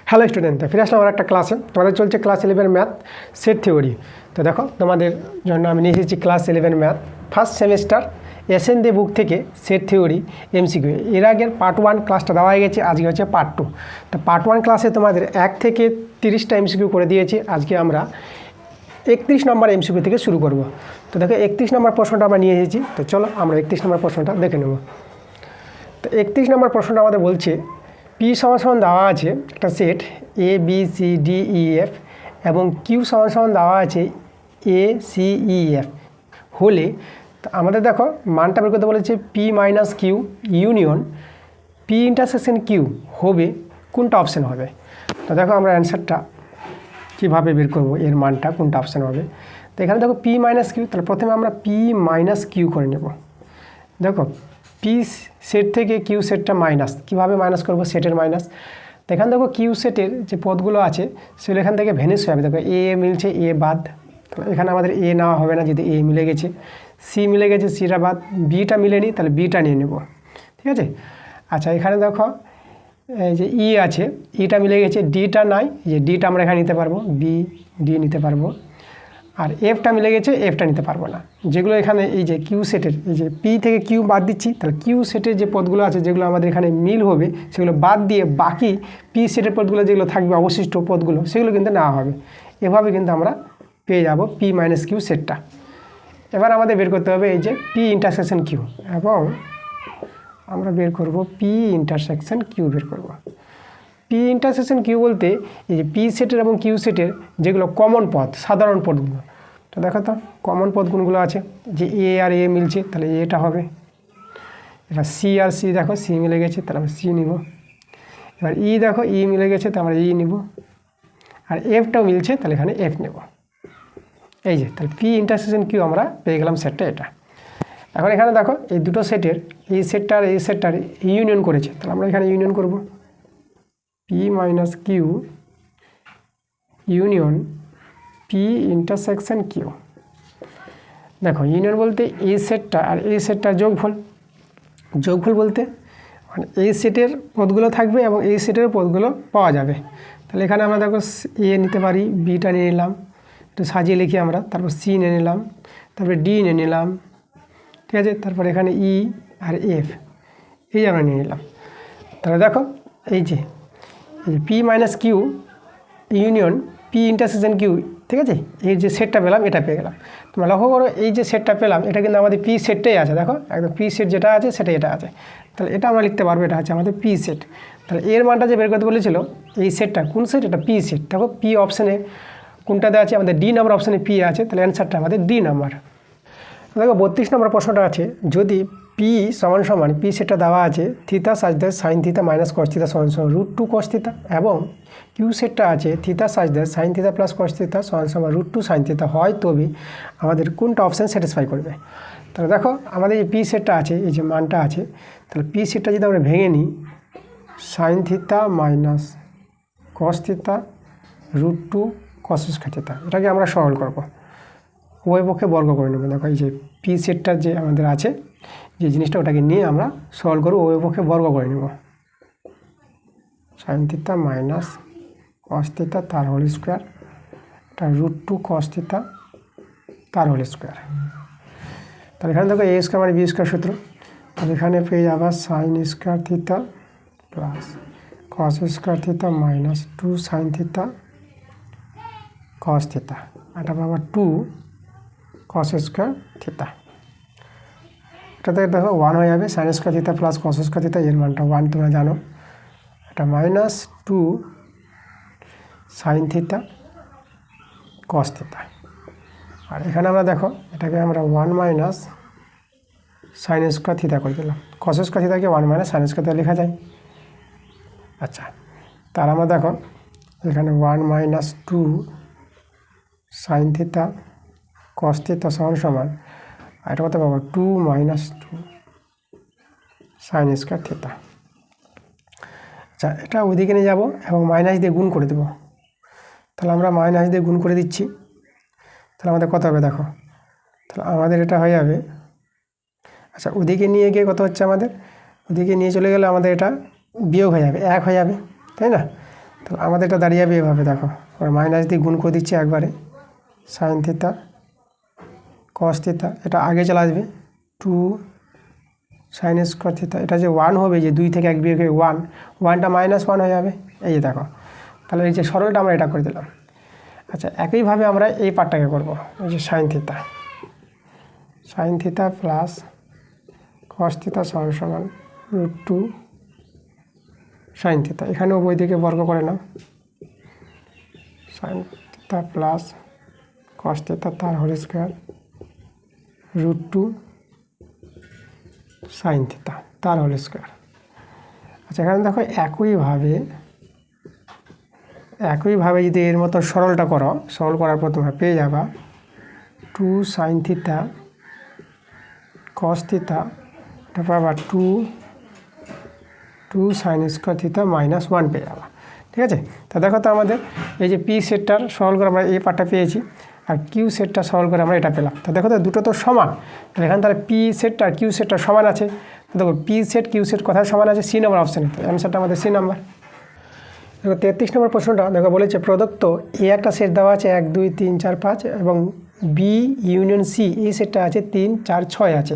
Hello student, ফিরে আসলাম আমার একটা ক্লাসে। তোমাদের চলছে ক্লাস 11 ম্যাথ সেট থিওরি। তো দেখো, তোমাদের জন্য আমি নিয়ে এসেছি class 11 math first semester S N Dey book থেকে সেট থিওরি এমসিকিউ। এর আগের পার্ট 1 ক্লাসটা দেওয়া হয়ে গেছে, আজকে হচ্ছে পার্ট 2। তো পার্ট 1 ক্লাসে তোমাদের 1 থেকে 30টা এমসিকিউ করে দিয়েছি। আজকে আমরা 31 নম্বর এমসিকিউ থেকে শুরু করব। তো দেখো 31 নম্বর প্রশ্নটা আমরা নিয়ে এসেছি। তো চলো আমরা 31 নম্বর প্রশ্নটা দেখে নেব। তো 31 নম্বর প্রশ্নটা আমাদের বলছে পি সমান দেওয়া আছে একটা set A B C D E F এবং কিউ সমান দেওয়া আছে এ সি ই এফ হলে আমাদের দেখো মানটা বের করতে বলেছে P minus Q union P intersection Q হবে কোনটা অপশান হবে। তো দেখো আমরা অ্যান্সারটা কীভাবে বের করবো, এর মানটা কোনটা অপশান হবে। তো এখানে দেখো পি মাইনাস কিউ, তাহলে প্রথমে আমরা পি মাইনাস কিউ করে নেব। দেখো পি সেট থেকে কিউ সেটটা মাইনাস, কীভাবে মাইনাস করবো সেটের মাইনাস। তো এখানে দেখো কিউ সেটের যে পদগুলো আছে সেগুলো এখান থেকে ভ্যানিশ হয়ে যাবে। দেখো এ মিলছে এ বাদ, তাহলে এখানে আমাদের এ নেওয়া হবে না, যদি এ মিলে গেছে। সি মিলে গেছে, সিটা বাদ। বিটা মিলেনি, তাহলে বিটা নিয়ে নেব, ঠিক আছে। আচ্ছা এখানে দেখো এই যে ই আছে, ইটা মিলে গেছে, ডিটা নাই, যে ডিটা আমরা এখানে নিতে পারবো, ডি নিতে পারবো। আর এফটা মিলে গেছে, এফটা নিতে পারবো না। যেগুলো এখানে এই যে কিউ সেটের, এই যে পি থেকে কিউ বাদ দিচ্ছি, তাহলে কিউ সেটের যে পদগুলো আছে যেগুলো আমাদের এখানে মিল হবে সেগুলো বাদ দিয়ে বাকি পি সেটের পদগুলো যেগুলো থাকবে অবশিষ্ট পদগুলো সেগুলো কিন্তু নেওয়া হবে। এভাবে কিন্তু আমরা পেয়ে যাব পি মাইনাস কিউ সেটটা। এবার আমাদের বের করতে হবে এই যে পি ইন্টারসেকশন কিউ, এবং আমরা বের করব পি ইন্টারসেকশন কিউ বের করব। পি ইন্টারসেকশন কিউ বলতে এই যে পি সেটের এবং কিউ সেটের যেগুলো কমন পদ, সাধারণ পদগুলো। তো দেখো তো কমন পদ কোনগুলো আছে, যে এ আর এ মিলছে তাহলে এটা হবে। এবার সি আর সি দেখো সি মিলে গেছে, তাহলে আমরা সি নিব। এবার ই দেখো ই মিলে গেছে, তো আমরা ই নিব। আর এফটাও মিলছে, তাহলে এখানে এফ নেব। এই যে তাহলে পি ইন্টারসেকশন কিউ আমরা পেয়ে গেলাম সেটটা এটা। এখন এখানে দেখো এই দুটো সেটের এই সেটটা আর এই সেটটার ইউনিয়ন করেছে, তাহলে আমরা এখানে ইউনিয়ন করব P minus Q union P intersection Q. দেখো ইউনিয়ন বলতে এই সেটটা আর এই সেটটার যোগফল। যোগফল বলতে মানে এই সেটের পদগুলো থাকবে এবং এই সেটের পদগুলো পাওয়া যাবে। তাহলে এখানে আমরা দেখো এ নিতে পারি, বিটা নিয়ে নিলাম, একটু সাজিয়ে লিখি আমরা। তারপর সি নিয়ে নিলাম, তারপরে ডি নিয়ে নিলাম, ঠিক আছে। তারপর এখানে ই আর এফ এই আমরা নিয়ে নিলাম। তাহলে দেখো এই যে P minus Q union P intersection Q, ঠিক আছে। এই যে সেটটা পেলাম এটা পেয়ে গেলাম। তোমরা লক্ষ্য করো এই যে সেটটা পেলাম এটা কিন্তু আমাদের পি সেটটাই আছে। দেখো একদম পি সেট যেটা আছে সেটা এটা আছে, তাহলে এটা আমরা লিখতে পারবো এটা হচ্ছে আমাদের পি সেট। তাহলে এর মানটা যে বের করতে বলেছিল এই সেটটা কোন সেট, এটা পি সেট। দেখো পি অপশানে কোনটা দেওয়া আছে, আমাদের ডি নাম্বার অপশানে পি আছে, তাহলে অ্যান্সারটা আমাদের ডি নাম্বার। দেখো 32 নম্বর প্রশ্নটা আছে, যদি পি সমান পি সেটটা দেওয়া আছে থিতা সাজ দেয় সাইন থিতা মাইনাস কস থিতা সমান √2 কস থিতা, এবং কিউ সেটটা আছে থিতা সাজ দেয় সাইন থিতা প্লাস কস থিতা সমান √2 সাইন থিতা হয়, তবে আমাদের কোনটা অপশান স্যাটিসফাই করবে। তাহলে দেখো আমাদের এই পি সেটটা আছে, এই যে মানটা আছে, তাহলে পি সেটটা যদি আমরা ভেঙে নিই সাইন থিতা মাইনাস কস থিতা √2 কস স্কয়ার থিতা, এটাকে আমরা সরল করব, উভয় পক্ষে বর্গ করে নেব। দেখো এই যে পি সেটটা যে আমাদের আছে যে জিনিসটা ওটাকে নিয়ে আমরা সলভ করব, উভয় পক্ষে বর্গ করে নেব। সাইন থিতা মাইনাস কস থিতা তার হোল স্কোয়ার, এটা √2 কস থিতা তার হোল স্কোয়ার। তাহলে এখানে দেখো এ স্কোয়ার মানে বি স্কোয়ার সূত্র, তাহলে এখানে পেয়ে যাবা sine square theta plus cos square theta minus 2 sine theta cos theta, এটা পাবা 2 কস স্কোয়ার থিতা। এটাতে দেখো 1 হয়ে যাবে, sign square theta plus cos square থিতা, এর মানটা 1 তোমরা জানো। এটা মাইনাস 2 সাইন থিতা কস থিতা। আর এখানে আমরা দেখো এটাকে আমরা 1 মাইনাস সাইন স্কোয়ার থিতা করে দিলাম। কস স্কোয়ার থিতাকে 1 মাইনাস সাইন স্কোয়ার থিতা লেখা যায়। আচ্ছা তার আমরা দেখো এখানে 1 মাইনাস 2 সাইন থিতা কস থিতা সমান আর এটা কত পাবো 2 মাইনাস 2 সাইন স্কোয়ার থিতা। আচ্ছা এটা ওইদিকে নিয়ে যাবো এবং মাইনাস দিয়ে গুণ করে দেবো, তাহলে আমরা মাইনাস দিয়ে গুণ করে দিচ্ছি। তাহলে আমাদের কত হবে দেখো, তাহলে আমাদের এটা হয়ে যাবে। আচ্ছা ওদিকে নিয়ে গিয়ে কত হচ্ছে আমাদের, ওদিকে নিয়ে চলে গেলে আমাদের এটা বিয়োগ হয়ে যাবে, 1 হয়ে যাবে, তাই না। তাহলে আমাদের এটা দাঁড়িয়ে যাবে এভাবে, দেখো আমরা মাইনাস দিয়ে গুণ করে দিচ্ছি একবারে, সাইন থিটা কস থিটা, এটা আগে চলে আসবে 2 সাইন স্কোয়ার থিটা, এটা যে 1 হবে, যে 2 থেকে 1 বিয়োগ 1, 1টা -1 হয়ে যাবে, এই যে দেখো। তাহলে এই যে সরলটা আমরা এটা করে দিলাম। আচ্ছা, একইভাবে আমরা এই পার্টটাকে করব, এই যে sine theta plus cos theta সমান √2 সাইন থিটা, এখানেও বই দিকে বর্গ করে নাও, sine theta plus cos theta তার হোল স্কোয়ার √2 সাইন থিটা তার হোল স্কোয়ার। আচ্ছা, এখানে দেখো একইভাবে যদি এর মতো সরলটা করো, সরল করার পর তোমরা পেয়ে যাবা 2 সাইন থিটা কস থিটা, তারপর আবার 2 সাইন স্কোয়ার থিটা -1 পেয়ে যাবা। ঠিক আছে, তা দেখো তো আমাদের এই যে পি সেটটার সরল করে আমরা এই পার্টটা পেয়েছি, আর কিউ সেটটা সরল করে আমরা এটা পেলাম। তা দেখো তো দুটো তো সমান, তাহলে এখানে তাহলে পি সেটটা আর কিউ সেটটা সমান আছে। দেখো পি সেট কিউ সেট কোথায় সমান আছে? সি নম্বর অপশানে, তো অ্যান্সারটা আমাদের সি নাম্বার। দেখো 33 নম্বর প্রশ্নটা দেখো বলেছে প্রদত্ত এ একটা সেট দেওয়া আছে 1 2 3 4 5 এবং বি ইউনিয়ন সি এই সেটটা আছে 3 4 6 আছে,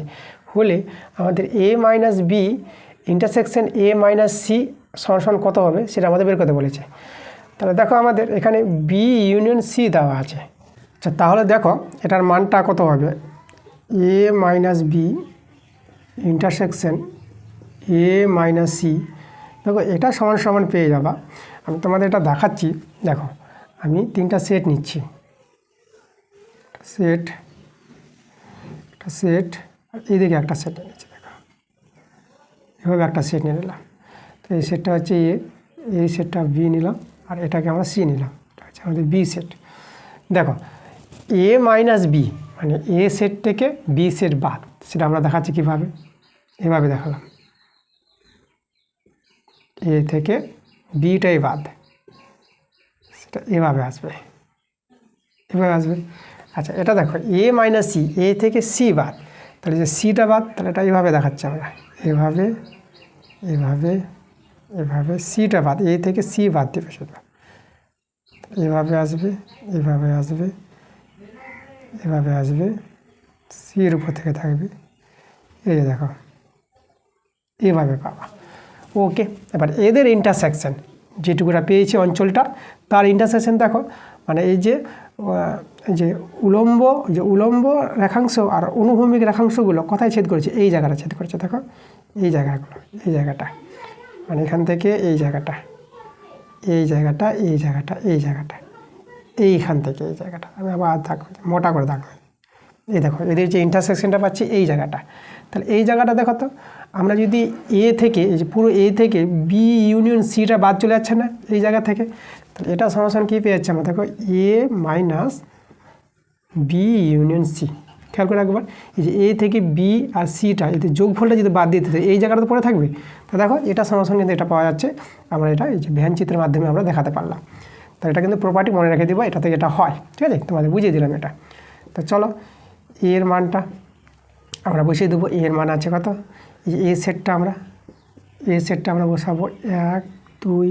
হলে আমাদের A minus B intersection A minus C সমান কত হবে সেটা আমাদের বের করতে বলেছে। তাহলে দেখো আমাদের এখানে বি ইউনিয়ন সি দেওয়া আছে। আচ্ছা, তাহলে দেখো এটার মানটা কত হবে, A minus B intersection A minus C. দেখো এটা সমান পেয়ে যাবা। আমি তোমাদের এটা দেখাচ্ছি, দেখো আমি 3টা সেট নিচ্ছি, সেট আর এইদিকে একটা সেট নিচ্ছি, দেখো এভাবে একটা সেট নিয়ে নিলাম। তো এই সেটটা হচ্ছে এ, এই সেটটা বি নিলাম, আর এটাকে আমরা সি নিলাম, এটা হচ্ছে আমাদের বি সেট। দেখো এ মাইনাস বি মানে এ সেট থেকে বি সেট বাদ, সেটা আমরা দেখাচ্ছি কীভাবে, এভাবে দেখালাম, এ থেকে বিটাই বাদ, সেটা এভাবে আসবে। আচ্ছা, এটা দেখো এ মাইনাস সি, এ থেকে সি বাদ, তাহলে যে সিটা বাদ, তাহলে এটা এইভাবে দেখাচ্ছি আমরা, এভাবে সিটা বাদ, এ থেকে সি বাদ দেবে, সেটা এভাবে আসবে, সির উপর থেকে থাকবে, এই যে দেখো এভাবে পাবা। ওকে, এবার এদের ইন্টারসেকশন যেটুকুটা পেয়েছি অঞ্চলটা, তার ইন্টারসেকশন দেখো, মানে এই যে উলম্ব রেখাংশ আর অনুভূমিক রেখাংশগুলো কোথায় ছেদ করেছে? এই জায়গাটা ছেদ করেছে, দেখো এই জায়গাটা, মানে এখান থেকে এই জায়গাটা, এইখান থেকে এই জায়গাটা, আমি আবার মোটা করে দাগ, এই দেখো এদের যে ইন্টারসেকশনটা পাচ্ছি এই জায়গাটা। তাহলে এই জায়গাটা দেখো তো, আমরা যদি এ থেকে এই যে পুরো এ থেকে বি ইউনিয়ন সিটা বাদ চলে যাচ্ছে না এই জায়গা থেকে, তাহলে এটা সমান কী পেয়ে যাচ্ছে আমরা, দেখো A minus B union C. খেয়াল করে একবার, এই যে এ থেকে বি আর সিটা এতে যোগফলটা যদি বাদ দিতে এই জায়গাটা তো পড়ে থাকবে, তা দেখো এটা সমান কিন্তু এটা পাওয়া যাচ্ছে। আমরা এটা এই যে ভ্যান চিত্রের মাধ্যমে আমরা দেখাতে পারলাম। তো এটা কিন্তু প্রপার্টি মনে রেখে দেবো, এটা থেকে এটা হয়, ঠিক আছে, তোমাদের বুঝিয়ে দিলাম এটা। তো চলো এর মানটা আমরা বসিয়ে দেবো। এর মান আছে কত, এই সেটটা আমরা বসাবো 1 2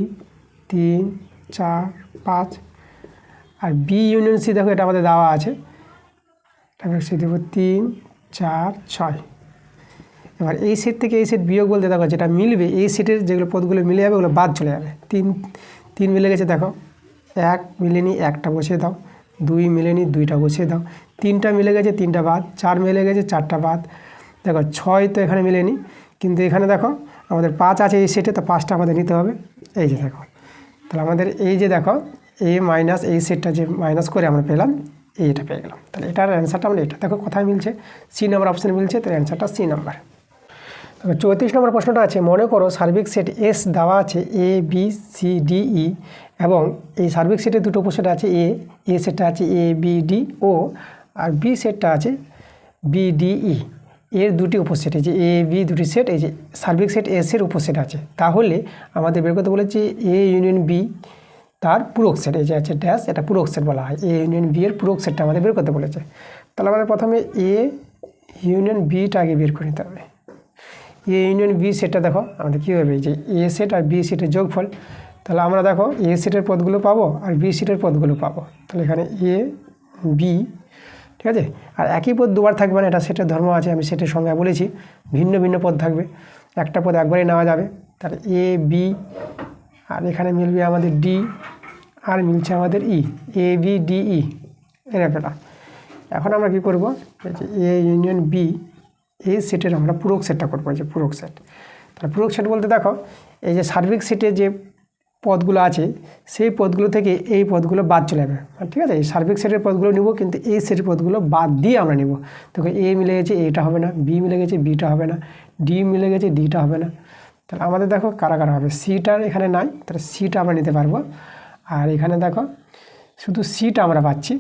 3 4 5, আর বি ইউনিয়ন সি দেখো এটা আমাদের দেওয়া আছে, এটা বসিয়ে দেবো 3 4 6। এবার এই সেট থেকে এই সেট বিয়োগ বলতে দেখো যেটা মিলবে, এই সেটের যেগুলো পদগুলো মিলে যাবে ওগুলো বাদ চলে যাবে। 3 মিলে গেছে, দেখো 1 মিলেনি, 1টা বসিয়ে দাও, 2 মিলেনি, 2টা বসিয়ে দাও, 3টা মিলে গেছে, 3টা বাদ, 4 মিলে গেছে, 4টা বাদ, দেখো 6 তো এখানে মিলেনি, কিন্তু এখানে দেখো আমাদের 5 আছে এই সেটে, তো 5টা আমাদের নিতে হবে। এই যে দেখো, তাহলে আমাদের এই যে দেখো এ মাইনাস এই সেটটা যে মাইনাস করে আমরা পেলাম, এইটা পেয়ে গেলাম। তাহলে এটার অ্যান্সারটা আমরা এটা দেখো কোথায় মিলছে, সি নাম্বার অপশানে মিলছে, তাহলে অ্যান্সারটা সি নাম্বার। 34 নম্বর প্রশ্নটা আছে, মনে করো সার্বিক সেট এস দেওয়া আছে এ বি সি ডি ই, এবং এই সার্বিক সেটের দুটো উপসেট আছে এ সেটটা আছে A B D O, R B সেটটা আছে বি ডি ই। এর দুটি উপসেট, এই যে এ বি দুটি সেট, এই যে সার্বিক সেট এস এর উপসেট আছে, তাহলে আমাদের বের করতে বলেছে এ ইউনিয়ন বি তার পূরক সেট, এই যে আছে ড্যাশ, এটা পূরক সেট বলা হয়, এ ইউনিয়ন বি এর পূরক সেটটা আমাদের বের করতে বলেছে। তাহলে আমাদের প্রথমে এ ইউনিয়ন বিটা আগে বের করে নিতে হবে। এ ইউনিয়ন বি সেটটা দেখো আমাদের কী হবে, যে এ সেট আর বি সেটের যোগফল, তাহলে আমরা দেখো এ সেটের পদগুলো পাবো আর বি সেটের পদগুলো পাবো। তাহলে এখানে এ বি, ঠিক আছে। আর একই পদ দুবার থাকবে না, এটা সেটের ধর্ম আছে, আমি সেটের সংজ্ঞা বলেছি। ভিন্ন ভিন্ন পদ থাকবে, একটা পদ একবারই নেওয়া যাবে। তাহলে এ বি, আর এখানে মিলবে আমাদের ডি, আর মিলছে আমাদের ই, এ বি ডি ই, এরকমটা। এখন আমরা কি করব, এ ইউনিয়ন বি এই সেটের আমরা পূরক সেটটা করবো, এই যে পূরক সেট। তাহলে পূরক সেট বলতে দেখো এই যে সার্বিক সেটে যে পদগুলো আছে সেই পদগুলো থেকে এই পদগুলো বাদ চলে যাবে, ঠিক আছে। এই সার্বিক সেটের পদগুলো নিব, কিন্তু এই সেটের পদগুলো বাদ দিয়ে আমরা নিব। দেখো এ মিলে গেছে, এটা হবে না, বি মিলে গেছে, বিটা হবে না, ডি মিলে গেছে, ডিটা হবে না। তাহলে আমাদের দেখো কারা কারা হবে, সিটার এখানে নাই, তাহলে সিটা আমরা নিতে পারবো। আর এখানে দেখো শুধু সিটা আমরা পাচ্ছি,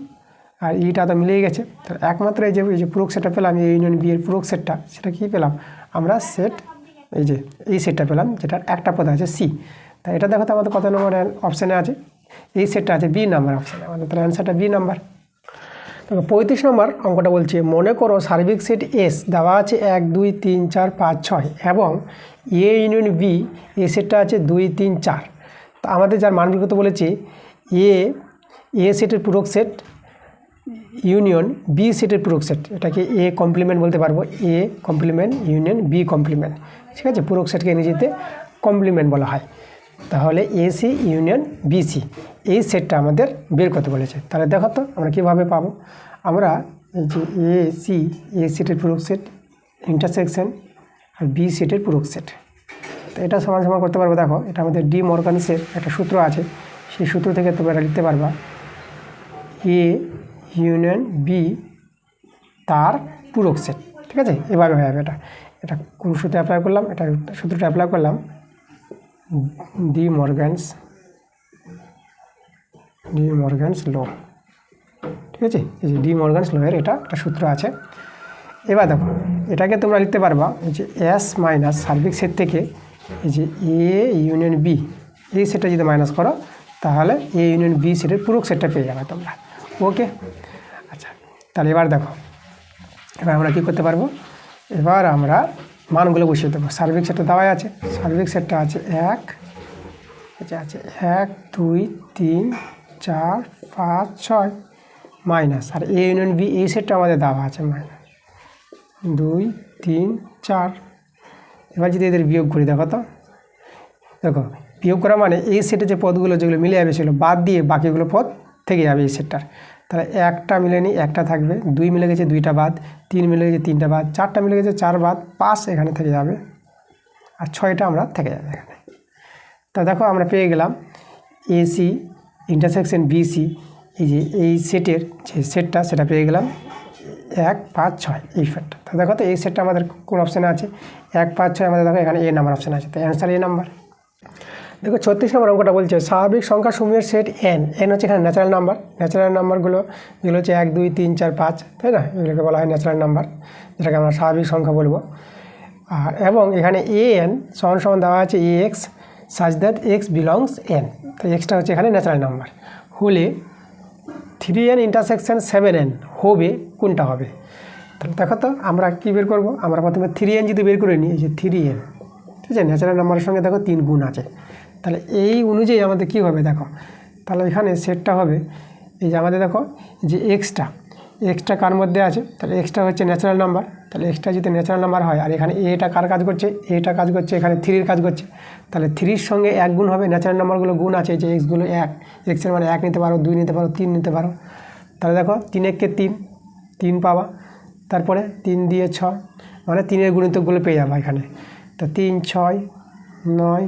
আর ইটা তো মিলেই গেছে। তাহলে একমাত্র এই যে পূরক সেটটা পেলাম, এই ইউনিয়ন বি এর পূরক সেটটা, সেটা কী পেলাম আমরা, সেট এই সেটটা পেলাম, যেটার একটা পদ আছে সি। তাই এটা দেখো তো আমাদের কত নম্বর অপশানে আছে, এই সেটটা আছে বি নাম্বার অপশানে আমাদের, তাহলে অ্যান্সারটা বি নাম্বার। দেখো 35 নম্বর অঙ্কটা বলছে, মনে করো সার্বিক সেট এস দেওয়া আছে 1 2 3 4 5 6 এবং এ ইউনিয়ন বি এই সেটটা আছে 2 3 4। তো আমাদের যার মান বের করতে বলেছে এ সেটের পূরক সেট ইউনিয়ন বি সেটের পূরক সেট, এটাকে এ কমপ্লিমেন্ট বলতে পারবো, A complement union B complement, ঠিক আছে। পূরক সেটকে ইংরেজিতে কমপ্লিমেন্ট বলা হয়। তাহলে এসি ইউনিয়ন বিসি এই সেটটা আমাদের বের করতে বলেছে। তাহলে দেখো তো আমরা কীভাবে পাবো, আমরা এই যে এ সেটের পূরক সেট ইন্টারসেকশন আর বি সেটের পূরক সেট, তো এটা সমান সমান করতে পারবো। দেখো এটা আমাদের ডি মর্গানসের একটা সূত্র আছে, সেই সূত্র থেকে তোমরা লিখতে পারবা এ ইউনিয়ন বি তার পূরক সেট, ঠিক আছে। এভাবে হয়ে যাবে। এটা কোন সূত্রে অ্যাপ্লাই করলাম, এটা সূত্রটা অ্যাপ্লাই করলাম ডি মর্গানস ল, ঠিক আছে। এই যে ডি মর্গানস লয়ের এটা একটা সূত্র আছে। এবার দেখো এটাকে তোমরা লিখতে পারবা এই যে এস মাইনাস সার্বিক সেট থেকে এই যে এ ইউনিয়ন বি এই সেটটা যদি মাইনাস করো তাহলে এ ইউনিয়ন বি সেটের পূরক সেটটা পেয়ে যাবে তোমরা, ওকে। আচ্ছা তাহলে এবার দেখো, এবার আমরা কী করতে পারবো, এবার আমরা মানগুলো বসিয়ে দেবো। সার্বিক সেটটা দেওয়াই আছে, সার্বিক সেটটা আছে 1 2 3 4 5 6 মাইনাস, আর এ ইউনিয়ন বি এই সেটটা আমাদের দেওয়া আছে মাইনাস 2 3 4। এবার যদি এদের বিয়োগ করি, দেখো তো, দেখো বিয়োগ করা মানে এই সেটে যে পদগুলো যেগুলো মিলে যাবে সেগুলো বাদ দিয়ে বাকিগুলো পদ থেকে যাবে এই সেটটার। তাহলে একটা মিলেনি, একটা থাকবে, 2 মিলে গেছে 2টা বাদ, 3 মিলে গেছে 3টা বাদ, 4টা মিলে গেছে 4 বাদ, 5 এখানে থেকে যাবে, আর 6টা আমরা থেকে যাবে এখানে। তা দেখো আমরা পেয়ে গেলাম এসি ইন্টারসেকশন বিসি, এই যে এই সেটের যে সেটটা সেটা পেয়ে গেলাম 1 5 6 এই সেটটা। তো দেখো তো এই সেটটা আমাদের কোন অপশানে আছে, 1 5 6 আমাদের দেখো এখানে এ নাম্বার অপশানে আছে, তো অ্যান্সার এ নাম্বার। দেখো 36 নম্বর অঙ্কটা বলছে স্বাভাবিক সংখ্যা সমূহের সেট এন হচ্ছে এখানে ন্যাচারাল নাম্বার, ন্যাচারাল নাম্বারগুলো যেগুলো হচ্ছে 1 2 3 4 5, তাই না, এগুলোকে বলা হয় ন্যাচারাল নাম্বার, যেটাকে আমরা স্বাভাবিক সংখ্যা বলবো। আর এবং এখানে এ এন সমান সমান দেওয়া আছে A x such that x belongs N, তো এক্সটা হচ্ছে এখানে ন্যাচারাল নাম্বার হলে 3n ইন্টারসেকশন 7n হবে কোনটা হবে। তাহলে দেখো তো আমরা কী বের করবো, আমরা প্রথমে 3n যদি বের করে নিই, এই যে 3n, ঠিক আছে, ন্যাচারাল নাম্বারের সঙ্গে দেখো 3 গুণ আছে, তাহলে এই অনুযায়ী আমাদের কী হবে দেখো, তাহলে এখানে সেটটা হবে এই যে আমাদের দেখো যে এক্সটা কার মধ্যে আছে, তাহলে এক্সটা হচ্ছে ন্যাচারাল নাম্বার, তাহলে এক্সটা যদি ন্যাচারাল নাম্বার হয় আর এখানে এটা কার কাজ করছে, এটা কাজ করছে, এখানে 3-এর কাজ করছে, তাহলে 3-র সঙ্গে 1 গুণ হবে, ন্যাচারাল নাম্বারগুলো গুণ আছে, যে এক্সগুলো 1, এক্সের মানে 1 নিতে পারো, 2 নিতে পারো, 3 নিতে পারো। তাহলে দেখো 3 1 কে 3 পাবা, তারপরে 3 দিয়ে 6 মানে 3-এর গুণিতকগুলো পেয়ে যাবা এখানে, তো 3 6 9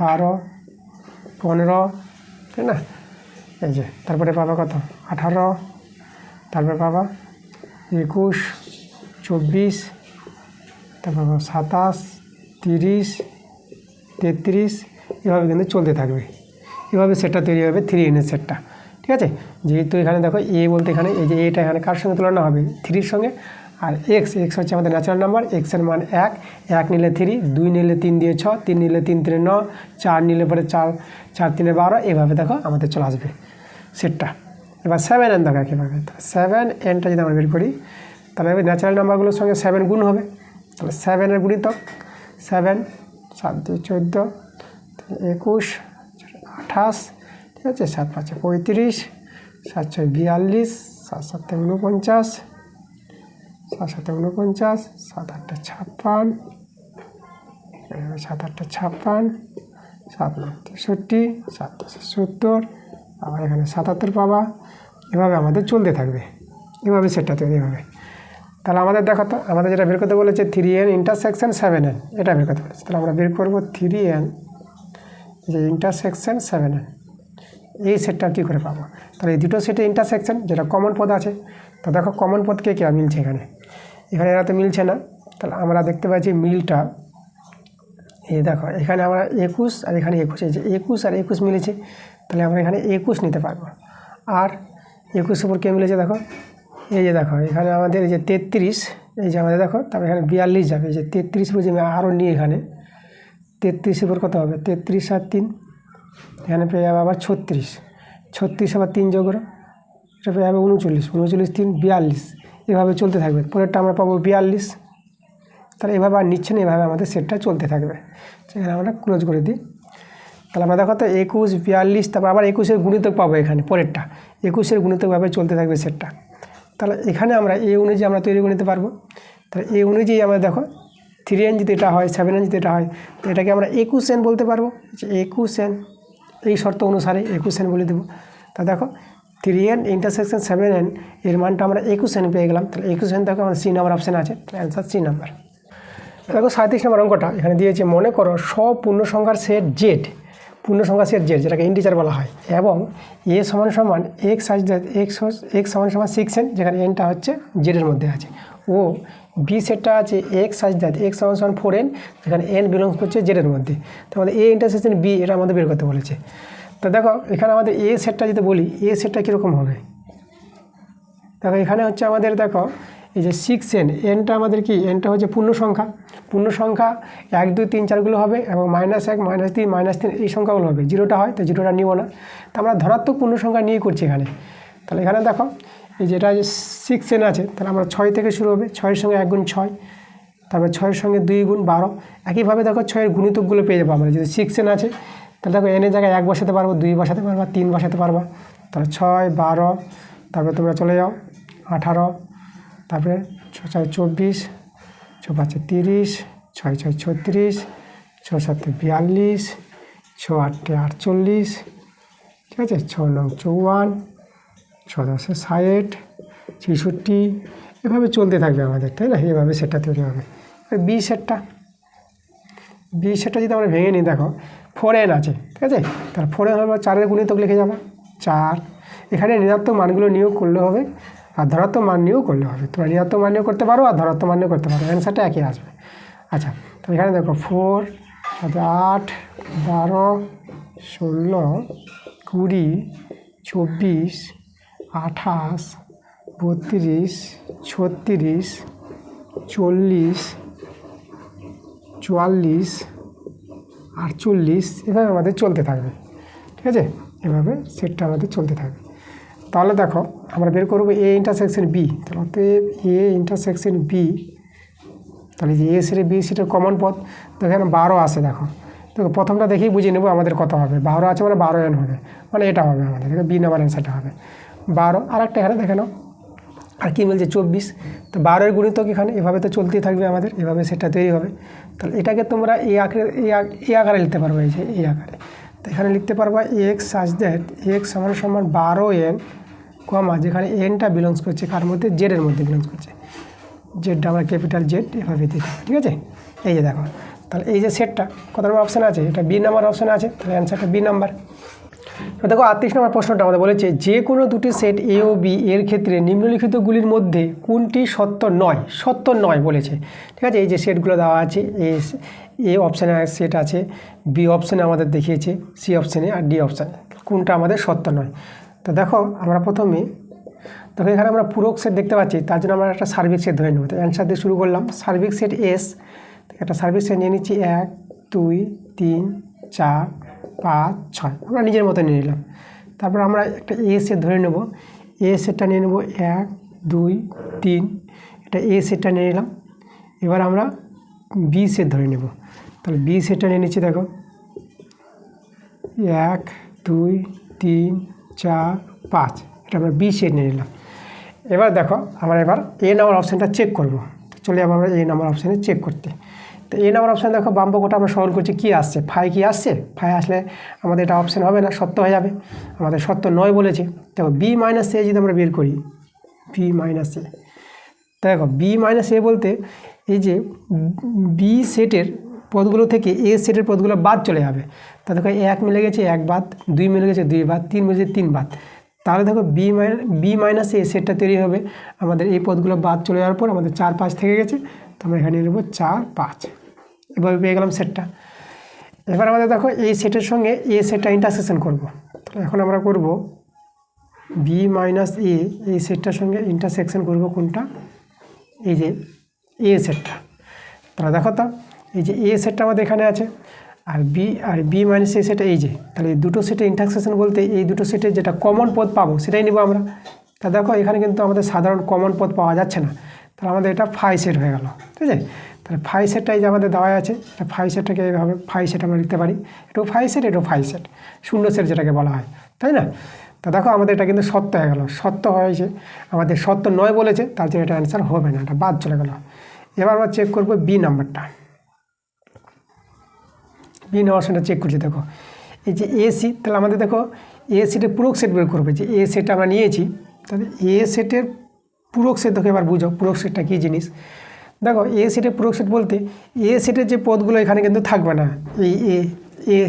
12 15, তাই না, এই যে তারপরে পাবা কত 18, তারপরে পাবা 21 24, তারপর 27 30 33, এভাবে কিন্তু চলতে থাকবে, এভাবে সেটটা তৈরি হবে 3n এর সেটটা, ঠিক আছে। যেহেতু এখানে দেখো এ বলতে এখানে এই যে এটা এখানে কার সঙ্গে তুলনা হবে, 3-র সঙ্গে, আর এক্স হচ্ছে আমাদের ন্যাচারাল নাম্বার, এক্সের মান 1 নিলে 3, 2 নিলে 3 দিয়ে 6, 3 নিলে 3 3 9, 4 নিলে পরে 4 4 3 12, এভাবে দেখো আমাদের চলে আসবে সেটটা। এবার 7n দেখা কীভাবে, 7nটা যদি আমরা বের করি তাহলে ন্যাচারাল নাম্বারগুলোর সঙ্গে 7 গুণ হবে, তাহলে 7-এর গুণিতক 7 7 2 14 21 28, ঠিক আছে, 7 5 35, 7 6 42, 7 7 49, 7 7 49, 7 8 56, 7 8 56, 7 9 63, 7 10 70, আবার এখানে 77 পাবা। এভাবে আমাদের চলতে থাকবে, এভাবে সেটটা তৈরি হবে। তাহলে আমাদের দেখো তো আমাদের যেটা বের করতে বলেছে 3n ইন্টারসেকশন 7n, এটা বের করতে বলেছে। তাহলে আমরা বের করবো 3n যে ইন্টারসেকশন 7n, এই সেটটা কী করে পাবো? তাহলে এই দুটো সেটে ইন্টারসেকশন যেটা কমন পদ আছে, তো দেখো কমন পদ কে মিলছে এখানে, এখানে এরা তো মিলছে না। তাহলে আমরা দেখতে পাচ্ছি মিলটা, এই দেখো এখানে আমরা 21 আর এখানে 21, এই যে 21 আর 21 মিলেছে, তাহলে আমরা এখানে 21 নিতে পারবো। আর 21 উপর কে মিলেছে দেখো, এই যে দেখো এখানে আমাদের এই যে 33, এই যে আমাদের দেখো, তারপরে এখানে 42 যাবে, এই যে 33 উপর যে আমি আরও নিই এখানে 33 উপর কত হবে 33 আর 3, এখানে পেয়ে যাবে আবার 36, 36 আবার 3 যোগ করো, এটা পেয়ে যাবে 39, 39 3 42, এভাবে চলতে থাকবে। পরেরটা আমরা পাবো 42। তাহলে এভাবে আর নিচ্ছে না, এভাবে আমাদের সেটটা চলতে থাকবে। সেখানে আমরা ক্লোজ করে দিই। তাহলে আমরা দেখো তো 21 42, তারপর আবার 21-এর গুণিতক পাবো এখানে পরেরটা, 21-এর গুণিতকভাবে চলতে থাকবে সেটটা। তাহলে এখানে আমরা এই অনুযায়ী আমরা তৈরি করে নিতে পারবো। তাহলে এই অনুযায়ী আমরা দেখো 3n যদি এটা হয়, 7n যদি এটা হয়, তো এটাকে আমরা 21n বলতে পারবো, 21n, এই শর্ত অনুসারে 21n বলে দেবো। তা দেখো 3n ইন্টারসেকশন 7n এর মানটা আমরা 21n পেয়ে গেলাম। তাহলে 21n দেখো আমার সি নাম্বার অপশান আছে, তাহলে অ্যান্সার সি নাম্বার। দেখো 37 নম্বর অঙ্কটা এখানে দিয়েছে, মনে করো সব পূর্ণ সংখ্যার সেট জেড, পূর্ণ সংখ্যার সেট জেড যেটাকে ইন্টিজার বলা হয়, এবং এ সমান সমান এক্স সমান সমান 6n, যেখানে এনটা হচ্ছে জেডের মধ্যে আছে, ও বি সেটটা আছে এক্স সমান সমান 4n, যেখানে এন বিলংস করছে জেডের মধ্যে। তো আমাদের এ ইন্টারসেকশন বি এটা আমাদের বের করতে বলেছে। তো দেখো এখানে আমাদের এ সেটটা যদি বলি, এ সেটটা কীরকম হবে, দেখো এখানে হচ্ছে আমাদের দেখো এই যে 6n, এনটা আমাদের কি, এনটা হচ্ছে পূর্ণ সংখ্যা, 1 2 3 4গুলো হবে, এবং -1 -3 -3 এই সংখ্যাগুলো হবে, জিরোটা হয় তো জিরোটা নিব না। তো আমরা ধনাত্মক পূর্ণ সংখ্যা নিয়ে করছি এখানে। তাহলে এখানে দেখো এই যেটা যে 6n আছে, তাহলে আমরা 6 থেকে শুরু হবে, 6-এর সঙ্গে 1 গুণ 6, তারপর 6-এর সঙ্গে 2 গুণ 12। একইভাবে দেখো 6-এর গুণিতকগুলো পেয়ে যাবো আমরা, যদি 6n আছে তাহলে দেখো এনের জায়গায় 1 বসাতে পারবো, 2 বসাতে পারবা, 3 বসাতে পারবা। তাহলে 6 12, তারপরে তোমরা চলে যাও 18, তারপরে 6 4 24, 6 5 30, 6 6 36, 6 7 42, 6 8 48, ঠিক আছে, 6 9 54, 6 10 60, 66, এভাবে চলতে থাকবে আমাদের, তাই না? এভাবে সেটটা তৈরি হবে। বি সেটটা যদি আমরা ভেঙে নিই, দেখো 4n আছে, ঠিক আছে, তাহলে 4n হলো 4-এর গুণিতক লিখে যাবো 4, এখানে ঋণাত্মক মানগুলো নিয়োগ করলে হবে, আর ধনাত্মক মান নিয়েও করলে হবে। তোমরা ঋণাত্মক মান নিয়েও করতে পারো আর ধনাত্মক মান নিয়েও করতে পারো, অ্যান্সারটা একই আসবে। আচ্ছা, তো এখানে দেখো 4 8 12 16 20 24 28 32 36 40 44 48, এভাবে আমাদের চলতে থাকবে, ঠিক আছে, এভাবে সেটটা আমাদের চলতে থাকবে। তাহলে দেখো আমরা বের করবো এ ইন্টারসেকশন বি, তাহলে অতএব এ ইন্টারসেকশন বি, তাহলে যে এ সেটে বি সেটের কমন পদ, তো এখানে 12 আসে। দেখো প্রথমটা দেখেই বুঝে নেবো আমাদের কত হবে, 12 আছে মানে 12n হবে, মানে এটা হবে আমাদের, বি নাম্বার অ্যান্সারটা হবে 12। আর একটা এখানে দেখে নাও, আর কী বলছে 24, তো 12-এর গুণিতক এখানে, এভাবে তো চলতেই থাকবে আমাদের, এভাবে সেটা তৈরি হবে। তাহলে এটাকে তোমরা এই আকারে লিখতে পারবো, এই যে এই আকারে। তো এখানে লিখতে পারবা এক্স সাজ দ্যাট এক্স সমান সমান 12n, কমা যেখানে এনটা বিলংস করছে কার মধ্যে, জেডের মধ্যে বিলংস করছে, জেডটা আমরা ক্যাপিটাল জেড এভাবে দিতে, ঠিক আছে। এই যে দেখো, তাহলে এই যে সেটটা কত নম্বর অপশান আছে, এটা বি নাম্বার অপশান আছে, তাহলে অ্যান্সারটা বি নাম্বার। তো দেখো 38 নম্বর প্রশ্নটা আমাদের বলেছে, যে কোনো দুটি সেট এ ও বি এর ক্ষেত্রে নিম্নলিখিতগুলির মধ্যে কোনটি সত্য নয় বলেছে, ঠিক আছে। এই যে সেটগুলো দেওয়া আছে, এ অপশানে সেট আছে, বি অপশানে আমাদের দেখিয়েছে, সি অপশানে, আর ডি অপশানে, কোনটা আমাদের সত্য নয়। তো দেখো আমরা প্রথমে দেখো এখানে আমরা পূরক সেট দেখতে পাচ্ছি, তার জন্য আমরা একটা সার্বিক সেট ধরে নেব। তো অ্যান্সার দিয়ে শুরু করলাম, সার্বিক সেট এস, একটা সার্বিক সেট নিয়ে নিচ্ছি 1 2 3 4 5 6, আমরা নিজের মতো নিয়ে নিলাম। তারপর আমরা একটা এ সেট ধরে নেব, এ সেটটা নিয়ে নেব 1 2 3, এটা এ সেটটা নিয়ে নিলাম। এবার আমরা বি সেট ধরে নেব, তাহলে বি সেটটা নিয়ে নিচ্ছি, দেখো 1 2 3 4 5, এটা আমরা বি সেট নিয়ে নিলাম। এবার দেখো আমরা এবার এ নাম্বার অপশানটা চেক করব। চলে যাবো আমরা এ নাম্বার অপশানে চেক করতে। তো এ নাম্বার অপশান দেখো বাম পক্ষটা আমরা সরল করছি, কী আসছে, ফাই কি আসছে, ফাই আসলে আমাদের এটা অপশান হবে না, সত্য হয়ে যাবে, আমাদের সত্য নয় বলেছে। দেখো বি মাইনাস এ যদি আমরা বের করি, বি মাইনাস এ, দেখো বি মাইনাস এ বলতে এই যে বি সেটের পদগুলো থেকে এ সেটের পদগুলো বাদ চলে যাবে। তা দেখো 1 মিলে গেছে 1 বাদ, 2 মিলে গেছে 2 বাদ, 3 মিলে গেছে 3 বাদ। তাহলে দেখো বি মাইনাস এ সেটটা তৈরি হবে, আমাদের এই পদগুলো বাদ চলে যাওয়ার পর আমাদের 4 5 থেকে গেছে, তো আমরা এখানে নেব 4 5, এভাবে পেয়ে গেলাম সেটটা। এবার আমাদের দেখো এই সেটের সঙ্গে এ সেটটা ইন্টারসেকশন করব। তাহলে এখন আমরা করব বি মাইনাস এ, এই সেটটার সঙ্গে ইন্টারসেকশন করব কোনটা, এই যে এ সেটটা। তাহলে দেখো তো এই যে এ সেটটা আমাদের এখানে আছে, আর বি মাইনাস এ সেটটা এই যে, তাহলে এই দুটো সেটে ইন্টারসেকশন বলতে এই দুটো সেটে যেটা কমন পদ পাবো সেটাই নেব আমরা। তা দেখো এখানে কিন্তু আমাদের সাধারণ কমন পদ পাওয়া যাচ্ছে না, তাহলে আমাদের এটা ফাই সেট হয়ে গেল, ঠিক আছে। তাহলে ফাই সেটটা এই যে আমাদের দেওয়া আছে, ফাই সেটটাকে এইভাবে ফাই সেট আমরা লিখতে পারি, এটাও ফাই সেট, এটাও ফাই সেট, শূন্য সেট যেটাকে বলা হয়, তাই না। তা দেখো আমাদের এটা কিন্তু সত্য হয়ে গেল, সত্য হয়েছে, আমাদের সত্য নয় বলেছে, তার জন্য এটা অ্যান্সার হবে না, এটা বাদ চলে গেল। এবার আমরা চেক করব বি নাম্বারটা, বি নাম্বারটা চেক করছি। দেখো এই যে এসি, তাহলে আমাদের দেখো এ সেটের পূরক সেট বের করবে, যে এ সেটটা আমরা নিয়েছি, তাহলে এ সেটের পূরক সেট দেখো, এবার বুঝো পূরক সেটটা কী জিনিস। দেখো এ সেটের পূরক সেট বলতে এ সেটের যে পদগুলো এখানে কিন্তু থাকবে না, এই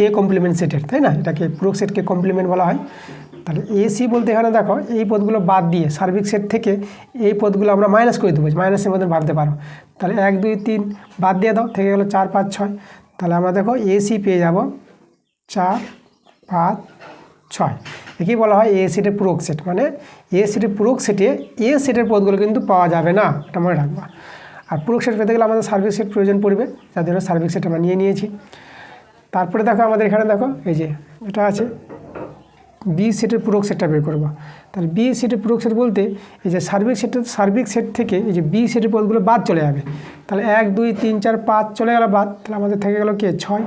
এ কমপ্লিমেন্ট সেটের, তাই না, এটাকে পূরক সেটকে কমপ্লিমেন্ট বলা হয়। তাহলে এসি বলতে এখানে দেখো এই পদগুলো বাদ দিয়ে সার্বিক সেট থেকে এই পদগুলো আমরা মাইনাস করে দেবো, মাইনাসের মধ্যে বাড়তে পারো। তাহলে 1 2 3 বাদ দিয়ে দাও, থেকে গেলো 4 5 6, তাহলে আমরা দেখো এসি পেয়ে যাব 4 5 6। একেই বলা হয় এ সেটের পূরক সেট, মানে এ সেটের পূরক সেটে এ সেটের পদগুলো কিন্তু পাওয়া যাবে না, এটা মনে রাখবা। আর পূরক সেট পেতে গেলে আমাদের সার্বিক সেট প্রয়োজন পড়বে, যার জন্য সার্বিক সেট আমরা নিয়ে নিয়েছি। তারপরে দেখো আমাদের এখানে দেখো এই যে এটা আছে বি সেটের পূরক সেটটা বের করবো। তাহলে বি সেটের পূরক সেট বলতে এই যে সার্বিক সেট থেকে এই যে বি সেটের পদগুলো বাদ চলে যাবে। তাহলে 1 2 3 4 5 চলে গেল বাদ, তাহলে আমাদের থেকে গেল কে 6।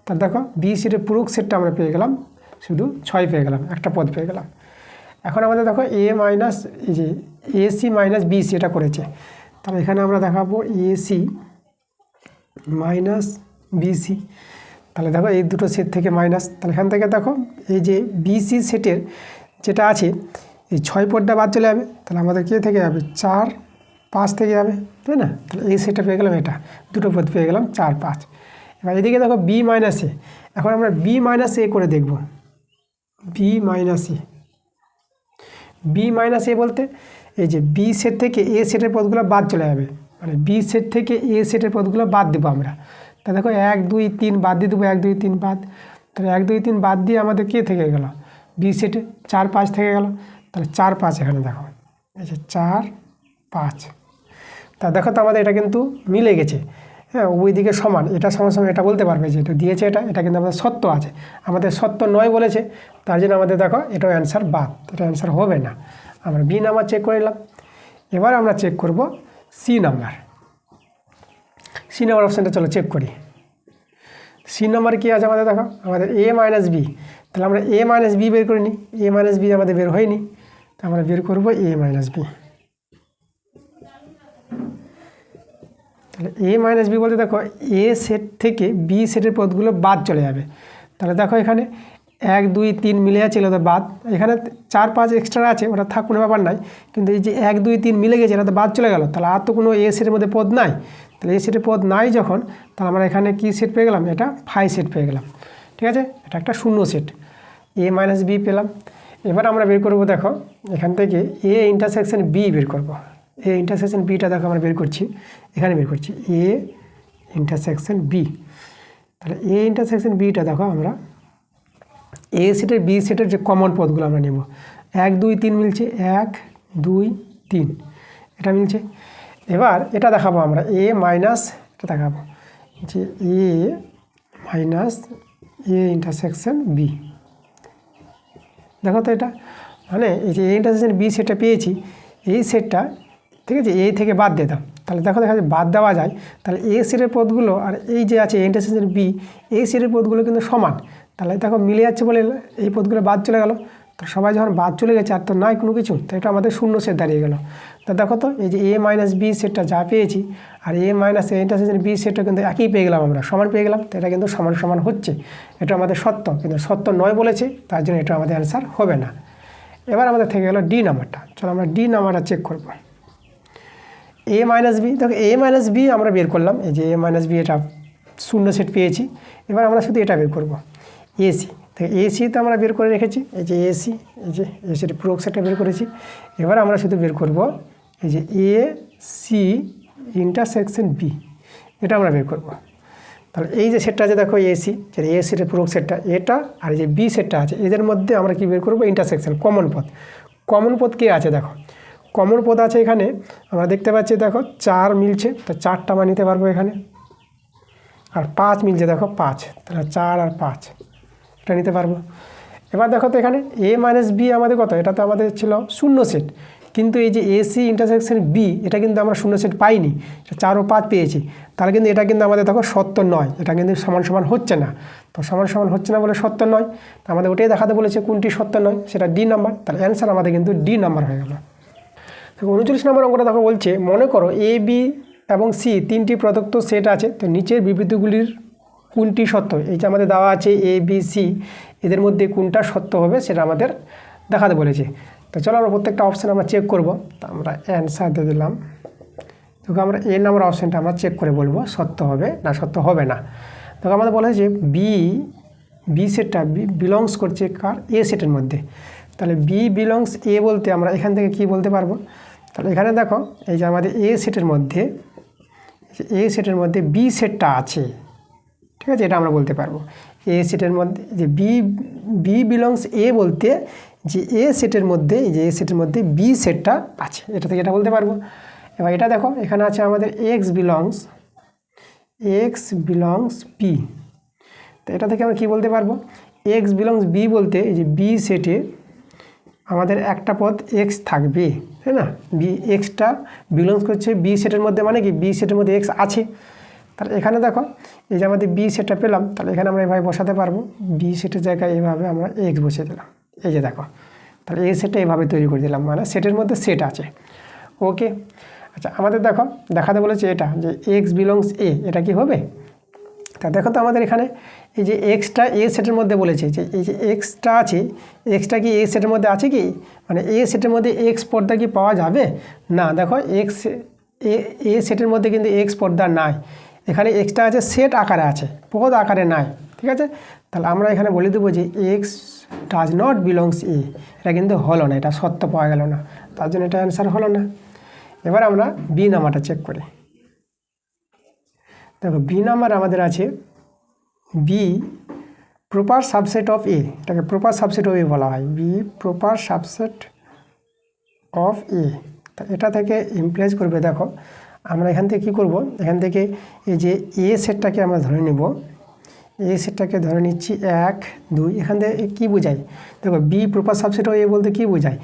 তাহলে দেখো বি সেটের পূরক সেটটা আমরা পেয়ে গেলাম, শুধু 6 পেয়ে গেলাম, একটা পদ পেয়ে গেলাম। এখন আমাদের দেখো এ মাইনাস এই যে এসি মাইনাস বিসি এটা করেছে, তাহলে এখানে আমরা দেখাবো এসি মাইনাস বিসি। তাহলে দেখো এই দুটো সেট থেকে মাইনাস, তাহলে এখান থেকে দেখো এই যে বিসি সেটের যেটা আছে এই 6 পদটা বাদ চলে যাবে, তাহলে আমাদের কে থেকে যাবে 4 5 থেকে যাবে, তাই না। তাহলে এই সেটটা পেয়ে গেলাম, এটা দুটো পদ পেয়ে গেলাম 4 5। এবার এদিকে দেখো বি মাইনাস এ, এখন আমরা বি মাইনাস এ করে দেখব। বি মাইনাস এ, বি মাইনাস এ বলতে এই যে বি সেট থেকে এ সেটের পদগুলো বাদ চলে যাবে, মানে বি সেট থেকে এ সেটের পদগুলো বাদ দেবো আমরা। তা দেখো 1 2 3 বাদ দিয়ে দেবো, 1 2 3 বাদ, তাহলে 1 2 3 বাদ দিয়ে আমাদের কে থেকে গেল বি সেটে 4 5 থেকে গেল, তাহলে 4 5 এখানে দেখো এই যে 4 5। তা দেখো তো আমাদের এটা কিন্তু মিলে গেছে, হ্যাঁ ওই দিকে সমান, এটা সমান সমান এটা বলতে পারবে যে এটা দিয়েছে, এটা কিন্তু আমাদের সত্য আছে, আমাদের সত্য নয় বলেছে, তার জন্য আমাদের দেখো এটাও অ্যান্সার বাদ, এটা অ্যান্সার হবে না। আমরা বি নাম্বার চেক করে নিলাম। এবার আমরা চেক করব সি নাম্বার। সি নাম্বার অপশানটা চলো চেক করি। সি নাম্বার কী আছে আমাদের দেখো, আমাদের এ মাইনাস বি, তাহলে আমরা এ মাইনাস বি বের করে নিই, এ মাইনাস বি আমাদের বের হয়নি, তো আমরা বের করবো এ মাইনাস বি। তাহলে এ মাইনাস বি বলতে দেখো এ সেট থেকে বি সেটের পদগুলো বাদ চলে যাবে, তাহলে দেখো এখানে 1 2 3 মিলে যাচ্ছিল তো বাদ, এখানে 4 5 এক্সট্রা আছে, ওটা থাক কোনো ব্যাপার নাই, কিন্তু এই যে 1 2 3 মিলে গেছে এটা তো বাদ চলে গেল, তাহলে আর তো কোনো এ সেটের মধ্যে পদ নাই, তাহলে এ সেটের পদ নাই যখন, তাহলে আমরা এখানে কী সেট পেয়ে গেলাম, এটা ফাই সেট পেয়ে গেলাম, ঠিক আছে, এটা একটা শূন্য সেট, এ মাইনাস বি পেলাম। এবার আমরা বের করব দেখো এখান থেকে এ ইন্টারসেকশন বি বের করব, এ ইন্টারসেকশন বিটা দেখো আমরা বের করছি, এখানে বের করছি এ ইন্টারসেকশন বি। তাহলে এ ইন্টারসেকশন বিটা দেখো আমরা এ সেটের বি সেটের যে কমন পদগুলো আমরা নেব, 1 2 3 মিলছে, 1 2 3 এটা মিলছে। এবার এটা দেখাবো আমরা এ মাইনাস, এটা দেখাবো যে এ মাইনাস এ ইন্টারসেকশন বি। দেখো তো এটা মানে এই যে এ ইন্টারসেকশন বি সেটটা পেয়েছি, এই সেটটা ঠিক আছে এই থেকে বাদ দিয়ে দাও, তাহলে দেখো দেখা যায় বাদ দেওয়া যায়, তাহলে এ সেটের পদগুলো আর এই যে আছে এ ইন্টারসেকশন বি, এই সেটের পদগুলো কিন্তু সমান, তাহলে দেখো মিলে যাচ্ছে বলে এই পদগুলো বাদ চলে গেল। তো সবাই যখন বাদ চলে গেছে আর তো নাই কোনো কিছু, তো এটা আমাদের শূন্য সেট দাঁড়িয়ে গেল। তো দেখো তো এই যে এ মাইনাস বি সেটটা যা পেয়েছি আর এ মাইনাস এ ইন্টারসেকশন বি সেটটা কিন্তু একই পেয়ে গেলাম, আমরা সমান পেয়ে গেলাম। তো এটা কিন্তু সমান সমান হচ্ছে, এটা আমাদের সত্য, কিন্তু সত্য নয় বলেছে, তার জন্য এটা আমাদের অ্যান্সার হবে না। এবার আমাদের থেকে গেল ডি নাম্বারটা। চলো আমরা ডি নাম্বারটা চেক করব। এ মাইনাস বি, দেখো এ মাইনাস বি আমরা বের করলাম, এই যে এ মাইনাস বি এটা শূন্য সেট পেয়েছি। এবার আমরা শুধু এটা বের করব, এসি। তো এসি তো আমরা বের করে রেখেছি, এই যে এসি, এই যে এসির পুরো সেটটা বের করেছি। এবার আমরা শুধু বের করব এই যে এ সি ইন্টারসেকশন বি, এটা আমরা বের করব। তাহলে এই যে সেটটা আছে দেখো এসি, যে এ সেটের পুরো সেটটা এটা, আর এই যে বি সেটটা আছে, এদের মধ্যে আমরা কি বের করব, ইন্টারসেকশন, কমন পদ। কমন পদ কে আছে দেখো, কমন পদ আছে এখানে আমরা দেখতে পাচ্ছি, দেখো 4 মিলছে, তো 4টা আমরা নিতে পারবো এখানে। আর 5 মিলছে, দেখো 5, তাহলে 4 আর 5 এটা নিতে পারবো। এবার দেখো তো এখানে এ মাইনাস বি আমাদের কত, এটা তো আমাদের ছিল শূন্য সেট, কিন্তু এই যে এসি ইন্টারসেকশন বি এটা কিন্তু আমরা শূন্য সেট পাইনি, 4 ও 5 পেয়েছি। তাহলে কিন্তু এটা কিন্তু আমাদের দেখো সত্য নয়, এটা কিন্তু সমান সমান হচ্ছে না। তো সমান সমান হচ্ছে না বলে সত্য নয়, তো আমাদের ওটাই দেখাতে বলেছে কোনটি সত্য নয়, সেটা ডি নাম্বার। তাহলে অ্যান্সার আমাদের কিন্তু ডি নাম্বার হয়ে গেল। 39 নম্বর অঙ্কটা দেখো বলছে, মনে করো এ বি এবং সি 3টি প্রদত্ত সেট আছে, তো নিচের বিবৃতিগুলির কোনটি সত্য। এই যে আমাদের দেওয়া আছে এ বি সি, এদের মধ্যে কোনটা সত্য হবে সেটা আমাদের দেখাতে বলেছে। তো চলো আমরা প্রত্যেকটা অপশান আমরা চেক করব। তো আমরা অ্যান্সার দিয়ে দিলাম, দেখো আমরা এ নাম্বার অপশানটা আমরা চেক করে বলবো সত্য হবে না সত্য হবে না। দেখো আমাদের বলা হয়েছে বি সেটটা বিলংস করছে কার, এ সেটের মধ্যে। তাহলে বি বিলংস এ বলতে আমরা এখান থেকে কি বলতে পারবো, তাহলে এখানে দেখো এই যে আমাদের এ সেটের মধ্যে বি সেটটা আছে, ঠিক আছে, এটা আমরা বলতে পারবো। এ সেটের মধ্যে যে বি বিলংস এ বলতে যে এ সেটের মধ্যে, এই যে এ সেটের মধ্যে বি সেটটা আছে, এটা থেকে এটা বলতে পারবো। এবার এটা দেখো এখানে আছে আমাদের এক্স বিলংস বি, তো এটা থেকে আমরা কী বলতে পারবো, এক্স বিলংস বি বলতে এই যে বি সেটে আমাদের একটা পদ এক্স থাকবে, তাই না, বি এক্সটা বিলংস করছে বি সেটের মধ্যে, মানে কি বি সেটের মধ্যে এক্স আছে। তাহলে এখানে দেখো এই যে আমাদের বি সেটটা পেলাম, তাহলে এখানে আমরা এভাবে বসাতে পারবো, বি সেটের জায়গায় এভাবে আমরা এক্স বসিয়ে দিলাম, এই যে দেখো, তাহলে এই সেটটা এভাবে তৈরি করে দিলাম, মানে সেটের মধ্যে সেট আছে। ওকে, আচ্ছা আমাদের দেখো দেখাতে বলেছে এটা যে এক্স বিলংস এ, এটা কি হবে। তা দেখো তো আমাদের এখানে এই যে এক্সটা এ সেটের মধ্যে বলেছে, যে এই যে এক্সটা আছে, এক্সটা কি এ সেটের মধ্যে আছে কি, মানে এ সেটের মধ্যে এক্স পর্দা কি পাওয়া যাবে না। দেখো এ সেটের মধ্যে কিন্তু এক্স পর্দা নাই, এখানে এক্সটা আছে সেট আকারে আছে, পদ আকারে নাই, ঠিক আছে। তাহলে আমরা এখানে বলে দেবো যে এক্স ডাজ নট বিলংস এ, এটা কিন্তু হলো না, এটা সত্য পাওয়া গেল না, তার জন্য এটা অ্যান্সার হলো না। এবার আমরা বি নাম্বারটা চেক করি। দেখো বি নাম্বার আমাদের আছে বি প্রপার সাবসেট অফ এ, এটাকে প্রপার সাবসেট অফ এ বলা হয়, বি প্রপার সাবসেট অফ এ। তা এটা থেকে ইমপ্লাইজ করবে, দেখো আমরা এখান থেকে কী করব, এখান থেকে এই যে এ সেটটাকে আমরা ধরে নেব, এ সেটটাকে ধরে নিচ্ছি 1 2, এখান থেকে কী বোঝায়, দেখো বি প্রপার সাবসেট অফ এ বলতে কী বোঝায়,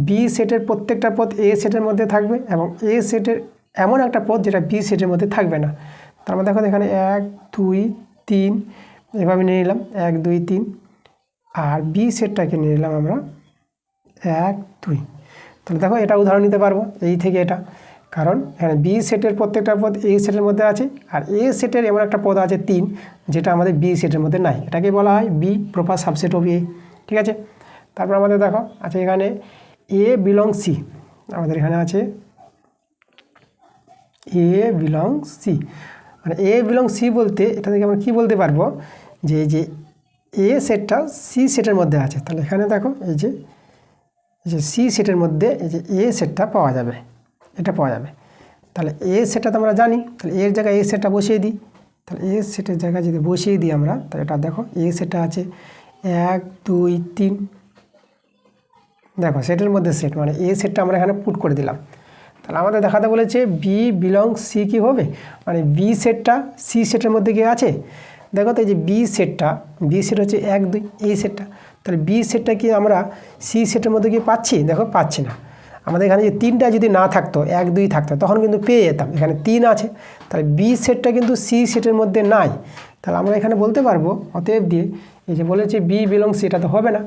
বি সেটের প্রত্যেকটা পদ এ সেটের মধ্যে থাকবে এবং এ সেটের এমন একটা পদ যেটা বি সেটের মধ্যে থাকবে না। তার মানে দেখো এখানে 1 2 3 এভাবে নিয়ে নিলাম 1 2 3, আর বি সেটটাকে নিয়ে নিলাম আমরা 1 2। তাহলে দেখো এটা উদাহরণ নিতে পারবো এই থেকে এটা, কারণ এখানে বি সেটের প্রত্যেকটা পদ এ সেটের মধ্যে আছে, আর এ সেটের এমন একটা পদ আছে 3 যেটা আমাদের বি সেটের মধ্যে নাই, এটাকে বলা হয় বি প্রপার সাবসেট অফ এ, ঠিক আছে। তারপর আমাদের দেখো আচ্ছা এখানে এ বিলং সি, আমাদের এখানে আছে এ বিলং সি, মানে এ বিলং সি বলতে এটা থেকে আমরা কী বলতে পারবো যে এ সেটটা সি সেটের মধ্যে আছে। তাহলে এখানে দেখো এই যে সি সেটের মধ্যে এই যে এ সেটটা পাওয়া যাবে, এটা পাওয়া যাবে। তাহলে এ সেটটা তো আমরা জানি, তাহলে এর জায়গায় এ সেটটা বসিয়ে দিই, তাহলে এ সেটের জায়গায় যদি বসিয়ে দিই আমরা, তাহলে এটা দেখো এ সেটটা আছে 1 2 3, দেখো সেটের মধ্যে সেট, মানে এ সেটটা আমরা এখানে পুট করে দিলাম। তাহলে আমাদের দেখাতে বলেছে বি বিলং সি কী হবে, মানে বি সেটটা সি সেটের মধ্যে কি আছে, দেখো তো এই যে বি সেট হচ্ছে 1 2 এই সেটটা, তাহলে বি সেটটা কি আমরা সি সেটের মধ্যে কি পাচ্ছি, দেখো পাচ্ছি না। আমাদের এখানে যে 3টা যদি না থাকতো 1 2 থাকতো তখন কিন্তু পেয়ে যেতাম, এখানে 3 আছে, তাহলে বি সেটটা কিন্তু সি সেটের মধ্যে নাই। তাহলে আমরা এখানে বলতে পারবো অতএব দিয়ে এই যে বলেছে বি বিলং সি, এটা তো হবে না।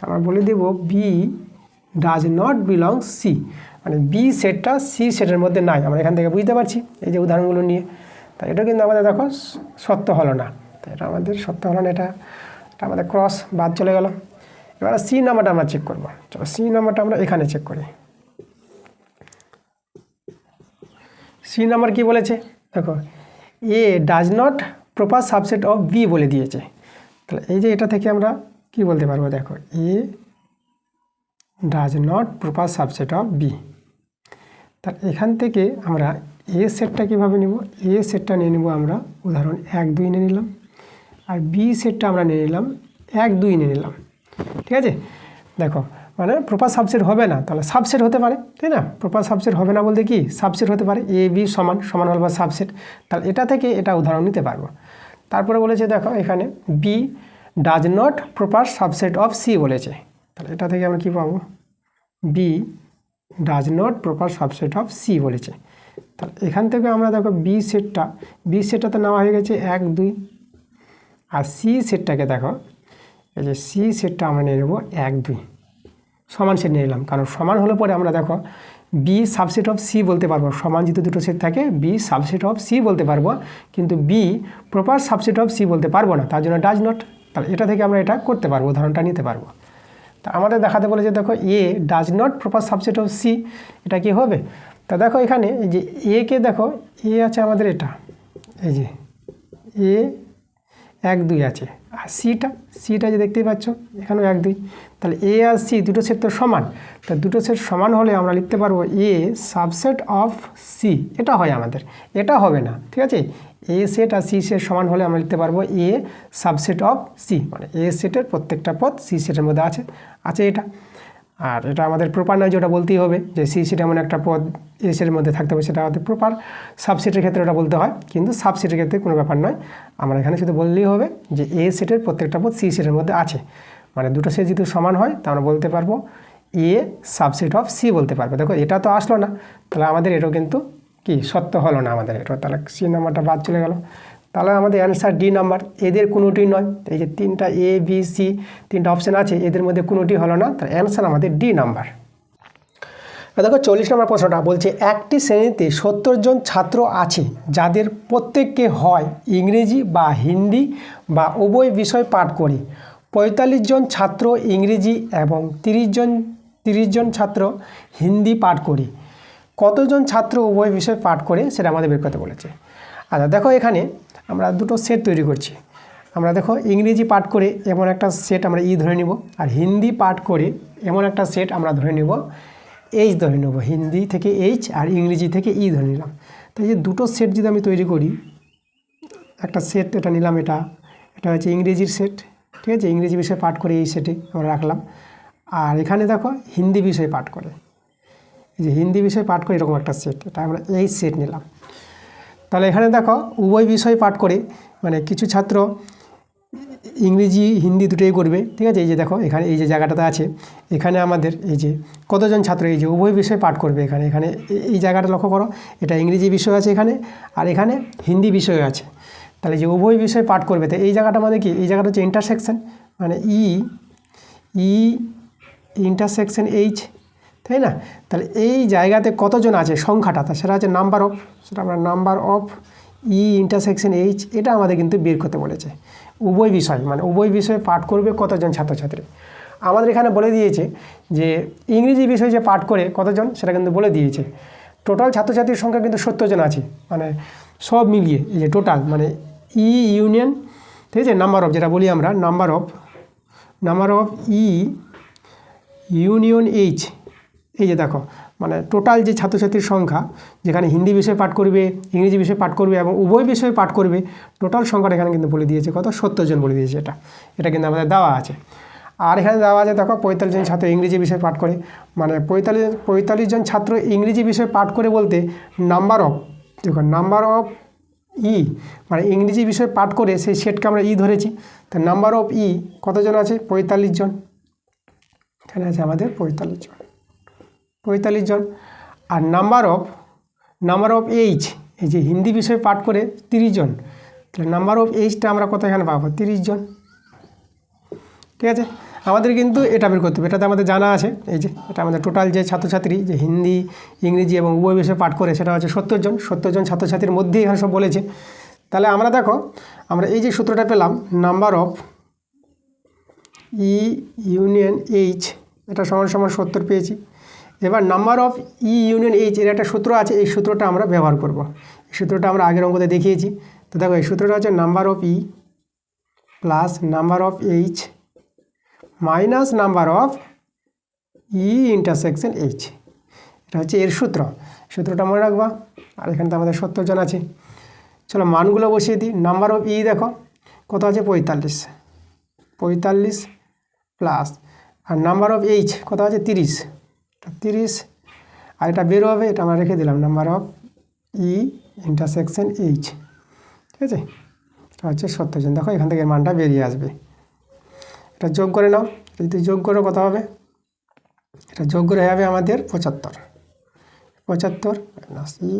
আমরা বলে দেব B does not belong C, মানে বি সেটটা সি সেটের মধ্যে নাই। আমরা এখান থেকে বুঝতে পারছি এই যে উদাহরণগুলো নিয়ে। তাই এটা কিন্তু আমাদের দেখো সত্য হলো না, তাই এটা আমাদের সত্য হলো না, এটা আমাদের ক্রস বাদ চলে গেল। এবার সি নাম্বারটা আমরা চেক করবো। চলো সি নাম্বারটা আমরা এখানে চেক করি। সি নাম্বার কি বলেছে দেখো, A does not proper subset of B বলে দিয়েছে। তাহলে এই যে এটা থেকে আমরা কি বলতে পারবো, দেখো A does not proper subset of B. তাহলে এখান থেকে আমরা এ সেটটা কীভাবে নিব, এ সেটটা নিয়ে নিব আমরা উদাহরণ 1 2 নিয়ে নিলাম, আর বি সেটটা আমরা নিয়ে নিলাম 1 2 নিয়ে নিলাম। ঠিক আছে, দেখো মানে প্রপার সাবসেট হবে না, তাহলে সাবসেট হতে পারে, তাই না? প্রপার সাবসেট হবে না বলতে কি সাবসেট হতে পারে, এ বি সমান সমান হল বা সাবসেট। তাহলে এটা থেকে এটা উদাহরণ নিতে পারবো। তারপরে বলেছে দেখো এখানে B does not proper subset of C বলেছে। তাহলে এটা থেকে আমরা কী পাবো, B does not proper subset of C বলেছে। তাহলে এখান থেকে আমরা দেখো বি সেটটা তো নেওয়া হয়ে গেছে 1 2, আর সি সেটটাকে দেখো এই যে সি সেটটা আমরা নিয়ে নেবো 1 2 সমান সেট নিয়ে নিলাম, কারণ সমান হলে পরে আমরা দেখো বি সাবসেট অফ সি বলতে পারবো। সমান যদি দুটো সেট থাকে বি সাবসেট অফ সি বলতে পারবো, কিন্তু B proper subset of C বলতে পারবো না, তার জন্য ডাজ নট। তাহলে এটা থেকে আমরা এটা করতে পারবো, উদাহরণটা নিতে পারবো। তা আমাদের দেখাতে বলেছে দেখো A does not proper subset of C, এটা কি হবে? তা দেখো এখানে এই যে এ কে দেখো, এ আছে আমাদের এটা, এই যে এ 1 2 আছে, আর সিটা যে দেখতেই পাচ্ছ এখানেও 1 2। তাহলে এ আর সি দুটো সেট তো সমান, তা দুটো সেট সমান হলে আমরা লিখতে পারবো এ সাবসেট অফ সি। এটা হয় আমাদের, এটা হবে না। ঠিক আছে, এ সেট আর সি সেট সমান হলে আমরা লিখতে পারবো এ সাবসেট অফ সি, মানে এ সেটের প্রত্যেকটা পদ সি সেটের মধ্যে আছে এটা। আর এটা আমাদের প্রপার নয়, যেটা বলতেই হবে যে সি সেট এমন একটা পদ এ সেটের মধ্যে থাকতে হবে, সেটা আমাদের প্রপার। সাবসেটের ক্ষেত্রে ওটা বলতে হয়, কিন্তু সাবসেটের ক্ষেত্রে কোনো ব্যাপার নয়। আমরা এখানে শুধু বললেই হবে যে এ সেটের প্রত্যেকটা পদ সি সেটের মধ্যে আছে, মানে দুটো সেট যদি সমান হয় তা আমরা বলতে পারবো এ সাবসেট অফ সি বলতে পারবো। দেখো এটা তো আসলো না, তাহলে আমাদের এটাও কিন্তু কি সত্য হলো না আমাদের এটা, তাহলে সি নাম্বারটা বাদ চলে গেল। তাহলে আমাদের অ্যান্সার ডি নাম্বার, এদের কোনোটি নয়। এই যে তিনটা এ বি সি তিনটা অপশান আছে, এদের মধ্যে কোনোটি হলো না, তাহলে অ্যান্সার আমাদের ডি নাম্বার। দেখো 40 নম্বর প্রশ্নটা বলছে একটি শ্রেণীতে 70 জন ছাত্র আছে যাদের প্রত্যেককে হয় ইংরেজি বা হিন্দি বা উভয় বিষয় পাঠ করে। 45 জন ছাত্র ইংরেজি এবং 30 জন ছাত্র হিন্দি পাঠ করে। কতজন ছাত্র উভয় বিষয় পাঠ করে সেটা আমাদের বের করতে বলেছে। আচ্ছা দেখো এখানে আমরা দুটো সেট তৈরি করছি। আমরা দেখো ইংরেজি পাঠ করে এমন একটা সেট আমরা ই ধরে নিব, আর হিন্দি পাঠ করে এমন একটা সেট আমরা ধরে নেব এইচ ধরে নেব। হিন্দি থেকে এইচ আর ইংরেজি থেকে ই ধরে নিলাম। তাই যে দুটো সেট যদি আমি তৈরি করি, একটা সেট এটা নিলাম, এটা হচ্ছে ইংরেজির সেট। ঠিক আছে, ইংরেজি বিষয় পাঠ করে এই সেটে আমরা রাখলাম। আর এখানে দেখো হিন্দি বিষয় পাঠ করে, এই যে হিন্দি বিষয় পাঠ করে এরকম একটা সেট, এটা আমরা এই সেট নিলাম। তাহলে এখানে দেখো উভয় বিষয় পাঠ করে, মানে কিছু ছাত্র ইংরেজি হিন্দি দুটোই করবে। ঠিক আছে, এই যে দেখো এখানে এই যে জায়গাটাতে আছে, এখানে আমাদের এই যে কতজন ছাত্র এই যে উভয় বিষয় পাঠ করবে। এখানে এই জায়গাটা লক্ষ্য করো, এটা ইংরেজি বিষয় আছে এখানে, আর এখানে হিন্দি বিষয় আছে। তাহলে যে উভয় বিষয় পাঠ করবে, তো এই জায়গাটা মানে কি, এই জায়গাটা হচ্ছে ইন্টারসেকশন, মানে ই ইন্টারসেকশন এইচ, তাই না? তাহলে এই জায়গাতে কতজন আছে সংখ্যাটা, তা সেটা হচ্ছে নাম্বার অফ, সেটা আমরা number of E intersection H, এটা আমাদের কিন্তু বের করতে বলেছে। উভয় বিষয় মানে উভয় বিষয়ে পাঠ করবে কতজন ছাত্রছাত্রী। আমাদের এখানে বলে দিয়েছে যে ইংরেজি বিষয় যে পাঠ করে কতজন সেটা কিন্তু বলে দিয়েছে। টোটাল ছাত্রছাত্রীর সংখ্যা কিন্তু 70 জন আছে, মানে সব মিলিয়ে এই যে টোটাল মানে ই ইউনিয়ন, ঠিক আছে, নাম্বার অফ যেটা বলি আমরা number of E union H. এই যে দেখো মানে টোটাল যে ছাত্রছাত্রীর সংখ্যা, যেখানে হিন্দি বিষয় পাঠ করবে, ইংরেজি বিষয় পাঠ করবে এবং উভয় বিষয় পাঠ করবে, টোটাল সংখ্যাটা এখানে কিন্তু বলে দিয়েছে কত, 70 জন বলে দিয়েছে। এটা কিন্তু আমাদের দেওয়া আছে। আর এখানে দেওয়া আছে দেখো 45 জন ছাত্র ইংরেজি বিষয় পাঠ করে, মানে 45 জন ছাত্র ইংরেজি বিষয় পাঠ করে বলতে নাম্বার অফ, দেখো নাম্বার অফ ই মানে ইংরেজি বিষয় পাঠ করে সেই সেটকে আমরা ই ধরেছি। তো নাম্বার অফ ই কতজন আছে, 45 জন, এখানে আছে আমাদের 45 জন। আর নাম্বার অফ এইচ, এই যে হিন্দি বিষয় পাঠ করে 30 জন, তাহলে নাম্বার অফ এইচটা আমরা কত এখানে পাবো, 30 জন। ঠিক আছে, আমাদের কিন্তু এটা বের করতে হবে, এটাতে আমাদের জানা আছে। এই যে এটা আমাদের টোটাল যে ছাত্রছাত্রী যে হিন্দি ইংরেজি এবং উভয় বিষয়ে পাঠ করে সেটা হচ্ছে 70 জন। 70 জন ছাত্রছাত্রীর মধ্যেই এখানে সব বলেছে। তাহলে আমরা দেখো আমরা এই যে সূত্রটা পেলাম, number of E union H, এটা সমান সমান 70 পেয়েছি। এবার number of E union H এর একটা সূত্র আছে, এই সূত্রটা আমরা ব্যবহার করব। এই সূত্রটা আমরা আগের অঙ্কতে দেখিয়েছি। তো দেখো এই সূত্রটা হচ্ছে number of E plus number of H minus number of E intersection H, এটা হচ্ছে এর সূত্র। সূত্রটা মনে রাখবা। আর এখানে তো আমাদের 70 জন আছে। চলো মানগুলো বসিয়ে দিই। নাম্বার অফ ই দেখো কত আছে, 45 প্লাস, আর নাম্বার অফ এইচ কত আছে, 30। আর এটা বের হবে, এটা আমরা রেখে দিলাম, number of E intersection H. ঠিক আছে, এটা হচ্ছে 70 জন। দেখো এখান থেকে এর মানটা বেরিয়ে আসবে। এটা যোগ করে নাও, যদি যোগ করে কত হবে, এটা যোগ করে হবে আমাদের 75 মাইনাস ই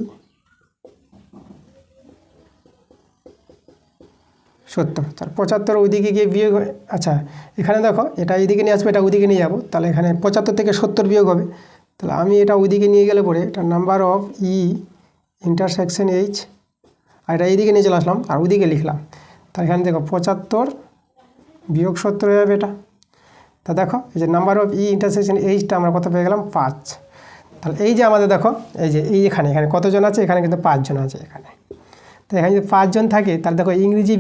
70। তার 75 ওইদিকে গিয়ে বিয়োগ, আচ্ছা এখানে দেখো এটা এইদিকে নিয়ে আসবে, এটা ওইদিকে নিয়ে যাবো, তাহলে এখানে 75 থেকে 70 বিয়োগ হবে। তাহলে আমি এটা ওইদিকে নিয়ে গেলে পরে এটা number of E intersection H, আর এটা এইদিকে নিয়ে চলে আসলাম আর ওইদিকে লিখলাম। তাহলে এখানে দেখো 75 বিয়োগ 70 হয়ে যাবে এটা। তা দেখো এই যে নাম্বার অফ ই ইন্টারসেকশন এইচটা আমরা কত পেয়ে গেলাম, 5। তাহলে এই যে আমাদের দেখো এই যে এখানে কতজন আছে, এখানে কিন্তু 5 জন আছে এখানে। তো এখানে যদি 5 জন থাকে তাহলে দেখো ইংরেজি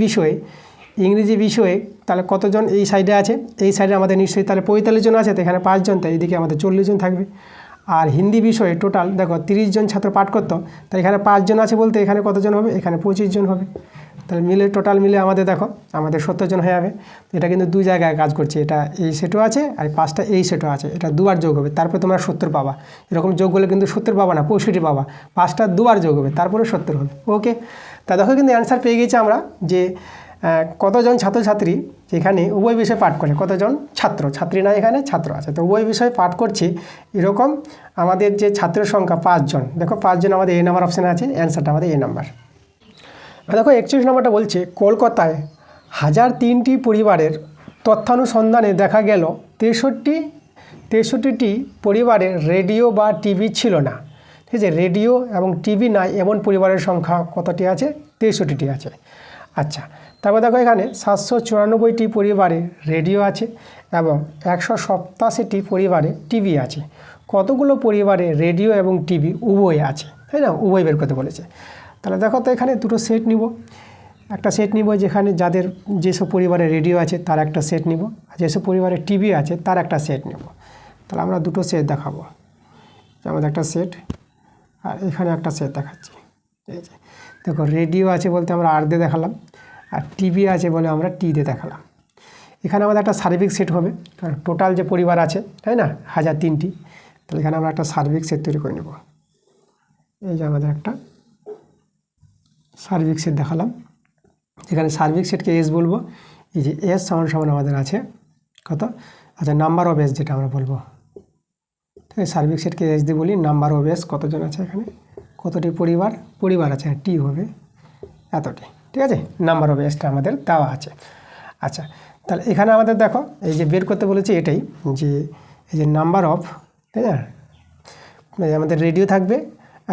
বিষয়ে তাহলে কতজন এই সাইডে আছে, এই সাইডে আমাদের নিশ্চয়ই তাহলে 45 জন আছে, তো এখানে 5 জন, তাই এইদিকে আমাদের 40 জন থাকবে। আর হিন্দি বিষয়ে টোটাল দেখো 30 জন ছাত্র পাঠ করতো, তাই এখানে 5 জন আছে বলতে এখানে কতজন হবে, এখানে 25 জন হবে। তাহলে টোটাল মিলে আমাদের দেখো আমাদের 70 জন হয়ে যাবে। এটা কিন্তু দুই জায়গায় কাজ করছে, এটা এই সেটও আছে আর 5টা এই সেটও আছে, এটা দুবার যোগ হবে তারপরে তোমরা 70 পাবা। এরকম যোগ করলে কিন্তু 70 পাবা না, 65 পাবা। 5টা দুবার যোগ হবে তারপরে 70 হবে। ওকে, তা দেখো কিন্তু অ্যান্সার পেয়ে গেছি আমরা যে কতজন ছাত্রছাত্রী এখানে উভয় বিষয়ে পাঠ করে, কতজন ছাত্রী না, এখানে ছাত্র আছে, তো উভয় বিষয়ে পাঠ করছে এরকম আমাদের যে ছাত্রের সংখ্যা 5 জন। দেখো 5 জন আমাদের এ নাম্বার অপশানে আছে, অ্যান্সারটা আমাদের এ নাম্বার। দেখো 41 নম্বরটা বলছে কলকাতায় 1003টি পরিবারের তথ্যানুসন্ধানে দেখা গেল 63টি পরিবারে রেডিও বা টিভি ছিল না। ঠিক আছে, রেডিও এবং টিভি নাই এমন পরিবারের সংখ্যা কতটি আছে, 63টি আছে। আচ্ছা, তারপর দেখো এখানে 794টি পরিবারে রেডিও আছে এবং 187টি পরিবারে টিভি আছে। কতগুলো পরিবারে রেডিও এবং টিভি উভয় আছে, তাই না, উভয় বের করতে বলেছে। তাহলে দেখো তো এখানে দুটো সেট নিব, একটা সেট নিব যেখানে যাদের যেসব পরিবারে রেডিও আছে তার একটা সেট নিব, আর যেসব পরিবারে টিভি আছে তার একটা সেট নেব। তাহলে আমরা দুটো সেট দেখাবো, আমাদের একটা সেট আর এখানে একটা সেট দেখাচ্ছি। এই যে দেখো রেডিও আছে বলতে আমরা আর দিয়ে দেখালাম, আর টিভি আছে বলে আমরা টি দিয়ে দেখালাম। এখানে আমাদের একটা সার্বিক সেট হবে, কারণ টোটাল যে পরিবার আছে তাই না 1003টি, তাহলে এখানে আমরা একটা সার্বিক সেট তৈরি করে নেব। এই যে আমাদের একটা সার্বিক সেট দেখালাম, এখানে সার্বিক সেটকে এস বলবো। এই যে এস সমান সমান আমাদের আছে কত, আচ্ছা নাম্বার অফ এস যেটা আমরা বলবো, ঠিক আছে, সার্বিক সেটকে এস দিয়ে বলি। নাম্বার অফ এস কতজন আছে, এখানে কতটি পরিবার আছে, টি হবে এতটি। ঠিক আছে, নাম্বার অফ এসটা আমাদের দেওয়া আছে। আচ্ছা, তাহলে এখানে আমাদের দেখো এই যে বের করতে বলেছি এটাই, যে এই যে নাম্বার অফ, তাই না, আমাদের রেডিও থাকবে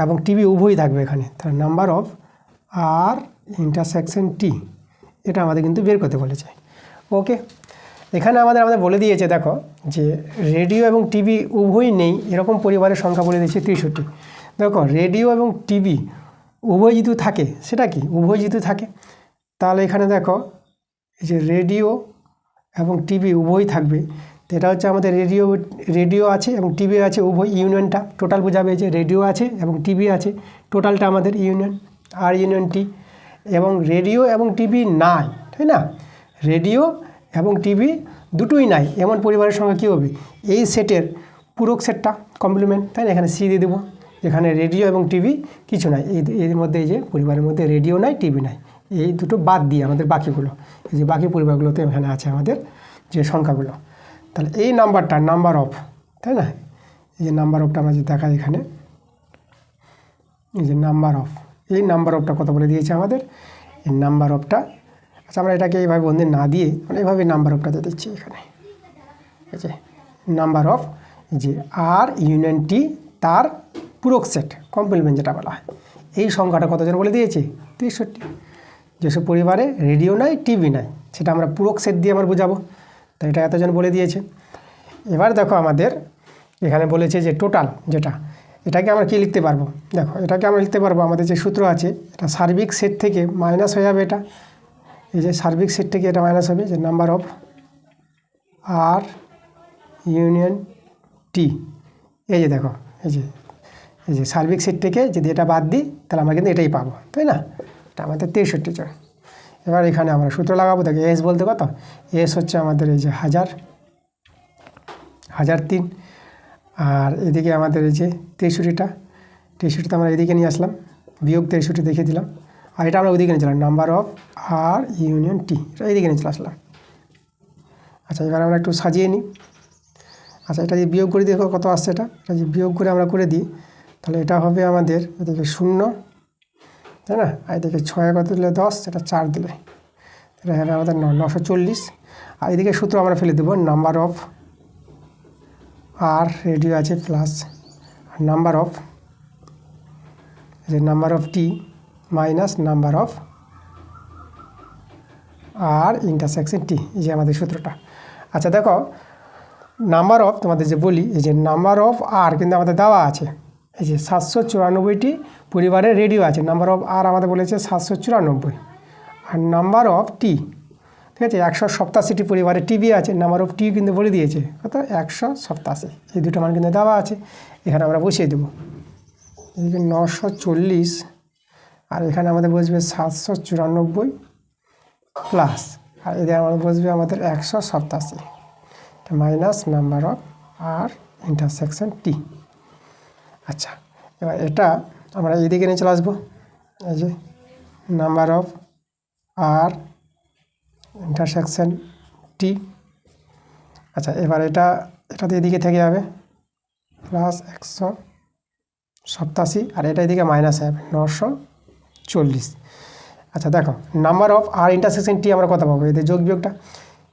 এবং টিভি উভয়ই থাকবে এখানে। তাহলে নাম্বার অফ আর ইন্টারসেকশন টি, এটা আমাদের কিন্তু বের করতে বলেছে। ওকে, এখানে আমাদের বলে দিয়েছে দেখো যে রেডিও এবং টিভি উভয়ই নেই এরকম পরিবারের সংখ্যা বলে দিয়েছে 63। দেখো রেডিও এবং টিভি উভয় যেহেতু থাকে, সেটা কি উভয় যেহেতু থাকে, তাহলে এখানে দেখো এই যে রেডিও এবং টিভি উভয়ই থাকবে। তো এটা হচ্ছে আমাদের রেডিও আছে এবং টিভি আছে, উভয় ইউনিয়নটা টোটাল বোঝাবে যে রেডিও আছে এবং টিভি আছে, টোটালটা আমাদের ইউনিয়ন আর ইউনিয়ন টি। এবং রেডিও এবং টিভি নাই, তাই না, রেডিও এবং টিভি দুটোই নাই এমন পরিবারের সংখ্যা কী হবে, এই সেটের পূরক সেটটা কমপ্লিমেন্ট, তাই না, এখানে সি দিয়ে দেবো। এখানে রেডিও এবং টিভি কিছু নাই, এর মধ্যে এই যে পরিবারের মধ্যে রেডিও নাই টিভি নাই, এই দুটো বাদ দিয়ে আমাদের বাকিগুলো, এই যে বাকি পরিবারগুলোতে এখানে আছে আমাদের যে সংখ্যাগুলো। তাহলে এই নাম্বারটা নাম্বার অফ, তাই না, এই যে নাম্বার অফটা আমরা যে দেখাই এখানে, এই যে নাম্বার অফ, এই নাম্বার অফটা কত বলে দিয়েছে আমাদের, এই নাম্বার অফটা। আচ্ছা, আমরা এটাকে এইভাবে বন্ধে না দিয়ে আমরা এইভাবে নাম্বার অফটা দিয়ে দিচ্ছি এখানে। আছে নাম্বার অফ যে আর ইউনিয়ন টি তার পূরক সেট কমপ্লিমেন্ট যেটা বলা হয়, এই সংখ্যাটা কতজন বলে দিয়েছে 63। যেসব পরিবারে রেডিও নাই টিভি নাই সেটা আমরা পূরক সেট দিয়ে আমরা বোঝাবো, তো এটা এতজন বলে দিয়েছে। এবার দেখো আমাদের এখানে বলেছে যে টোটাল যেটা, এটাকে আমরা কি লিখতে পারবো, দেখো এটাকে আমরা লিখতে পারবো আমাদের যে সূত্র আছে এটা সার্বিক সেট থেকে মাইনাস হয়ে যাবে, এটা এই যে সার্বিক সেট থেকে এটা মাইনাস হবে যে number of R union T, এই যে দেখো এই যে সার্বিক সেট থেকে যদি এটা বাদ দিই তাহলে আমরা কিন্তু এটাই পাবো, তাই না, এটা আমাদের 63 জন। এবার এখানে আমরা সূত্র লাগাবো, দেখো এস বলতে কত, এস হচ্ছে আমাদের এই যে 1003, আর এদিকে আমাদের এই যে 63টা আমরা এদিকে নিয়ে আসলাম, বিয়োগ 63 দেখিয়ে দিলাম, আর এটা আমরা ওইদিকে নিয়ে চলাম number of R union T, এটা এইদিকে নিয়ে চলে আসলাম। আচ্ছা এবার আমরা একটু সাজিয়ে নিই। আচ্ছা এটা যদি বিয়োগ করে দেখো কত আসছে, এটা যদি বিয়োগ করে আমরা করে দিই তাহলে এটা হবে আমাদের এদিকে 0, তাই না, আর এদিকে 6 কত দিলে 10, এটা 4 দিলে এটা হবে আমাদের 940। আর এদিকে সূত্র আমরা ফেলে দেবো নাম্বার অফ আর রেডিও আছে plus number of T minus number of R intersection T, এই যে আমাদের সূত্রটা। আচ্ছা দেখো নাম্বার অফ তোমাদের যে বলি, এই যে নাম্বার অফ আর কিন্তু আমাদের দেওয়া আছে, এই যে 794টি পরিবারের রেডিও আছে, নাম্বার অফ আর আমাদের বলেছে 794, আর নাম্বার অফ টি ঠিক আছে 187টি পরিবারের টিভি আছে, নাম্বার অফ টি কিন্তু বলে দিয়েছে কত 187, এই দুটো মান কিন্তু দেওয়া আছে, এখানে আমরা বসিয়ে দেবো এদিকে 940, আর এখানে আমাদের বসবে 794 প্লাস, আর এদিকে আমাদের বসবে আমাদের 187 minus number of R intersection T. আচ্ছা এবার এটা আমরা এইদিকে নিয়ে চলে আসবো, এই যে number of R intersection T. আচ্ছা এবার এটাতে এদিকে থেকে যাবে প্লাস 187, আর এটা এদিকে মাইনাস হবে 940। আচ্ছা দেখো নাম্বার অফ আর ইন্টারসেকশন টি আমরা কত পাবো, এদের যোগ বিয়োগটা,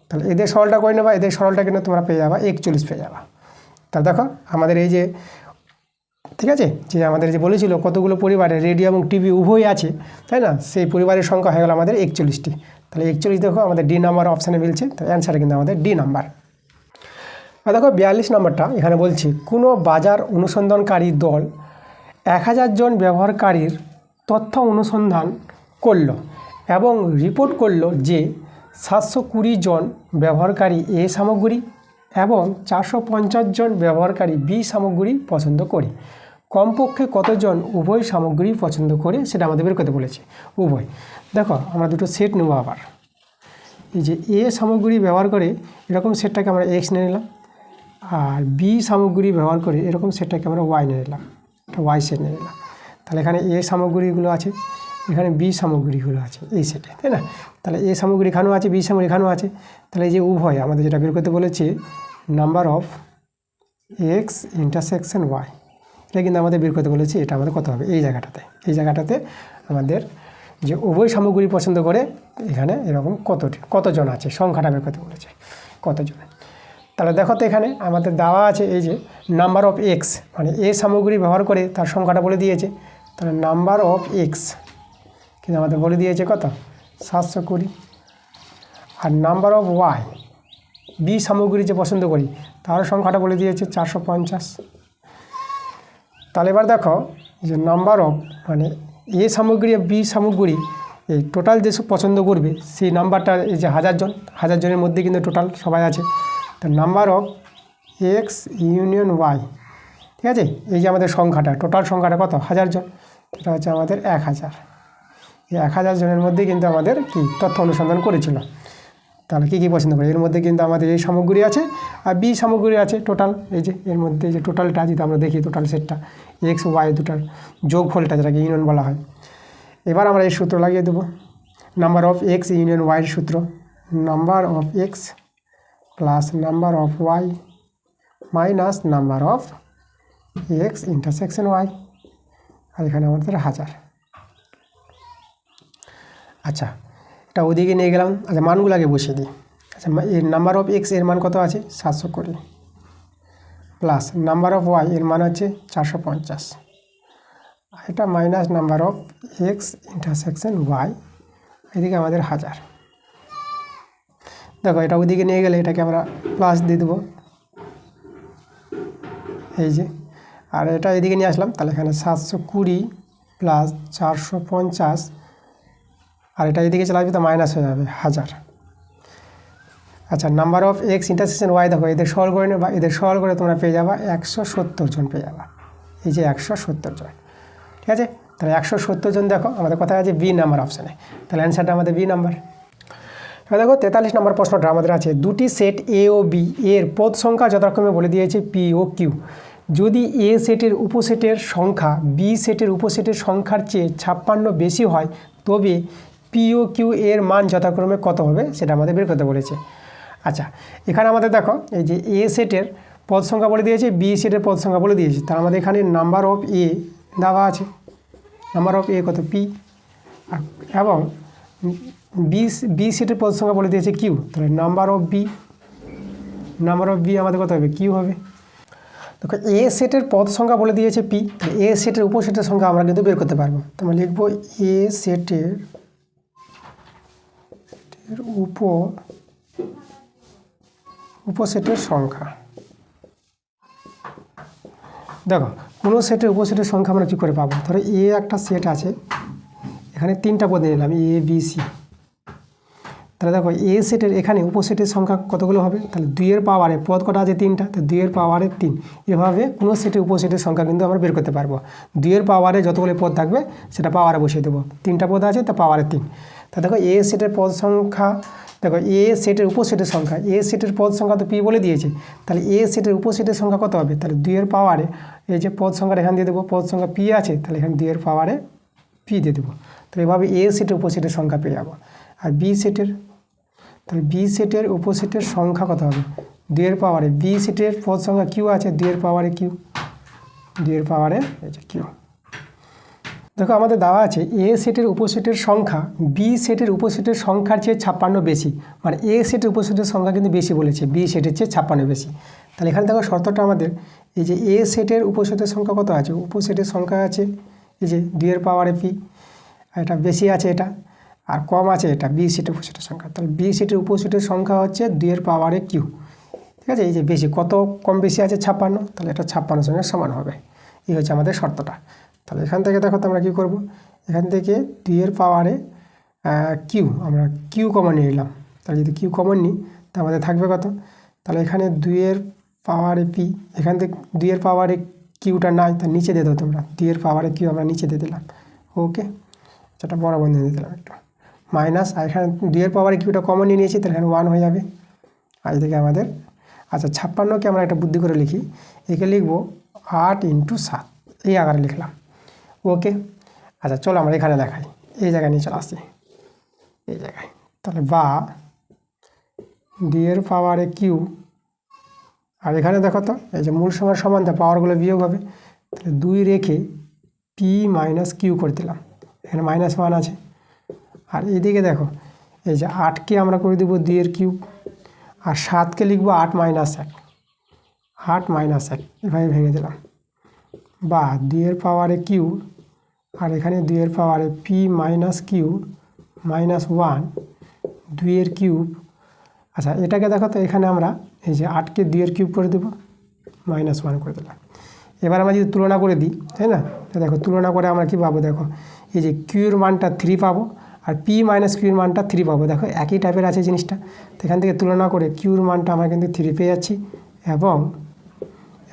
তাহলে এদের সরলটা করে নেবা, এদের সরলটা কিন্তু তোমরা পেয়ে যাবা 41 পেয়ে যাবা। তাহলে দেখো আমাদের এই যে ঠিক আছে যে আমাদের যে বলেছিল কতগুলো পরিবারে রেডিও এবং টিভি উভয় আছে, তাই না, সেই পরিবারের সংখ্যা হয়ে গেল আমাদের 41টি। তাহলে 41 দেখো আমাদের ডি নাম্বার অপশানে মিলছে, তো অ্যান্সারে কিন্তু আমাদের ডি নাম্বার। আর দেখো 42 নম্বরটা এখানে বলছি কোনো বাজার অনুসন্ধানকারী দল 1000 জন ব্যবহারকারীর তথ্য অনুসন্ধান করলো এবং রিপোর্ট করলো যে 720 জন ব্যবহারকারী এ সামগ্রী এবং 450 জন ব্যবহারকারী বি সামগ্রী পছন্দ করে, কমপক্ষে কতজন উভয় সামগ্রী পছন্দ করে সেটা আমাদের বের করতে বলেছে। উভয় দেখো আমরা দুটো সেট নেব, আবার এই যে এ সামগ্রী ব্যবহার করে এরকম সেটটাকে আমরা এক্স নিয়ে নিলাম, আর বি সামগ্রী ব্যবহার করে এরকম সেটটাকে আমরা ওয়াই নিয়ে নিলাম, একটা ওয়াই সেট নিয়ে নিলাম। তাহলে এখানে এ সামগ্রীগুলো আছে, এখানে বি সামগ্রীগুলো আছে এই সেটে, তাই না, তাহলে এ সামগ্রী এখানেও আছে, বি সামগ্রী এখানেও আছে, তাহলে এই যে উভয় আমাদের যেটা বের করতে বলেছে number of X intersection Y, এটা কিন্তু আমাদের বের করতে বলেছে, এটা আমাদের কত হবে এই জায়গাটাতে আমাদের যে উভয় সামগ্রী পছন্দ করে এখানে এরকম কতজন আছে সংখ্যাটা বের করতে বলেছে কতজন। তাহলে দেখো তো এখানে আমাদের দেওয়া আছে এই যে নাম্বার অফ এক্স মানে এ সামগ্রী ব্যবহার করে তার সংখ্যাটা বলে দিয়েছে, তাহলে নাম্বার অফ এক্স কিন্তু আমাদের বলে দিয়েছে কত 720, আর নাম্বার অফ ওয়াই বি সামগ্রী যে পছন্দ করি তার সংখ্যাটা বলে দিয়েছে 450। তাহলে এবার দেখো যে নাম্বার অফ মানে এ সামগ্রী আর বি সামগ্রী এই টোটাল যেসব পছন্দ করবে সেই নাম্বারটা এই যে 1000 জনের মধ্যে কিন্তু টোটাল সবাই আছে, তো number of X union Y, ঠিক আছে, এই যে আমাদের সংখ্যাটা টোটাল সংখ্যাটা কত 1000 জন, এটা হচ্ছে আমাদের 1000, এই 1000 জনের মধ্যে কিন্তু আমাদের কি তথ্য অনুসন্ধান করেছিল। তাহলে কী পছন্দ করে, এর মধ্যে কিন্তু আমাদের এই সামগ্রী আছে আর বি সামগ্রী আছে টোটাল, এই যে এর মধ্যে যে টোটালটা যদি আমরা দেখি টোটাল সেটটা এক্স ওয়াই দুটার যোগফলটা যেটাকে ইউনিয়ন বলা হয়। এবার আমরা এই সূত্র লাগিয়ে দেবো নাম্বার অফ এক্স ইউনিয়ন ওয়াইয়ের সূত্র, number of X plus number of Y minus number of X intersection Y, আর এখানে আমাদের 1000। আচ্ছা এটা ওদিকে নিয়ে গেলাম, আচ্ছা মানগুলো আগে বসিয়ে দিই। আচ্ছা, এর নাম্বার অফ এক্স এর মান কত আছে 720 প্লাস নাম্বার অফ ওয়াই এর মান হচ্ছে 450, এটা minus number of X intersection Y, এদিকে আমাদের 1000। দেখো এটা ওইদিকে নিয়ে গেলে এটাকে আমরা প্লাস দিয়ে দেবো, এই যে, আর এটা এদিকে নিয়ে আসলাম, তাহলে এখানে 720 প্লাস 450, আর এটা এদিকে চলে আসবে তো মাইনাস হয়ে যাবে 1000। আচ্ছা, number of X intersection Y দেখো, এদের সরল করে নেবা, এদের সরল করে তোমরা পেয়ে যাবা 170 জন পেয়ে যাবা, এই যে 170 জন। ঠিক আছে, তাহলে 170 জন দেখো আমাদের কথা আছে বি নাম্বার অপশানে, তাহলে অ্যান্সারটা আমাদের বি নাম্বার। এবার দেখো 43 নম্বর প্রশ্নটা আমাদের আছে, দুটি সেট এ ও বি এর পদ সংখ্যা যথাক্রমে বলে দিয়েছে পি ও কিউ। যদি এ সেটের উপসেটের সংখ্যা বি সেটের উপসেটের সংখ্যার চেয়ে 56 বেশি হয়, তবে পি ও কিউ এর মান যথাক্রমে কত হবে সেটা আমাদের বের করতে বলেছে। আচ্ছা, এখানে আমাদের দেখো এই যে এ সেটের পদ সংখ্যা বলে দিয়েছে, বি সেটের পদ সংখ্যা বলে দিয়েছে, তার আমাদের এখানে নাম্বার অফ এ দেওয়া আছে, নাম্বার অফ এ কত পি, এবং বি সেটের পদ সংখ্যা বলে দিয়েছে কিউ, তাহলে নাম্বার অফ বি আমাদের কত হবে কিউ হবে। দেখো এ সেটের পদ সংখ্যা বলে দিয়েছে পি, তাহলে এ সেটের উপসেটের সংখ্যা আমরা কিন্তু বের করতে পারবো, তো আমরা লিখবো এ সেটের উপসেটের সংখ্যা। দেখো কোনো সেটের উপসেটের সংখ্যা আমরা কী করে পাবো, ধরো এ একটা সেট আছে, এখানে 3টা পদ নিলাম এ বি সি, তাহলে দেখো এ সেটের এখানে উপসেটের সংখ্যা কতগুলো হবে, তাহলে 2-এর পাওয়ারে পদ কটা আছে 3টা, তো 2-এর পাওয়ারে 3, এভাবে কোনো সেটের উপসেটের সংখ্যা কিন্তু আমরা বের করতে পারবো। 2-এর পাওয়ারে যতগুলো পদ থাকবে সেটা পাওয়ারে বসিয়ে দেবো, 3টা পদ আছে তো পাওয়ারে 3। তা দেখো এ সেটের পদ সংখ্যা, দেখো এ সেটের উপসেটের সংখ্যা, এ সেটের পদ সংখ্যা তো পি বলে দিয়েছে, তাহলে এ সেটের উপসেটের সংখ্যা কত হবে, তাহলে 2-এর পাওয়ারে এই যে পদ সংখ্যাটা এখানে দিয়ে দেবো, পদ সংখ্যা পি আছে, তাহলে এখানে 2-এর পাওয়ারে পি দিয়ে দেবো, তো এভাবে এ সেটের উপসেটের সংখ্যা পেয়ে যাবো। আর বি সেটের, তাহলে বি সেটের উপসেটের সংখ্যা কত হবে, 2-এর পাওয়ারে, বি সেটের পদ সংখ্যা কিউ আছে, 2-এর পাওয়ারে কিউ, 2-এর পাওয়ারে এই যে কিউ। দেখো আমাদের দেওয়া আছে এ সেটের উপসেটের সংখ্যা বি সেটের উপসেটের সংখ্যার চেয়ে 56 বেশি, মানে এ সেটের উপসেটের সংখ্যা কিন্তু বেশি বলেছে, বি সেটের চেয়ে 56 বেশি। তাহলে এখানে দেখো শর্তটা আমাদের এই যে এ সেটের উপসেটের সংখ্যা কত আছে, উপসেটের সংখ্যা আছে এই যে 2-এর পাওয়ারে পি, এটা বেশি আছে এটা, আর কম আছে এটা বি সেটের উপসেটের সংখ্যা, তাহলে বি সেটের উপসেটের সংখ্যা হচ্ছে 2-এর পাওয়ারে কিউ। ঠিক আছে, এই যে বেশি কত কম বেশি আছে 56, তাহলে এটা 56 সঙ্গে সমান হবে, এই হচ্ছে আমাদের শর্তটা। তাহলে এখান থেকে দেখো তো আমরা কী করবো, এখান থেকে 2-এর পাওয়ারে কিউ, আমরা কিউ কমন নিয়ে নিলাম, তাহলে যদি কিউ কমন নিই তা আমাদের থাকবে কত, তাহলে এখানে 2-এর পাওয়ারে পি, এখান থেকে 2-এর পাওয়ারে কিউটা নাই, তার নিচে দিয়ে দাও তোমরা, 2-এর পাওয়ারে কিউ আমরা নিচে দিয়ে দিলাম, ওকে, সেটা বড় বন্ধ দিয়ে দিলাম একটু, মাইনাস, আর এখানে 2-এর পাওয়ারে কিউটা কমন নিয়ে নিয়েছি, তাহলে এখানে 1 হয়ে যাবে, আর এদিকে আমাদের, আচ্ছা 56কে আমরা একটা বুদ্ধি করে লিখি, একে লিখবো 8 × 7, এই আকারে লিখলাম, ওকে। আচ্ছা চলো আমরা এখানে দেখাই, এই জায়গায় নিয়ে চলে আসছি, এই জায়গায়, তাহলে বা 2-এর পাওয়ারে কিউ, আর এখানে দেখো তো এই যে মূল সংখ্যার সমানতা পাওয়ারগুলো বিয়োগ হবে, তাহলে 2 রেখে পি মাইনাস কিউ করে দিলাম, এখানে -1 আছে, আর এইদিকে দেখো এই যে 8কে আমরা করে দেবো 2-এর কিউব, আর 7কে লিখবো 8 - 1, 8 - 1, এভাবে ভেঙে দিলাম, বা 2-এর পাওয়ারে কিউ, আর এখানে 2-এর পাওয়ারে পি মাইনাস কিউ -1, 2-এর কিউব। আচ্ছা এটাকে দেখো তো এখানে আমরা এই যে 8কে 2-এর কিউব করে দেবো, -1 করে দিলাম। এবার আমরা যদি তুলনা করে দিই, তাই না, তো দেখো তুলনা করে আমরা কী পাবো, দেখো এই যে কিউর মানটা 3 পাবো, আর পি মাইনাস কিউর মানটা 3 পাবো, দেখো একই টাইপের আছে জিনিসটা, তো এখান থেকে তুলনা করে কিউর মানটা আমরা কিন্তু 3 পেয়ে যাচ্ছি,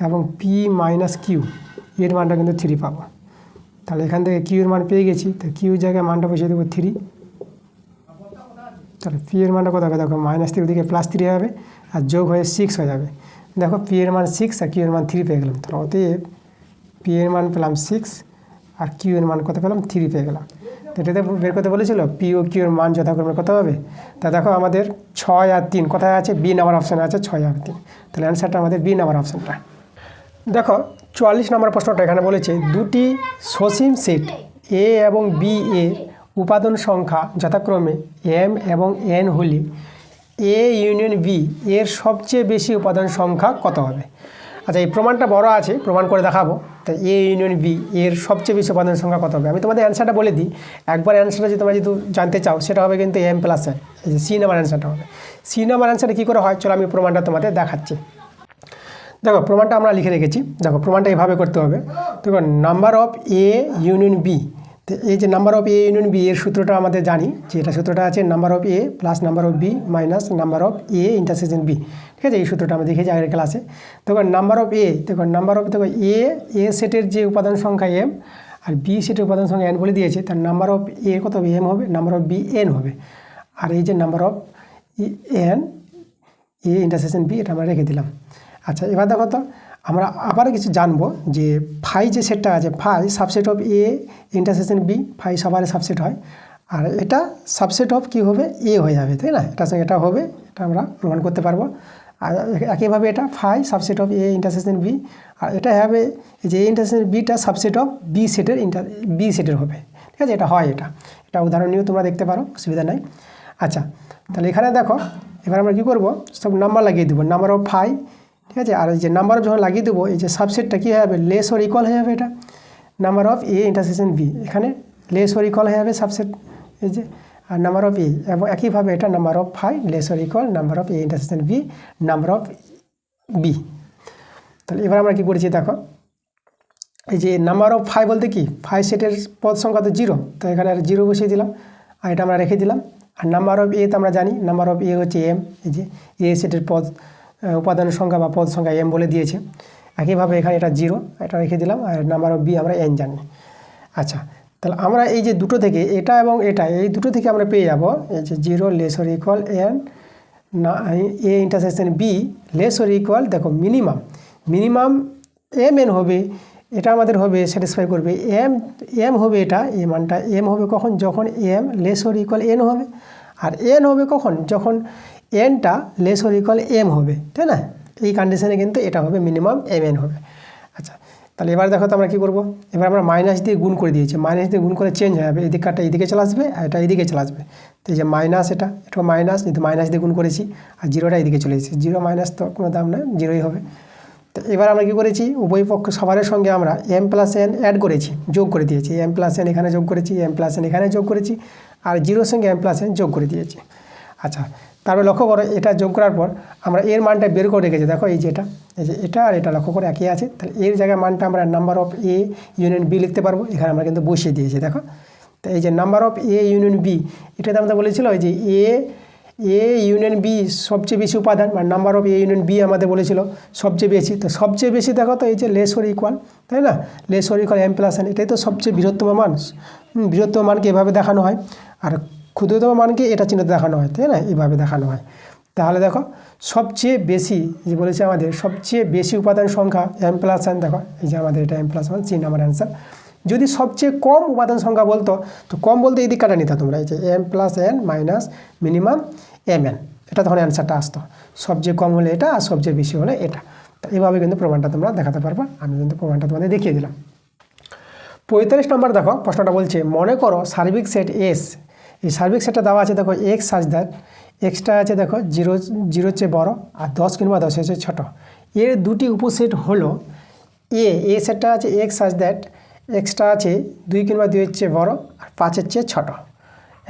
এবং পি মাইনাস কিউ এর মানটা কিন্তু 3 পাবো, তাহলে এখান থেকে কিউর মান পেয়ে গেছি, তো কিউর জায়গায় মানটা বসিয়ে দেবো 3, তাহলে পি এর মানটা কত হবে, দেখো -3 দিকে +3 হবে, আর যোগ হয়ে 6 হয়ে যাবে, দেখো পি এর মান 6 আর কিউ এর মান 3 পেয়ে গেলাম, তাহলে অতএব পি এর মান পেলাম 6 আর কিউ এর মান কত পেলাম 3 পেয়ে গেলাম। তো এটাতে বের করতে বলেছিল পি ও কিউ এর মান যথাক্রমে কত হবে, তা দেখো আমাদের 6 আর 3 কোথায় আছে, বি নাম্বার অপশানে আছে 6 আর 3, তাহলে অ্যান্সারটা আমাদের বি নাম্বার অপশানটা। দেখো 44 নম্বর প্রশ্নটা এখানে বলেছে, দুটি সসীম সেট এ এবং বি এর উপাদান সংখ্যা যথাক্রমে m এবং n হলে এ ইউনিয়ন বি এর সবচেয়ে বেশি উপাদান সংখ্যা কত হবে? আচ্ছা, এই প্রমাণটা বড় আছে, প্রমাণ করে দেখাবো। তো এ ইউনিয়ন বি এর সবচেয়ে বেশি উপাদান সংখ্যা কত হবে? আমি তোমাদের অ্যান্সারটা বলে দিই। একবার অ্যান্সারটা যদি তোমরা যদি জানতে চাও সেটা হবে কিন্তু এম প্লাস এন। এই যে সি নাম্বার অ্যান্সারটা হবে। সি নাম্বার অ্যান্সারটা কী করে হয় চলো আমি প্রমাণটা তোমাদের দেখাচ্ছি। দেখো প্রমাণটা আমরা লিখে রেখেছি। দেখো প্রমাণটা এইভাবে করতে হবে। দেখো number of A union B, তো এই যে number of A union B এর সূত্রটা আমাদের জানি যে এটা সূত্রটা আছে number of A plus number of B minus number of A intersection B. ঠিক আছে, এই সূত্রটা আমরা দেখেছি আগের ক্লাসে। দেখো নাম্বার অফ এ, দেখো নাম্বার অফ দেখো এ সেটের যে উপাদান সংখ্যা এম আর বি সেটের উপাদান সংখ্যা এন বলে দিয়েছে, তার নাম্বার অফ এ কত হবে? এম হবে, নাম্বার অফ বি এন হবে, আর এই যে number of N A intersection B এটা আমরা রেখে দিলাম। আচ্ছা, এবার দেখো তো আমরা আবার কিছু জানবো যে ফাই যে সেটটা আছে, phi subset of A intersection B, phi সবার সাবসেট হয়, আর এটা সাবসেট অফ কী হবে? এ হয়ে যাবে, তাই না? এটার সঙ্গে এটা হবে, এটা আমরা প্রমাণ করতে পারবো। আর একইভাবে এটা phi subset of A intersection B, আর এটা হবে যে এ ইন্টারসেকশন বিটা সাবসেট অফ বি সেটের হবে। ঠিক আছে, এটা হয়, এটা উদাহরণ নিয়েও তোমরা দেখতে পারো, অসুবিধা নাই। আচ্ছা, তাহলে এখানে দেখো এবার আমরা কী করবো, সব নাম্বার লাগিয়ে দেবো, নাম্বার অফ ফাই। ঠিক আছে, আর এই যে নাম্বার অফ যখন লাগিয়ে দেবো এই যে সাবসেটটা কী হবে? লেস ওর ইকুয়াল হয়ে যাবে এটা number of A intersection B, এখানে লেস ওর ইকুয়াল হয়ে যাবে সাবসেট এই যে, আর নাম্বার অফ এ, এবং একইভাবে এটা number of phi less or equal number of A intersection B number of B. তাহলে এবার আমরা কী করেছি দেখো, এই যে নাম্বার অফ ফাই বলতে কি, ফাই সেটের পদ সংখ্যা তো 0, তো এখানে আর 0 বসিয়ে দিলাম, আর এটা আমরা রেখে দিলাম। আর নাম্বার অফ এ তো আমরা জানি, নাম্বার অফ এ হচ্ছে এম, এই যে এ সেটের উপাদান সংখ্যা বা পদ সংখ্যা এম বলে দিয়েছে। একইভাবে এখানে এটা 0, এটা রেখে দিলাম, আর নাম্বার অফ বি আমরা এন জানি। আচ্ছা, তাহলে আমরা এই যে দুটো থেকে এটা এবং এটা, এই দুটো থেকে আমরা পেয়ে যাব এই যে 0 লেস ওর ইকুয়াল এন না A intersection B less or equal, দেখো মিনিমাম এম এন হবে, এটা আমাদের হবে স্যাটিসফাই করবে। এম হবে এটা, এই মানটা এম হবে কখন? যখন M less or equal N হবে, আর এন হবে কখন? যখন এনটা লেস ওর ইকুয়াল এম হবে, তাই না? এই কন্ডিশনে কিন্তু এটা হবে মিনিমাম এম এন হবে। আচ্ছা, তাহলে এবার দেখো তো আমরা কী করবো, এবার আমরা মাইনাস দিয়ে গুণ করে দিয়েছি, মাইনাস দিয়ে গুণ করে চেঞ্জ হয়ে যাবে, এদিক কারটা এদিকে চলে আসবে আর এটা এদিকে চলে আসবে। তো এই যে মাইনাস, এটা মাইনাস, যেহেতু মাইনাস দিয়ে গুণ করেছি, আর 0টা এদিকে চলে এসেছে, 0 মাইনাস তো কোনো দাম না, 0ই হবে। তো এবার আমরা কী করেছি, উভয় পক্ষ সবার সঙ্গে আমরা এম প্লাস এন অ্যাড করেছি, যোগ করে দিয়েছি, এম প্লাস এন এখানে যোগ করেছি, এম প্লাস এন এখানে যোগ করেছি, আর 0-র সঙ্গে এম প্লাস এন যোগ করে দিয়েছি। আচ্ছা, তারপরে লক্ষ্য করো এটা যোগ করার পর আমরা এর মানটা বের করে রেখেছি, দেখো এই যে এটা আর এটা লক্ষ্য করে একই আছে, তাহলে এর জায়গায় মানটা আমরা number of A union B লিখতে পারবো, এখানে আমরা কিন্তু বসিয়ে দিয়েছি। দেখো তো এই যে number of A union B, এটাতে আমাদের বলেছিল এই যে এ ইউনিয়ন বি সবচেয়ে বেশি উপাদান, মানে number of A union B আমাদের বলেছিল সবচেয়ে বেশি, তো সবচেয়ে বেশি দেখো তো এই যে লেস ওর ইকুয়াল, তাই না? Less or equal M plus N, এটাই তো সবচেয়ে বৃহত্তম মান। বৃহত্তম মানকে এভাবে দেখানো হয়, আর ক্ষুদ্রতম মানকে এটা চিহ্নতে দেখানো হয়, তাই না? এইভাবে দেখানো হয়। তাহলে দেখো সবচেয়ে বেশি যে বলেছে আমাদের সবচেয়ে বেশি উপাদান সংখ্যা এম প্লাস এন, দেখো এই যে আমাদের এটা M plus one, C number answer. যদি সবচেয়ে কম উপাদান সংখ্যা বলতো, তো কম বলতে এই দিকটা নিতে তোমরা, এই যে M plus N minus minimum M N, এটা তখন অ্যান্সারটা আসতো। সবচেয়ে কম হলে এটা, আর সবচেয়ে বেশি হলে এটা। তো এইভাবে কিন্তু প্রমাণটা তোমরা দেখাতে পারবা, আমি কিন্তু প্রমাণটা তোমাদের দেখিয়ে দিলাম। 45 নম্বর দেখো প্রশ্নটা বলছে, মনে করো সার্বিক সেট এস, এই সার্বিক সেটটা দেওয়া আছে, দেখো এক্স সাজ দ্যাট এক্সটা আছে দেখো 0 চেয়ে বড়, আর 10 কিংবা 10 হচ্ছে ছোটো। এর দুটি উপসেট হলো এ সেটটা আছে এক্স সাজ দ্যাট এক্সটা আছে 2 কিংবা 2-এর চেয়ে বড় আর 5-এর চেয়ে ছোটো,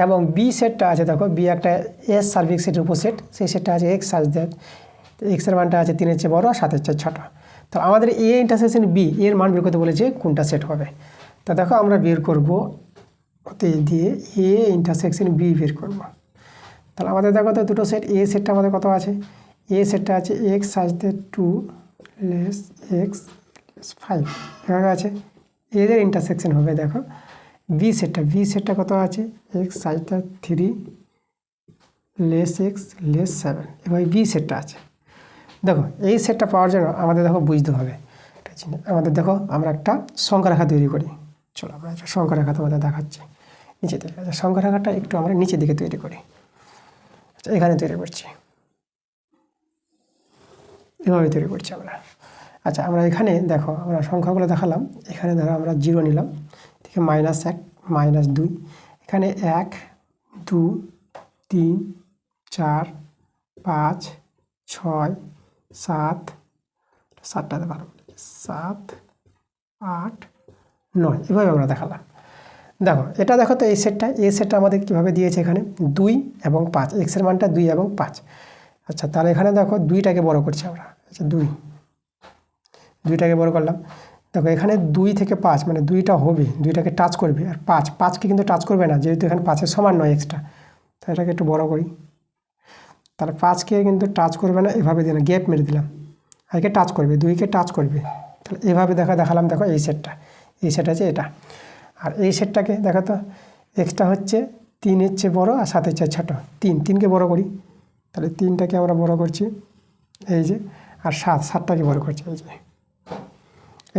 এবং বি সেটটা আছে দেখো বি একটা এস সার্বিক সেটের উপসেট, সেই সেটটা আছে এক্স সাজ দ্যাট এক্সের মানটা আছে 3-এর চেয়ে বড় আর 7-এর চেয়ে ছোটো। তো আমাদের এ ইন্টারসেকশন বি এর মান বের করতে বলেছে, কোনটা সেট হবে? তা দেখো আমরা বের করবো ওতে দিয়ে এ ইন্টারসেকশন বি বের করবো। তাহলে আমাদের দেখো তো দুটো সেট, এ সেটটা আমাদের কত আছে, এ সেটটা আছে x such that 2 less x 5 এভাবে আছে, এদের ইন্টারসেকশন হবে দেখো বি সেটটা কত আছে x such that 3 less x less 7, এবার বি সেটটা আছে। দেখো এই সেটটা পাওয়ার জন্য আমাদের দেখো বুঝতে হবে, আমাদের দেখো আমরা একটা সংখ্যা রেখা তৈরি করি। চলো আমরা একটা সংখ্যা রেখা তোমাদের দেখাচ্ছি নিচে থেকে। আচ্ছা, সংখ্যা রেখাটা একটু আমরা নিচের দিকে তৈরি করি। আচ্ছা, এখানে তৈরি করছি, এভাবে তৈরি করছি আমরা। আচ্ছা, আমরা এখানে দেখো আমরা সংখ্যাগুলো দেখালাম, এখানে ধরো আমরা 0 নিলাম, ঠিক আছে, -1 -2, এখানে 1 2 3 4 5 6 7 7টাতে 12 7 8 9 এভাবে আমরা দেখালাম। দেখো এটা দেখো তো এই সেটটা আমাদের কীভাবে দিয়েছে এখানে 2 এবং 5, এক্সের মানটা 2 এবং 5। আচ্ছা তাহলে এখানে দেখো 2টাকে বড় করছি আমরা। আচ্ছা 2টাকে বড় করলাম। দেখো এখানে 2 থেকে 5 মানে 2টা হবে, 2টাকে টাচ করবে, আর 5কে কিন্তু টাচ করবে না, যেহেতু এখানে 5-এর সমান নয় এক্সট্রা। তাই এটাকে একটু বড় করি। তাহলে 5কে কিন্তু টাচ করবে না, এভাবে দিলাম, গ্যাপ মেরে দিলাম। আগে টাচ করবে, 2কে টাচ করবে। তাহলে এভাবে দেখালাম। দেখো এই সেট আছে এটা। আর এই সেটটাকে দেখো তো এক্সট্রা হচ্ছে 3-এর চেয়ে বড়ো আর 7-এর চেয়ে ছোটো। 3কে বড় করি, তাহলে 3টাকে আমরা বড় করছি এই যে, আর 7টাকে বড় করছি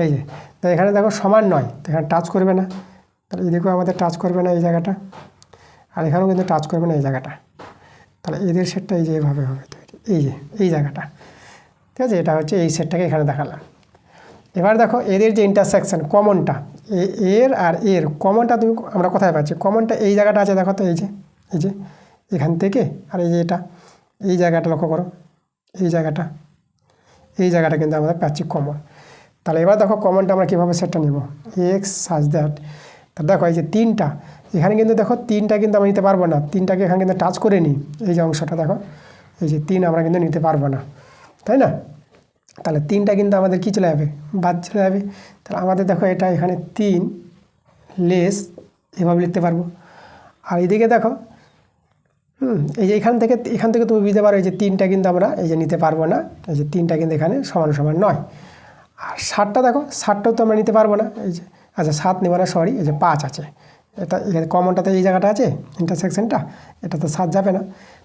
এই যে। তো এখানে দেখো সমান নয়, তো এখানে টাচ করবে না। তাহলে এদিকেও আমাদের টাচ করবে না এই জায়গাটা, আর এখানেও কিন্তু টাচ করবে না এই জায়গাটা। তাহলে এদের সেটটা এই যে এভাবে হবে তৈরি, এই জায়গাটা। ঠিক আছে, এটা হচ্ছে এই সেটটাকে এখানে দেখালাম। এবার দেখো এদের যে ইন্টারসেকশন কমনটা, এর আর এর কমনটা আমরা কোথায় পাচ্ছি? কমনটা এই জায়গাটা আছে, দেখো তো এই যে এখান থেকে, আর এই যে এটা এই জায়গাটা লক্ষ্য করো, এই জায়গাটা কিন্তু আমরা পাচ্ছি কমন। তাহলে এবার দেখো কমনটা আমরা কীভাবে সেটটা নেব, এক্স সাজ দ্যাট। তা দেখো এই যে 3টা এখানে কিন্তু দেখো 3টা কিন্তু আমরা নিতে পারবো না, 3টাকে এখানে কিন্তু টাচ করে নিই, এই যে অংশটা দেখো এই যে 3 আমরা কিন্তু নিতে পারবো না, তাই না? তাহলে 3টা কিন্তু আমাদের কী চলে যাবে, বাদ চলে যাবে। তাহলে আমাদের দেখো এটা এখানে 3 লেস এভাবে লিখতে পারবো। আর এদিকে দেখো এই যে এখান থেকে তুমি বুঝতে পারো এই যে 3টা কিন্তু আমরা এই যে নিতে পারবো না, এই যে 3টা কিন্তু এখানে সমান নয়। আর 7টা দেখো, 7টাও তো আমরা নিতে পারবো না, এই যে আচ্ছা 7 নেব না, সরি, এই যে 5 আছে, এটা এখানে কমনটাতে এই জায়গাটা আছে ইন্টারসেকশনটা, এটা তো 7 যাবে না।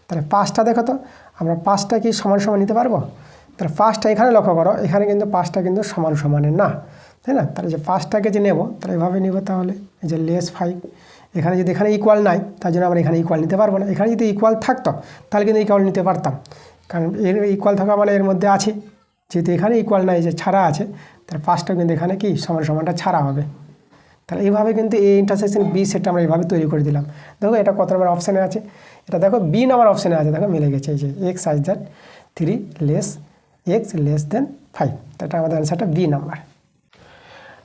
তাহলে 5টা দেখো তো আমরা 5টা কি সমান নিতে পারবো? তাহলে 5টা এখানে লক্ষ্য করো, এখানে কিন্তু 5টা কিন্তু সমানের না, তাই না? তাহলে যে 5টাকে যে নেব তাহলে এভাবে নেব, তাহলে এই যে লেস 5, এখানে যদি এখানে ইকুয়াল নাই তার জন্য আমরা এখানে ইকুয়াল নিতে পারবো না। এখানে যদি ইকুয়াল থাকতো তাহলে কিন্তু ইকুয়াল নিতে পারতাম, কারণ এর ইকুয়াল থাকা মানে এর মধ্যে আছে, যেহেতু এখানে ইকুয়াল নাই, যে ছাড়া আছে, তাহলে 5টা কিন্তু এখানে কি সমানটা ছাড়া হবে। তাহলে এইভাবে কিন্তু এই ইন্টারসেকশন বি সেটটা আমরা এইভাবে তৈরি করে দিলাম। দেখো এটা কত নম্বর অপশানে আছে, এটা দেখো বি নাম্বার অপশানে আছে, দেখো মিলে গেছে, এই যে x size that 3 less x less than 5, এটা আমাদের অ্যান্সারটা বি নাম্বার।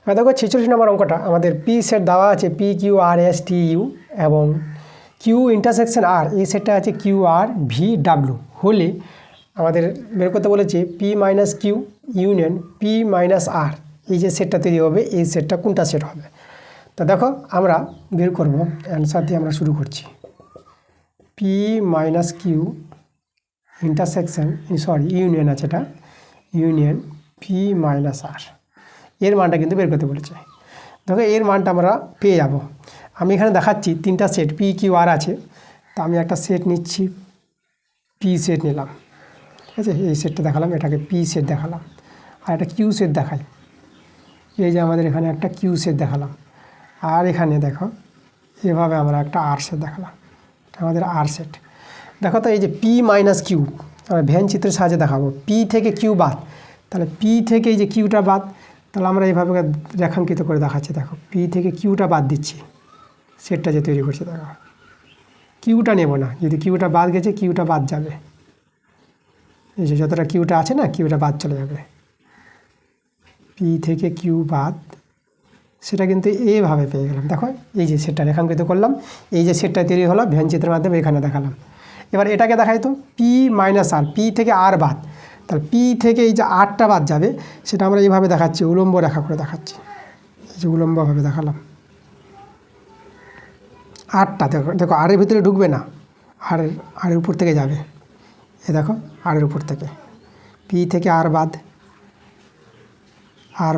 এবার দেখো 46 নম্বর অঙ্কটা আমাদের পি সেট দেওয়া আছে P Q R S T U এবং কিউ ইন্টারসেকশন আর, এই সেটটা আছে কিউ আর ভি ডাব্লু হলে আমাদের বের করতে বলেছে P minus Q union P minus R, এই যে সেটটা তৈরি হবে এই সেটটা কোনটা সেট হবে? তো দেখো আমরা বের করব, অ্যান্সার দিয়ে আমরা শুরু করছি। P minus Q intersection union আছে, এটা ইউনিয়ন পি মাইনাস আর, এর মানটা কিন্তু বের করতে বলেছে। দেখো এর মানটা আমরা পেয়ে যাব। আমি এখানে দেখাচ্ছি 3টা সেট পি কিউ আর আছে, তা আমি একটা সেট নিচ্ছি, পি সেট নিলাম, ঠিক আছে, এই সেটটা দেখালাম, এটাকে পি সেট দেখালাম, আর একটা কিউ সেট দেখাই, এই যে আমাদের এখানে একটা কিউ সেট দেখালাম, আর এখানে দেখো এভাবে আমরা একটা আর সেট দেখালাম, আমাদের আর সেট। দেখো তো এই যে পি মাইনাস কিউ আমরা ভ্যান চিত্রের সাহায্যে দেখাবো, পি থেকে কিউ বাদ, তাহলে পি থেকে এই যে কিউটা বাদ, তাহলে আমরা এইভাবে রেখাঙ্কিত করে দেখাচ্ছি। দেখো পি থেকে কিউটা বাদ দিচ্ছি, সেটটা যে তৈরি করছে, দেখো কিউটা নেব না, যদি কিউটা বাদ গেছে কিউটা বাদ যাবে, এই যে যতটা কিউটা আছে না কিউটা বাদ চলে যাবে, পি থেকে কিউ বাদ, সেটা কিন্তু এইভাবে পেয়ে গেলাম। দেখো এই যে সেটটা রেখাঙ্কিত করলাম, এই যে সেটটা তৈরি হলো ভ্যান চিত্রের মাধ্যমে এখানে দেখালাম। এবার এটাকে দেখাই তো পি মাইনাস আর, পি থেকে আর বাদ, তাহলে পি থেকে এই যে আরটা বাদ যাবে, সেটা আমরা এইভাবে দেখাচ্ছি, উলম্ব রেখা করে দেখাচ্ছি, এই যে উলম্বভাবে দেখালাম। আরটা দেখো আরের ভিতরে ঢুকবে না, আরের উপর থেকে যাবে, এ দেখো আরের উপর থেকে, পি থেকে আর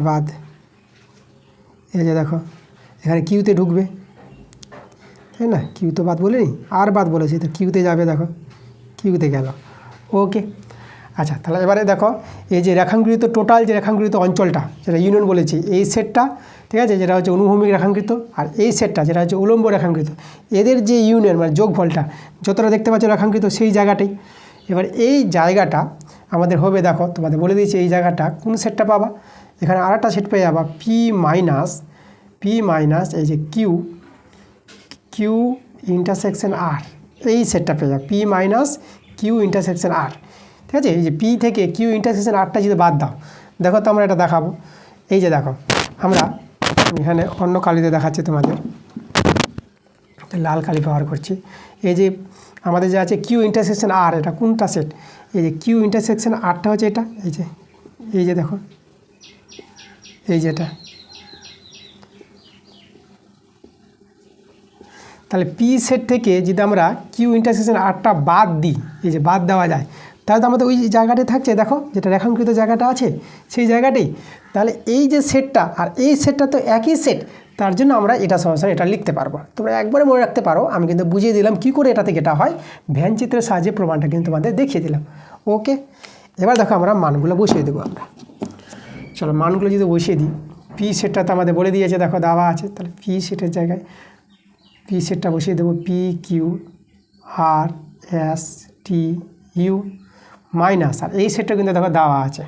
বাদ, এই যে দেখো এখানে কিউতে ঢুকবে, তাই না, কিউ তো বাদ বলিনি, আর বাদ বলেছি, তো কিউতে যাবে, দেখো কিউতে গেল, ওকে। আচ্ছা তাহলে এবারে দেখো এই যে রেখাঙ্কিত টোটাল যে রেখাঙ্কিত অঞ্চলটা যেটা ইউনিয়ন বলেছি, এই সেটটা, ঠিক আছে, যেটা হচ্ছে অনুভূমিক রেখাঙ্কিত, আর এই সেটটা যেটা হচ্ছে উলম্ব রেখাঙ্কিত, এদের যে ইউনিয়ন মানে যোগফলটা যতটা দেখতে পাচ্ছ রেখাঙ্কিত সেই জায়গাটাই। এবার এই জায়গাটা আমাদের হবে, দেখো তোমাদের বলে দিয়েছি এই জায়গাটা কোন সেটটা পাবা, এখানে আর একটা সেট পেয়ে যাবা পি মাইনাস এই যে কিউ ইন্টারসেকশন আর, এই সেটটা পেয়ে যাবে পি মাইনাস কিউ ইন্টারসেকশন আর, ঠিক আছে। এই যে পি থেকে কিউ ইন্টারসেকশন আরটা যদি বাদ দাও, দেখো তো আমরা এটা দেখাবো। এই যে দেখো আমরা এখানে অন্য কালিতে দেখাচ্ছি তোমাদের, লাল কালি ব্যবহার করছি। এই যে আমাদের যে আছে কিউ ইন্টারসেকশন আর, এটা কোনটা সেট? এই যে কিউ ইন্টারসেকশন আরটা হচ্ছে এটা, এই যে দেখো এই যেটা, তাহলে পি সেট থেকে যদি আমরা কিউ ইন্টারসেকশন আরটা বাদ দিই, এই যে বাদ দেওয়া যায়, তাহলে তো আমাদের ওই জায়গাটাই থাকছে, দেখো যেটা রেখাঙ্কিত জায়গাটা আছে সেই জায়গাটাই। তাহলে এই যে সেটটা আর এই সেটটা তো একই সেট, তার জন্য আমরা এটা সরাসরি এটা লিখতে পারবো। তোমরা একবারে মনে রাখতে পারো, আমি কিন্তু বুঝিয়ে দিলাম কী করে এটা থেকে এটা হয়, ভ্যান চিত্রের সাহায্যে প্রমাণটা কিন্তু তোমাদের দেখিয়ে দিলাম। ওকে, এবার দেখো আমরা মানগুলো বসিয়ে দেবো। আমরা চলো মানগুলো যদি বসিয়ে দিই, পি সেটটা তো আমাদের বলে দিয়েছে, দেখো দেওয়া আছে, তাহলে পি সেটের জায়গায় পি সেটটা বসিয়ে দেবো, P Q R S T U minus, R এই সেটটা কিন্তু দেখো দেওয়া আছে,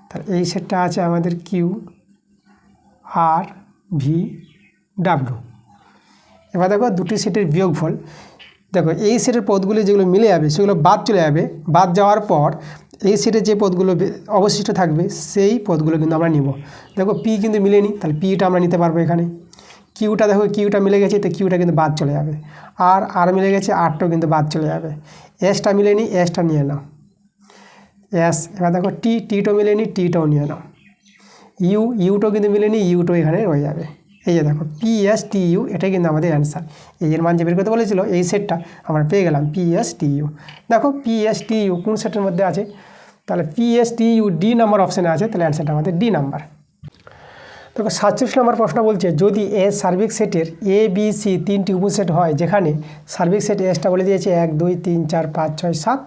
তাহলে এই সেটটা আছে আমাদের কিউ আর ভি ডাব্লু। এবার দেখো দুটি সেটের বিয়োগফল, দেখো এই সেটের পদগুলি যেগুলো মিলে যাবে সেগুলো বাদ চলে যাবে, বাদ যাওয়ার পর এই সেটের যে পদগুলো অবশিষ্ট থাকবে সেই পদগুলো কিন্তু আমরা নিব। দেখো পি কিন্তু মিলেনি, তাহলে পিটা আমরা নিতে পারবো এখানে। কিউটা দেখো কিউটা মিলে গেছে, তো কিউটা কিন্তু বাদ চলে যাবে। আর মিলে গেছে, আরটাও কিন্তু বাদ চলে যাবে। এসটা মিলেনি, এসটা নিয়ে নাও এস। এবার দেখো টিটাও মিলেনি, টিটাও নিয়ে নাও। ইউটাও কিন্তু মিলেনি, ইউটাও এখানে রয়ে যাবে। এই যে দেখো পি এস টি ইউ, এটাই কিন্তু আমাদের অ্যান্সার। এই এর মান যে বের করতে বলেছিল এই সেটটা আমরা পেয়ে গেলাম, পি এস টি ইউ। দেখো পি এস টি ইউ কোন সেটের মধ্যে আছে? তাহলে P S T U D number অপশানে আছে, তাহলে অ্যান্সারটা আমাদের ডি নাম্বার। দেখো 47 নম্বর প্রশ্ন বলছে, যদি এ সার্বিক সেটের এ বি সি তিনটি উপসেট হয়, যেখানে সার্বিক সেট এসটা বলে দিয়েছে 1 2 3 4 5 6 7,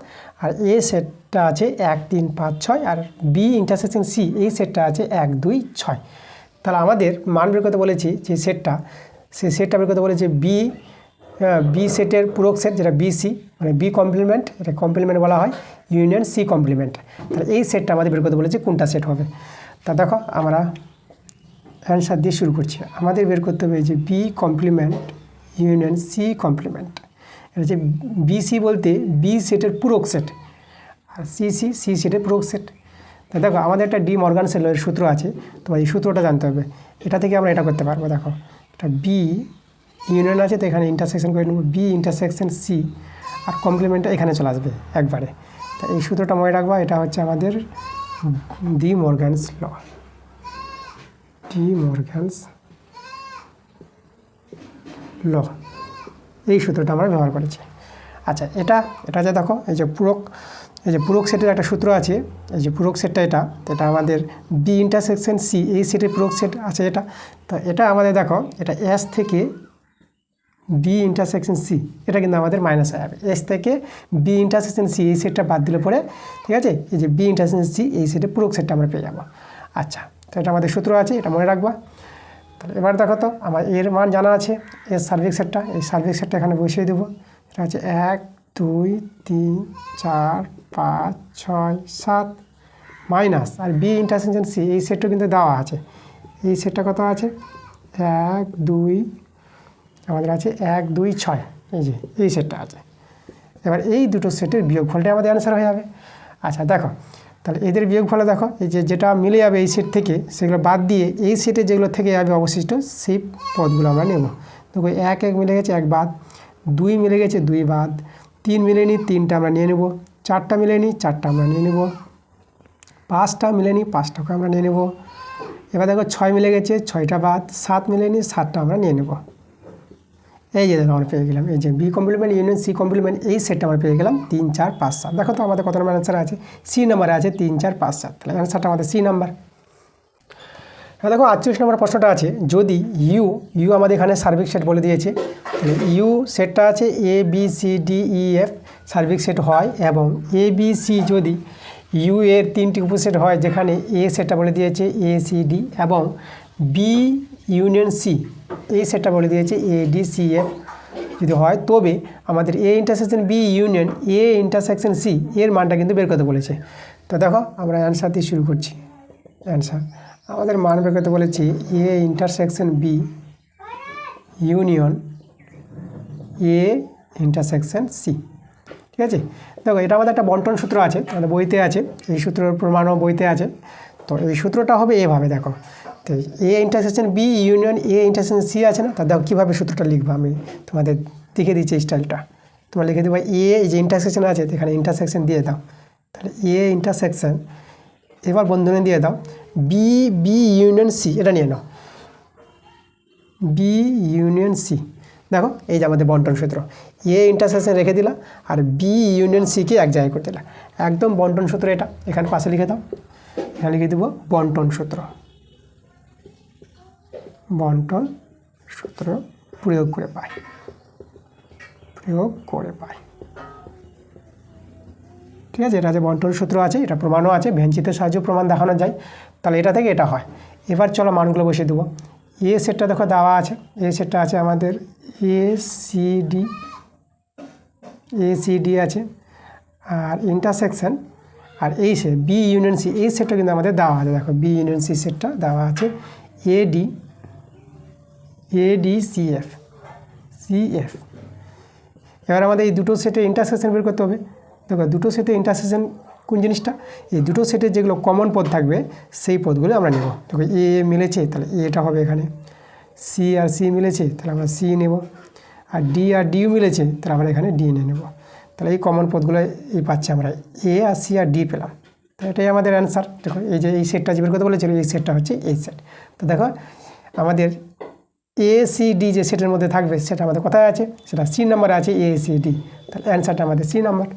আর এ সেটটা আছে 1 3 5 6, আর বি ইন্টারসেকশন সি এই সেটটা আছে 1 2 6। তাহলে আমাদের মান বের করতে বলেছি যে সেটটা, সেই সেটটা বের করতে বলেছে বি সেটের পূরক সেট, যেটা বিসি মানে বি কমপ্লিমেন্ট, এটা কমপ্লিমেন্ট বলা হয়, ইউনিয়ন সি কমপ্লিমেন্ট। তাহলে এই সেটটা আমাদের বের করতে বলেছে কোনটা সেট হবে। তা দেখো আমরা অ্যান্সার দিয়ে শুরু করছি। আমাদের বের করতে হবে যে B complement union C complement. এটা হচ্ছে বিসি বলতে বি সেটের পূরক সেট, আর সি সেটের পূরক সেট। তা দেখো আমাদের একটা ডি মর্গানস ল এর সূত্র আছে, তোমার এই সূত্রটা জানতে হবে, এটা থেকে আমরা এটা করতে পারবো। দেখো এটা বি ইউনিয়ন আছে, তো এখানে ইন্টারসেকশন করে নেব, বি ইন্টারসেকশন সি, আর কমপ্লিমেন্টটা এখানে চলে আসবে একবারে। তা এই সূত্রটা মনে রাখবা, এটা হচ্ছে আমাদের ডি মর্গানস ল, এই সূত্রটা আমরা ব্যবহার করেছি। আচ্ছা এটা যে দেখো এই যে পূরক সেটের একটা সূত্র আছে, এই যে পূরক সেটটা এটা আমাদের বি ইন্টারসেকশন সি এই সেটের পূরক সেট আছে এটা। তো এটা আমাদের দেখো এটা এস থেকে বি ইন্টারসেকশন সি, এটা কিন্তু আমাদের মাইনাস হয়ে যাবে। এস থেকে বি ইন্টারসেকশন সি এই সেটটা বাদ দিলে পরে, ঠিক আছে, এই যে বি ইন্টারসেকশন সি এই সেটের পূরক সেটটা আমরা পেয়ে যাবো। আচ্ছা তো এটা আমাদের সূত্র আছে, এটা মনে রাখবা। তাহলে এবার দেখো তো আমার এর মান জানা আছে, এর সার্বিক সেটটা, এই সার্বিক সেটটা এখানে বসিয়ে দেবো। এটা হচ্ছে 1 2 3 4 5 6 7 মাইনাস, আর বি ইন্টারসেকশন সি এই সেটটা কিন্তু দেওয়া আছে, এই সেটটা কত আছে 1 2 আমাদের আছে 1 2 6, এই যে এই সেটটা আছে। এবার এই দুটো সেটের বিয়োগফলটাই আমাদের অ্যান্সার হয়ে যাবে। আচ্ছা দেখো তাহলে এদের বিয়োগফলে দেখো এই যে যেটা মিলে যাবে এই সেট থেকে, সেগুলো বাদ দিয়ে এই সেটে যেগুলো থেকে যাবে অবশিষ্ট সেই পদগুলো আমরা নেব। দেখো 1 1 মিলে গেছে 1 বাদ, 2 মিলে গেছে 2 বাদ, 3 মিলেনি 3টা আমরা নিয়ে নেব, 4টা মিলেনি 4টা আমরা নিয়ে নেব, 5টা মিলেনি 5টাকে আমরা নিয়ে নেব। এবার দেখো 6 মিলে গেছে 6টা বাদ, 7 মিলেনি 7টা আমরা নিয়ে নেব। এই যে দেখো আমরা পেয়ে গেলাম, এই যে B complement union C complement এই সেটটা আমরা পেয়ে গেলাম 3 4 5 7। দেখো তো আমাদের কত নম্বর অ্যান্সার আছে, সি নাম্বারে আছে 3 4 5 7, তাহলে অ্যান্সারটা আমাদের সি নাম্বার। এবার দেখো 48 নম্বর প্রশ্নটা আছে, যদি ইউ আমাদের এখানে সার্বিক সেট বলে দিয়েছে, ইউ সেটটা আছে A B C D E F সার্বিক সেট হয়, এবং এ বি সি যদি ইউ এর 3টি উপসেট হয়, যেখানে এ সেটটা বলে দিয়েছে এ সি ডি, এবং বি ইউনিয়ন সি এই সেটটা বলে দিয়েছে এ ডি সি এফ যদি হয়, তবে আমাদের A intersection B union A intersection C এর মানটা কিন্তু বের করতে বলেছে। তো দেখো আমরা অ্যান্সার দিয়ে শুরু করছি। অ্যান্সার আমাদের মান বের করতে বলেছি A intersection B union A intersection C. ঠিক আছে। দেখো এটা আমাদের একটা বন্টন সূত্র আছে, আমাদের বইতে আছে, এই সূত্রের প্রমাণও বইতে আছে। তো এই সূত্রটা হবে এভাবে, দেখো তো A intersection B union A intersection C আছে না, তা দেখো কীভাবে সূত্রটা লিখবো আমি তোমাদের দেখে দিচ্ছি এই স্টাইলটা। তোমরা লিখে দেবো এ, এই যে ইন্টারসেকশন আছে এখানে ইন্টারসেকশন দিয়ে দাও, তাহলে এ ইন্টারসেকশন, এবার বন্ধনী দিয়ে দাও বি, বি ইউনিয়ন সি, এটা নিয়ে নাও বি ইউনিয়ন সি। দেখো এই যে আমাদের বন্টন সূত্র, এ ইন্টারসেকশন রেখে দিলা আর বি ইউনিয়ন সিকে এক জায়গায় করে দিলা, একদম বন্টন সূত্র এটা। এখানে পাশে লিখে দাও, এখানে লিখে দেবো বন্টন সূত্র, বন্টন সূত্র প্রয়োগ করে পাই, প্রয়োগ করে পাই। ঠিক আছে, এটা যে বন্টন সূত্র আছে, এটা প্রমাণও আছে, ভেঞ্চিতের সাহায্যে প্রমাণ দেখানো যায়, তাহলে এটা থেকে এটা হয়। এবার চলো মানগুলো বসিয়ে দেবো। এ সেটটা দেখো দেওয়া আছে, এ সেটটা আছে আমাদের এসিডি আছে, আর ইন্টারসেকশন আর এই সেট বি ইউনিয়ন সি, এই সেটটা কিন্তু আমাদের দেওয়া আছে, দেখো বি ইউনিয়ন সি সেটটা দেওয়া আছে এডি সিএফ। এবার আমাদের এই দুটো সেটে ইন্টারসেকশন বের করতে হবে। দেখো দুটো সেটে ইন্টারসেকশন কোন জিনিসটা, এই দুটো সেটের যেগুলো কমন পদ থাকবে সেই পদগুলো আমরা নেব। দেখো এ মিলেছে তাহলে এটা হবে এখানে, সি আর সি মিলেছে তাহলে আমরা সি নেব, আর ডি আর ডিও মিলেছে তাহলে আমরা এখানে ডি নিয়ে নেব। তাহলে এই কমন পদগুলো এই পাচ্ছি আমরা, এ আর সি আর ডি পেলাম, তো এটাই আমাদের অ্যান্সার। দেখো এই যে এই সেটটা যে বের করতে বলেছিল, এই সেটটা হচ্ছে এই সেট। তো দেখো আমাদের এসিডি যে সেটের মধ্যে থাকবে সেটা আমাদের কোথায় আছে, সেটা সি নাম্বারে আছে এসিডি, তাহলে অ্যান্সারটা আমাদের সি নাম্বার।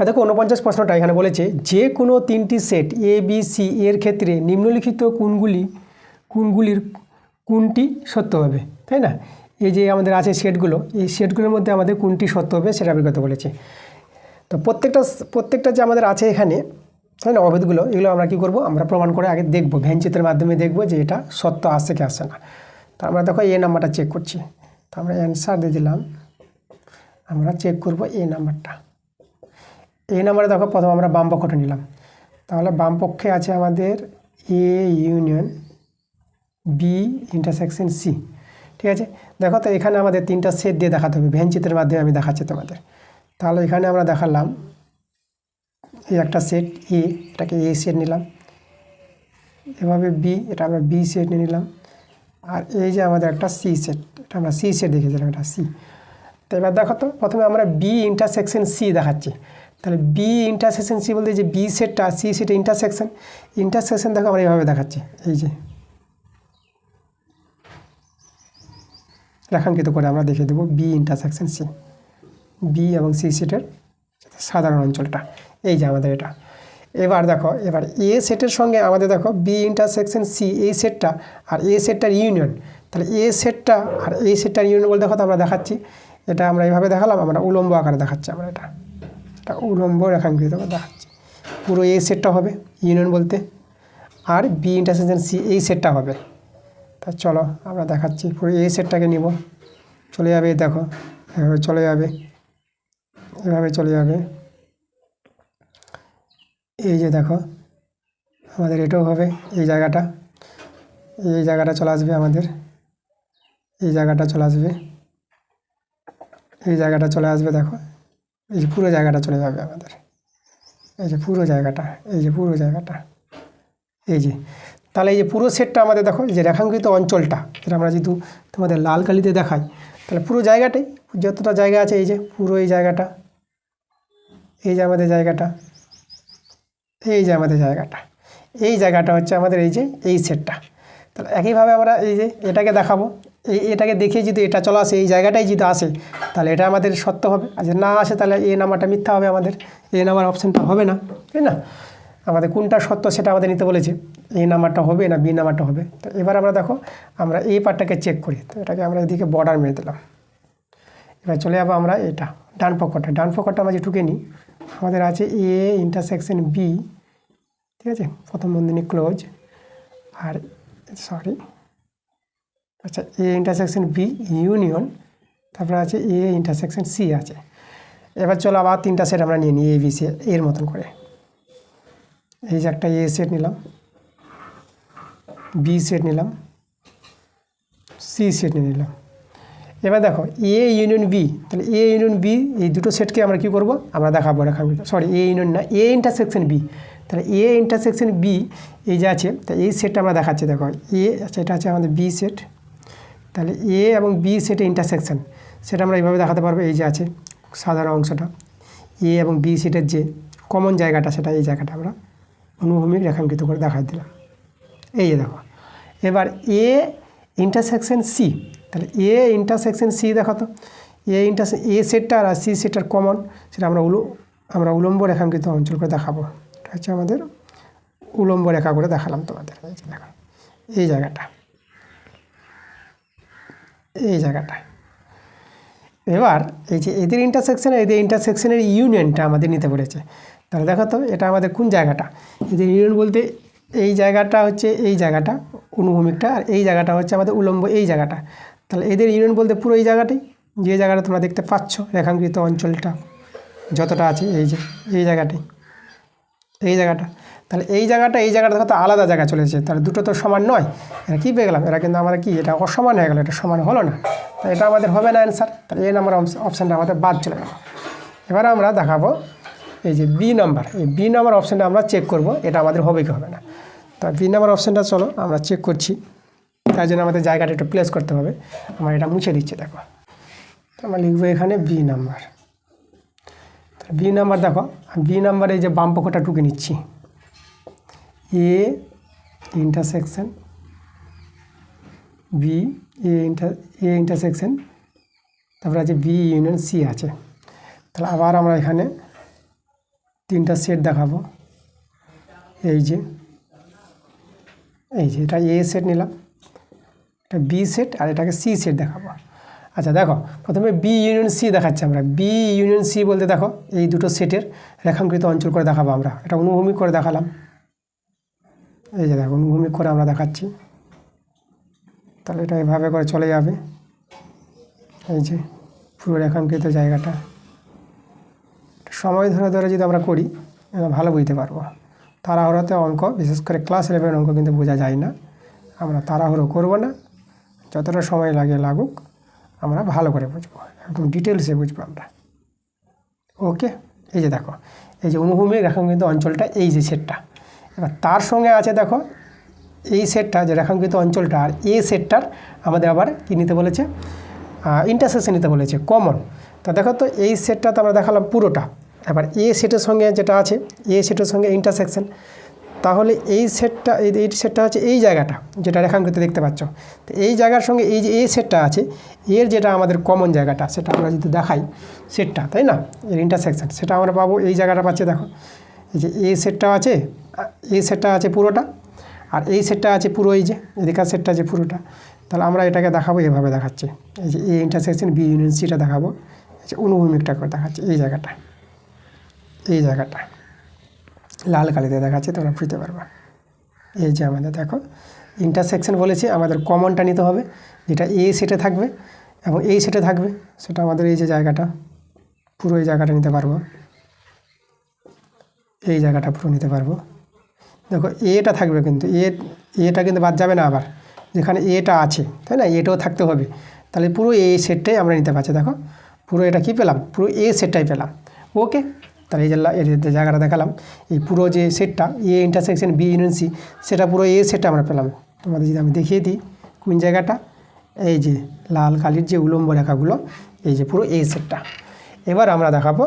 দেখো 49 প্রশ্নটা এখানে বলেছে যে কোনো তিনটি সেট এ বি সি এর ক্ষেত্রে নিম্নলিখিত কোনগুলির কোনটি সত্য হবে, তাই না। এই যে আমাদের আছে সেটগুলো, এই সেটগুলোর মধ্যে আমাদের কোনটি সত্য হবে সেটা বের করতে বলেছে। তো প্রত্যেকটা যে আমাদের আছে এখানে, তাই না, অভেদগুলো, এগুলো আমরা কী করব, আমরা প্রমাণ করে আগে দেখব, ভেঞ্চিতের মাধ্যমে দেখব যে এটা সত্য আসছে কি আসছে না। তো আমরা দেখো এ নাম্বারটা চেক করছি, তো আমরা অ্যান্সার দিয়ে দিলাম, আমরা চেক করব এ নাম্বারটা। এই নাম্বারে দেখো প্রথম আমরা বাম পক্ষটা নিলাম, তাহলে বাম পক্ষে আছে আমাদের A union B intersection C. ঠিক আছে, দেখো তো এখানে আমাদের তিনটা সেট দিয়ে দেখাতে হবে, ভেঞ্চিতের মাধ্যমে আমি দেখাচ্ছি তোমাদের। তাহলে এখানে আমরা দেখালাম এই একটা সেট এ, এটাকে এ সেট নিলাম, এভাবে বি, এটা আমরা বি সেট নিয়ে নিলাম, আর এই যে আমাদের একটা সি সেট, এটা আমরা সি সেট দেখেছিলাম, এটা সি। তো এবার দেখো তো প্রথমে আমরা বি ইন্টারসেকশন সি দেখাচ্ছি, তাহলে বি ইন্টারসেকশন সি বলতে যে বি সেটটা সি সেটে ইন্টারসেকশন দেখো আমরা এইভাবে দেখাচ্ছি, এই যে রেখাঙ্কিত করে আমরা দেখে দেবো বি ইন্টারসেকশন সি, বি এবং সি সেটের সাধারণ অঞ্চলটা এই যে আমাদের এটা। এবার দেখো এবার এ সেটের সঙ্গে আমাদের দেখো বি ইন্টারসেকশন সি এই সেটটা আর এ সেটটার ইউনিয়ন, তাহলে এ সেটটা আর এই সেটটার ইউনিয়ন বলে দেখো তো আমরা দেখাচ্ছি, এটা আমরা এইভাবে দেখালাম, আমরা উলম্ব আকারে দেখাচ্ছি, আমরা এটা উলম্ব রেখাঙ্কিত দেখাচ্ছি। পুরো এ সেটটা হবে ইউনিয়ন বলতে, আর বি ইন্টারসেকশন সি এই সেটটা হবে। তা চলো আমরা দেখাচ্ছি, পুরো এ সেটটাকে নিব, চলে যাবে, দেখো এভাবে চলে যাবে, এভাবে চলে যাবে, এই যে দেখো আমাদের এটাও হবে, এই জায়গাটা চলে আসবে আমাদের, এই জায়গাটা চলে আসবে, এই জায়গাটা চলে আসবে, দেখো এই যে পুরো জায়গাটা চলে যাবে আমাদের, এই যে পুরো জায়গাটা, এই যে পুরো জায়গাটা, এই যে। তাহলে এই যে পুরো সেটটা আমাদের দেখো যে রেখাঙ্কিত অঞ্চলটা, এটা আমরা যেহেতু তোমাদের লাল কালিতে দেখাই, তাহলে পুরো জায়গাটাই যতটা জায়গা আছে, এই যে পুরো এই জায়গাটা, এই যে আমাদের জায়গাটা, এই যে আমাদের জায়গাটা, এই জায়গাটা হচ্ছে আমাদের এই যে এই সেটটা। তাহলে একইভাবে আমরা এই যে এটাকে দেখাবো, এটাকে দেখে যদি এটা চলে আসে, এই জায়গাটাই যদি আসে তাহলে এটা আমাদের সত্য হবে, আর যদি না আসে তাহলে এ নাম্বারটা মিথ্যা হবে, আমাদের এ নাম্বার অপশানটা হবে না, তাই না। আমাদের কোনটা সত্য সেটা আমাদের নিতে বলেছে, এই নাম্বারটা হবে না বি নাম্বারটা হবে। তো এবার আমরা দেখো আমরা এই পার্টটাকে চেক করি, তো এটাকে আমরা এদিকে বর্ডার মেরে দিলাম। এবার চলে যাবো আমরা এটা ডান পক্ষটা আমরা যেটুকে নিই, আমাদের আছে এ ইন্টারসেকশন বি, ঠিক আছে, প্রথম বন্ধনী ক্লোজ, আর সরি আচ্ছা এ ইন্টারসেকশন বি ইউনিয়ন, তারপরে আছে এ ইন্টারসেকশন সি আছে। এবার চলো আবার তিনটা সেট আমরা নিয়ে নিই এ বি সি এর মতন করে, এই যে একটা এ সেট নিলাম, বি সেট নিলাম, সি সেট নিয়ে নিলাম। এবার দেখো এ ইউনিয়ন বি, তাহলে এ ইউনিয়ন বি এই দুটো সেটকে আমরা কী করবো, আমরা দেখাবো রেখাঙ্কিত, সরি এ ইউনিয়ন না, এ ইন্টারসেকশন বি। তাহলে এ ইন্টারসেকশন বি এই যে আছে, তা এই সেটটা আমরা দেখাচ্ছি। দেখো এ, আচ্ছা এটা আছে আমাদের বি সেট, তাহলে এ এবং বি সেটে ইন্টারসেকশন, সেটা আমরা এইভাবে দেখাতে পারবো। এই যে আছে সাধারণ অংশটা, এ এবং বি সেটের যে কমন জায়গাটা, সেটা এই জায়গাটা আমরা অনুভূমিক রেখাঙ্কিত করে দেখাই দিলাম। এই যে দেখো, এবার এ ইন্টারসেকশন সি, তাহলে এ ইন্টারসেকশন সি দেখো তো, এ সেটটার আর সি সেটটার কমন, সেটা আমরা উলম্ব রেখাঙ্কিত অঞ্চল করে দেখাবো। এটা হচ্ছে আমাদের উলম্ব রেখা করে দেখালাম তোমাদের। দেখো এই জায়গাটা, এই জায়গাটা। এবার এই যে এদের ইন্টারসেকশনের ইউনিয়নটা আমাদের নিতে পড়েছে। তাহলে দেখো তো এটা আমাদের কোন জায়গাটা, এদের ইউনিয়ন বলতে এই জায়গাটা হচ্ছে এই জায়গাটা অনুভূমিকটা, আর এই জায়গাটা হচ্ছে আমাদের উলম্ব এই জায়গাটা। তাহলে এদের ইউনিয়ন বলতে পুরো এই জায়গাটাই, যে জায়গাটা তোমরা দেখতে পাচ্ছ রেখাঙ্কিত অঞ্চলটা যতটা আছে, এই যে এই জায়গাটাই, এই জায়গাটা। তাহলে এই জায়গাটা দেখো তো আলাদা জায়গা চলে এসেছে, তাহলে দুটো তো সমান নয়। এরা কী পেয়ে গেলাম, এরা কিন্তু আমরা কি, এটা অসমান হয়ে গেল, এটা সমান হলো না, তাই এটা আমাদের হবে না অ্যান্সার। তাহলে এই নাম্বার অপশানটা আমাদের বাদ চলে গেল। এবার আমরা দেখাবো এই যে বি নাম্বার, এই বি নাম্বার অপশানটা আমরা চেক করব এটা আমাদের হবে কি হবে না। তা বি নাম্বার অপশানটা চলো আমরা চেক করছি, তার জন্য আমাদের জায়গাটা একটু প্লেস করতে হবে। আমরা এটা মুছে দিচ্ছি। দেখো আমরা লিখবো এখানে বি নাম্বার। বি নাম্বার দেখো, বি নাম্বারে এই যে বাম পক্ষটা টুকে নিচ্ছি, A intersection B, A intersection, তারপরে আছে বি ইউনিয়ন সি আছে। তাহলে আবার আমরা এখানে তিনটা সেট দেখাবো। এই যে এটা এ সেট নিলাম, এটা বি সেট, আর এটাকে সি সেট দেখাবো। আচ্ছা দেখো, প্রথমে বি ইউনিয়ন সি দেখাচ্ছি আমরা। বি ইউনিয়ন সি বলতে দেখো এই দুটো সেটের রেখাঙ্কিত অঞ্চল করে দেখাবো আমরা, এটা অনুভূমিক করে দেখালাম। এই যে দেখো অনুভূমিক করে আমরা দেখাচ্ছি, তাহলে এটা এভাবে করে চলে যাবে। এই যে পুরো রেখাঙ্কিত জায়গাটা, সময় ধরে ধরে যদি আমরা করি ভালো বুঝতে পারবো। তাড়াহুড়োতে অঙ্ক, বিশেষ করে ক্লাস 11 অঙ্ক কিন্তু বোঝা যায় না। আমরা তাড়াহুড়ো করব না, যতটা সময় লাগুক আমরা ভালো করে বুঝবো, একদম ডিটেলসে বুঝবো আমরা। ওকে, এই যে দেখো এই যে অনুভূমিক রেখাঙ্কিত অঞ্চলটা, এই যে সেটটা। এবার তার সঙ্গে আছে দেখো এই সেটটা যে রেখাঙ্কিত অঞ্চলটা, আর এ সেটটার আমাদের আবার কী নিতে বলেছে, ইন্টারসেকশন নিতে বলেছে, কমন। তা দেখো তো এই সেটটা তো আমরা দেখালাম পুরোটা, এবার এ সেটের সঙ্গে যেটা আছে, এ সেটের সঙ্গে ইন্টারসেকশন, তাহলে এই সেটটা আছে এই জায়গাটা যেটা রেখাঙ্কিত দেখতে পাচ্ছ। তো এই জায়গার সঙ্গে এই যে এ সেটটা আছে, এর যেটা আমাদের কমন জায়গাটা, সেটা আমরা যদি দেখাই সেটটা, তাই না, এর ইন্টারসেকশন, সেটা আমরা পাবো এই জায়গাটা পাচ্ছি। দেখো এই যে এ সেটটা আছে পুরোটা, আর এই সেটটা আছে পুরো, এই যে এদিকার সেটটা আছে পুরোটা। তাহলে আমরা এটাকে দেখাবো, এভাবে দেখাচ্ছি। এই যে এ ইন্টারসেকশন বি ইউনিয়ন সিটা দেখাবো, এই যে অনুভূমিকটা করে দেখাচ্ছি, এই জায়গাটা লাল কালিতে দেখাচ্ছে, তোমরা বুঝতে পারবা। এই যে আমাদের দেখো ইন্টারসেকশন বলেছি, আমাদের কমনটা নিতে হবে, যেটা এ সেটে থাকবে এবং এই সেটে থাকবে, সেটা আমাদের এই যে জায়গাটা, পুরো এই জায়গাটা নিতে পারবো, এই জায়গাটা পুরো নিতে পারবো। দেখো এটা থাকবে, কিন্তু এটা কিন্তু বাদ যাবে না, আবার যেখানে এটা আছে, তাই না, এটাও থাকতে হবে। তাহলে পুরো এই সেটটাই আমরা নিতে পারছি। দেখো পুরো এটা কি পেলাম, পুরো এ সেটটাই পেলাম। ওকে, তাহলে এই যে জায়গাটা দেখালাম, এই পুরো যে সেটটা A intersection B union C, সেটা পুরো এ সেটটা আমরা পেলাম। তোমাদের যদি আমি দেখিয়ে দিই কোন জায়গাটা, এই যে লাল কালির যে উলম্ব রেখাগুলো, এই যে পুরো এ সেটটা। এবার আমরা দেখাবো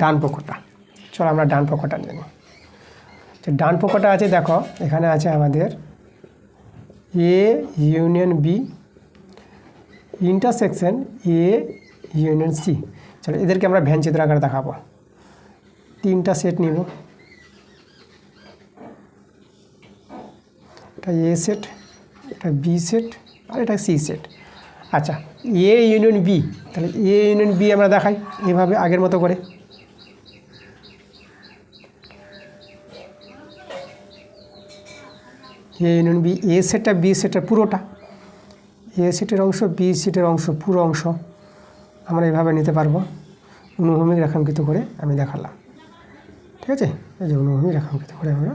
ডান পক্ষটা। চলো আমরা ডান পক্ষটা নিয়ে নিই। ডান পক্ষটা আছে, দেখো এখানে আছে আমাদের A union B intersection A union C. চলো এদেরকে আমরা ভ্যানচিত্র আকারে দেখাবো। তিনটা সেট নিব, এটা এ সেট, এটা বি সেট, আর এটা সি সেট। আচ্ছা এ ইউনিয়ন বি, তাহলে এ ইউনিয়ন বি আমরা দেখাই এইভাবে আগের মতো করে। এ ইউনিয়ন বি, এ সেটটা বি সেটের পুরোটা, এ সেটের অংশ বি সেটের অংশ, পুরো অংশ আমরা এভাবে নিতে পারবো। অনুভূমিক রেখাঙ্কিত করে আমি দেখালাম, ঠিক আছে। এই যে অনুভূমিক রেখাঙ্কিত করে আমরা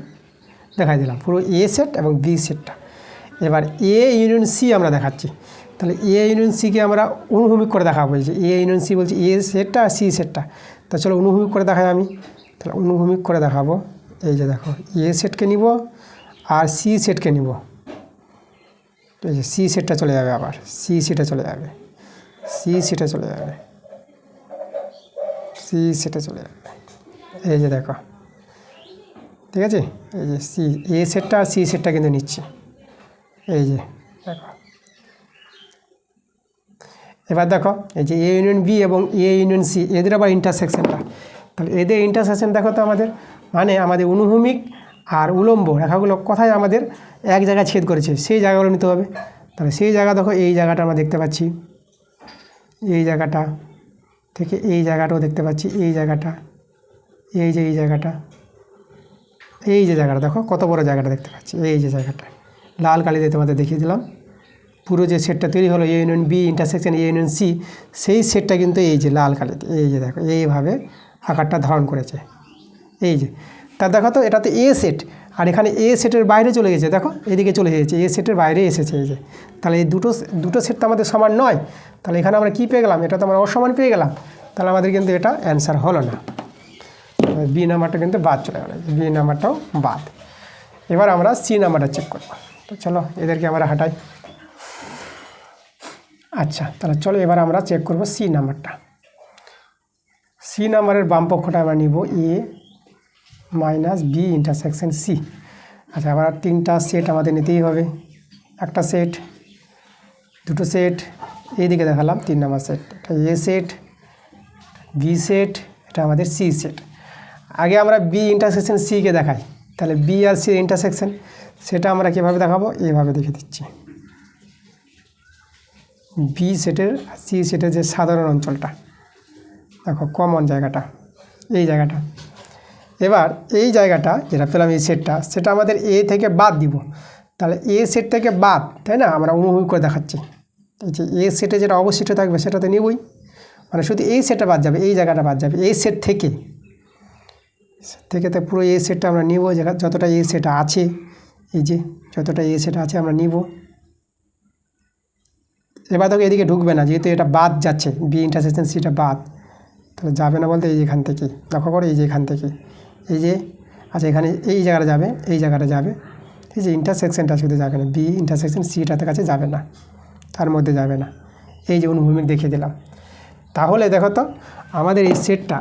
দেখাই দিলাম পুরো এ সেট এবং বি সেটটা। এবার এ ইউনিয়ন সি আমরা দেখাচ্ছি। তাহলে এ ইউনিয়ন সিকে আমরা অনুভূমিক করে দেখাবো। এই যে এ ইউনিয়ন সি বলছি, এ সেটটা আর সি সেটটা। তা চলো অনুভূমিক করে দেখাই আমি। তাহলে অনুভূমিক করে দেখাবো। এই যে দেখো এ সেটকে নিব আর সি সেটকে নিব। এই যে সি সেটটা চলে যাবে, আবার সি সেটে চলে যাবে, সি সেটে চলে যাবে, সি সেটে চলে যাবে। এই যে দেখো, ঠিক আছে, এই যে সি এ সেটটা আর সি সেটটা কিন্তু নিচ্ছি। এই যে দেখো, এবার দেখো এই যে এ ইউনিয়ন বি এবং এ ইউনিয়ন সি এদের আবার ইন্টারসেকশনটা। তাহলে এদের ইন্টারসেকশন দেখো তো আমাদের, মানে আমাদের অনুভূমিক আর উলম্ব রেখাগুলো কোথায় আমাদের এক জায়গায় ছেদ করেছে সেই জায়গাগুলো নিতে হবে। তাহলে সেই জায়গা দেখো, এই জায়গাটা আমরা দেখতে পাচ্ছি, এই জায়গাটা থেকে এই জায়গাটাও দেখতে পাচ্ছি, এই জায়গাটা, এই যে এই জায়গাটা, এই যে জায়গাটা দেখো কত বড় জায়গাটা দেখতে পাচ্ছি, এই যে জায়গাটা লাল কালি দিয়ে তোমাদের দেখিয়ে দিলাম। পুরো যে সেটটা তৈরি হলো A union B intersection A union C, সেই সেটটা কিন্তু এই যে লাল কালিতে, এই যে দেখো এইভাবে আকারটা ধারণ করেছে। এই যে তা দেখো তো, এটাতে এ সেট, আর এখানে এ সেটের বাইরে চলে গেছে, দেখো এদিকে চলে এসেছে, এ সেটের বাইরে এসেছে। এই যে তাহলে এই দুটো সেট তো আমাদের সমান নয়। তাহলে এখানে আমরা কী পেয়ে গেলাম, এটা তো আমরা অসমান পেয়ে গেলাম। তাহলে আমাদের কিন্তু এটা অ্যান্সার হলো না, বি নাম্বারটা কিন্তু বাদ চলে গেল, বি নাম্বারটাও বাদ। এবার আমরা সি নাম্বারটা চেক করব। তো চলো এদেরকে আমরা হাঁটাই। আচ্ছা, তাহলে চলো এবার আমরা চেক করব সি নাম্বারটা। সি নাম্বারের বাম পক্ষটা আমরা নিব এ মাইনাস বি ইন্টারসেকশন সি। আচ্ছা, আবার তিনটা সেট আমাদের নিতেই হবে, একটা সেট, দুটো সেট, এইদিকে দেখালাম 3 নাম্বার সেট, এটা এ সেট, বি সেট, এটা আমাদের সি সেট। আগে আমরা বি ইন্টারসেকশন সিকে দেখাই। তাহলে বি আর সি ইন্টারসেকশন সেটা আমরা কীভাবে দেখাবো, এইভাবে দেখে দিচ্ছি। বি সেটের সি সেটের যে সাধারণ অঞ্চলটা দেখো, কমন জায়গাটা, এই জায়গাটা। এবার এই জায়গাটা যেটা পেলাম এই সেটটা, সেটা আমাদের এ থেকে বাদ দিব। তাহলে এ সেট থেকে বাদ, তাই না, আমরা অনুভব করে দেখাচ্ছি। এই যে এ সেটে যেটা অবশিষ্ট থাকবে সেটা তো নিবই, মানে শুধু এই সেটটা বাদ যাবে, এই জায়গাটা বাদ যাবে। এই সেট থেকে তো পুরো এই সেটটা আমরা নিব, যতটা এই সেট আছে, এই যে যতটা এই সেট আছে আমরা নিব। এবার দেখো এদিকে ঢুকবে না, যেহেতু এটা বাদ যাচ্ছে, বি ইন্টারসেকশন সিটা বাদ, তাহলে যাবে না বলতে এই যেখান থেকে লক্ষ্য করো, এই যে এখান থেকে এই যে, আচ্ছা এখানে এই জায়গাটা যাবে, এই জায়গাটা যাবে, এই যে ইন্টারসেকশনটা শুধু যাবে না, বি ইন্টারসেকশন সিটাতে কাছে যাবে না, তার মধ্যে যাবে না। এই যে অনুভূমিক দেখিয়ে দিলাম। তাহলে দেখো তো আমাদের এই সেটটা,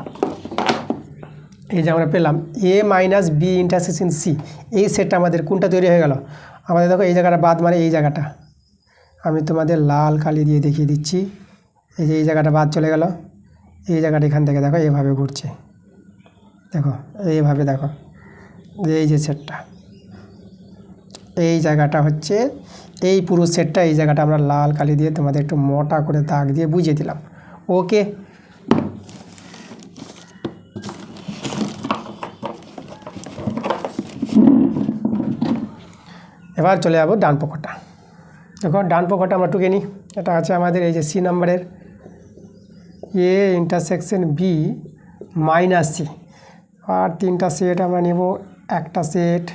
এই যে আমরা পেলাম এ মাইনাস বি ইন্টারসেকশন সি, এই সেটটা আমাদের কোনটা তৈরি হয়ে গেল, আমাদের দেখো এই জায়গাটা বাদ, মানে এই জায়গাটা আমি তোমাদের লাল কালি দিয়ে দেখিয়ে দিচ্ছি। এই যে এই জায়গাটা বাদ চলে গেল, এই জায়গাটা এখান থেকে দেখো এইভাবে ঘুরছে, দেখো এইভাবে দেখো, এই যে সেটটা, এই জায়গাটা হচ্ছে এই পুরো সেটটা, এই জায়গাটা আমরা লাল কালি দিয়ে তোমাদের একটু মোটা করে দাগ দিয়ে বুঝিয়ে দিলাম। ওকে, এবার চলে যাবো ডান পক্ষটা। দেখো ডান পক্ষটা আমরা টুকে নিই। এটা আছে আমাদের এই যে সি নাম্বারের A intersection B minus C, আর তিনটা সেট আমরা নেব, একটা সেট,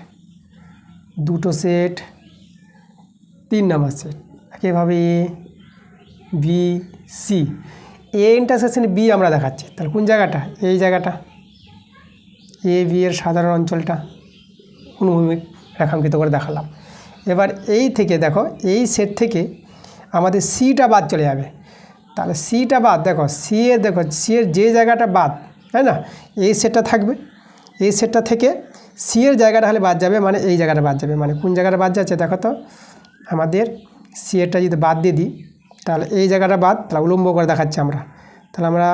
দুটো সেট, 3 নাম্বার সেট। একইভাবে A B C, A intersection B আমরা দেখাচ্ছি, তাহলে কোন জায়গাটা, এই জায়গাটা, এ বি এর সাধারণ অঞ্চলটা অনুভূমিক রেখাঙ্কিত করে দেখালাম। এবার এই থেকে দেখো, এই সেট থেকে আমাদের সিটা বাদ চলে যাবে। তাহলে সিটা বাদ, দেখো সি এর, দেখো সি এর যে জায়গাটা বাদ, তাই না, এই সেটটা থাকবে, এই সেটটা থেকে সি এর জায়গাটা হলে বাদ যাবে, মানে এই জায়গাটা বাদ যাবে। মানে কোন জায়গাটা বাদ যাচ্ছে দেখো তো, আমাদের সি এরটা যদি বাদ দিয়ে দিই, তাহলে এই জায়গাটা বাদ, তাহলে উলম্ব করে দেখাচ্ছি আমরা। তাহলে আমরা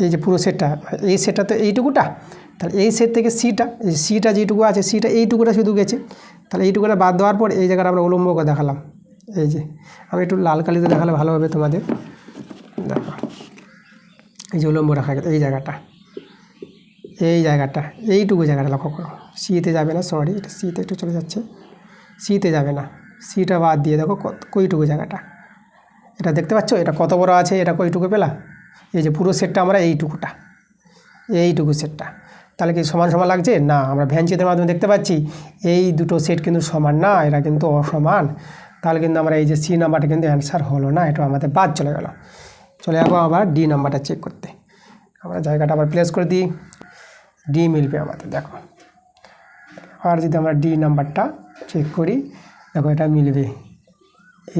এই যে পুরো সেটটা, এই সেটটা তো এইটুকুটা, তাহলে এই সেট থেকে সিটা, এই সিটা যেটুকু আছে, সিটা এইটুকুটা শুধু গেছে, তাহলে এইটুকুটা বাদ দেওয়ার পর এই জায়গাটা আমরা উলম্ব করে দেখালাম। এই যে আমি একটু লাল কালিতে দেখালে ভালো হবে তোমাদের, দেখো এই যে উলম্ব রাখা গেছে, এই জায়গাটা, এই জায়গাটা, এইটুকু জায়গাটা লক্ষ্য করো, সিতে যাবে না, সরি এটা সিতে একটু চলে যাচ্ছে, সিতে যাবে না, সিটা বাদ দিয়ে দেখো কইটুকু জায়গাটা, এটা দেখতে পাচ্ছ, এটা কত বড় আছে, এটা কইটুকু পেলা, এই যে পুরো সেটটা আমরা এইটুকুটা, এইটুকু সেটটা, তাহলে কি সমান সমান লাগছে না, আমরা ভ্যানচিত্রের মাধ্যমে দেখতে পাচ্ছি এই দুটো সেট কিন্তু সমান না, এরা কিন্তু অসমান। তাহলে কিন্তু আমরা এই যে সি নাম্বারটা কিন্তু অ্যান্সার হলো না, এটা আমাদের বাদ চলে গেল। চলে যাবো আবার ডি নাম্বারটা চেক করতে। আমরা জায়গাটা আবার প্লেস করে দিই, ডি মিলবে আমাদের। দেখো আর যদি আমরা ডি নাম্বারটা চেক করি, দেখো এটা মিলবে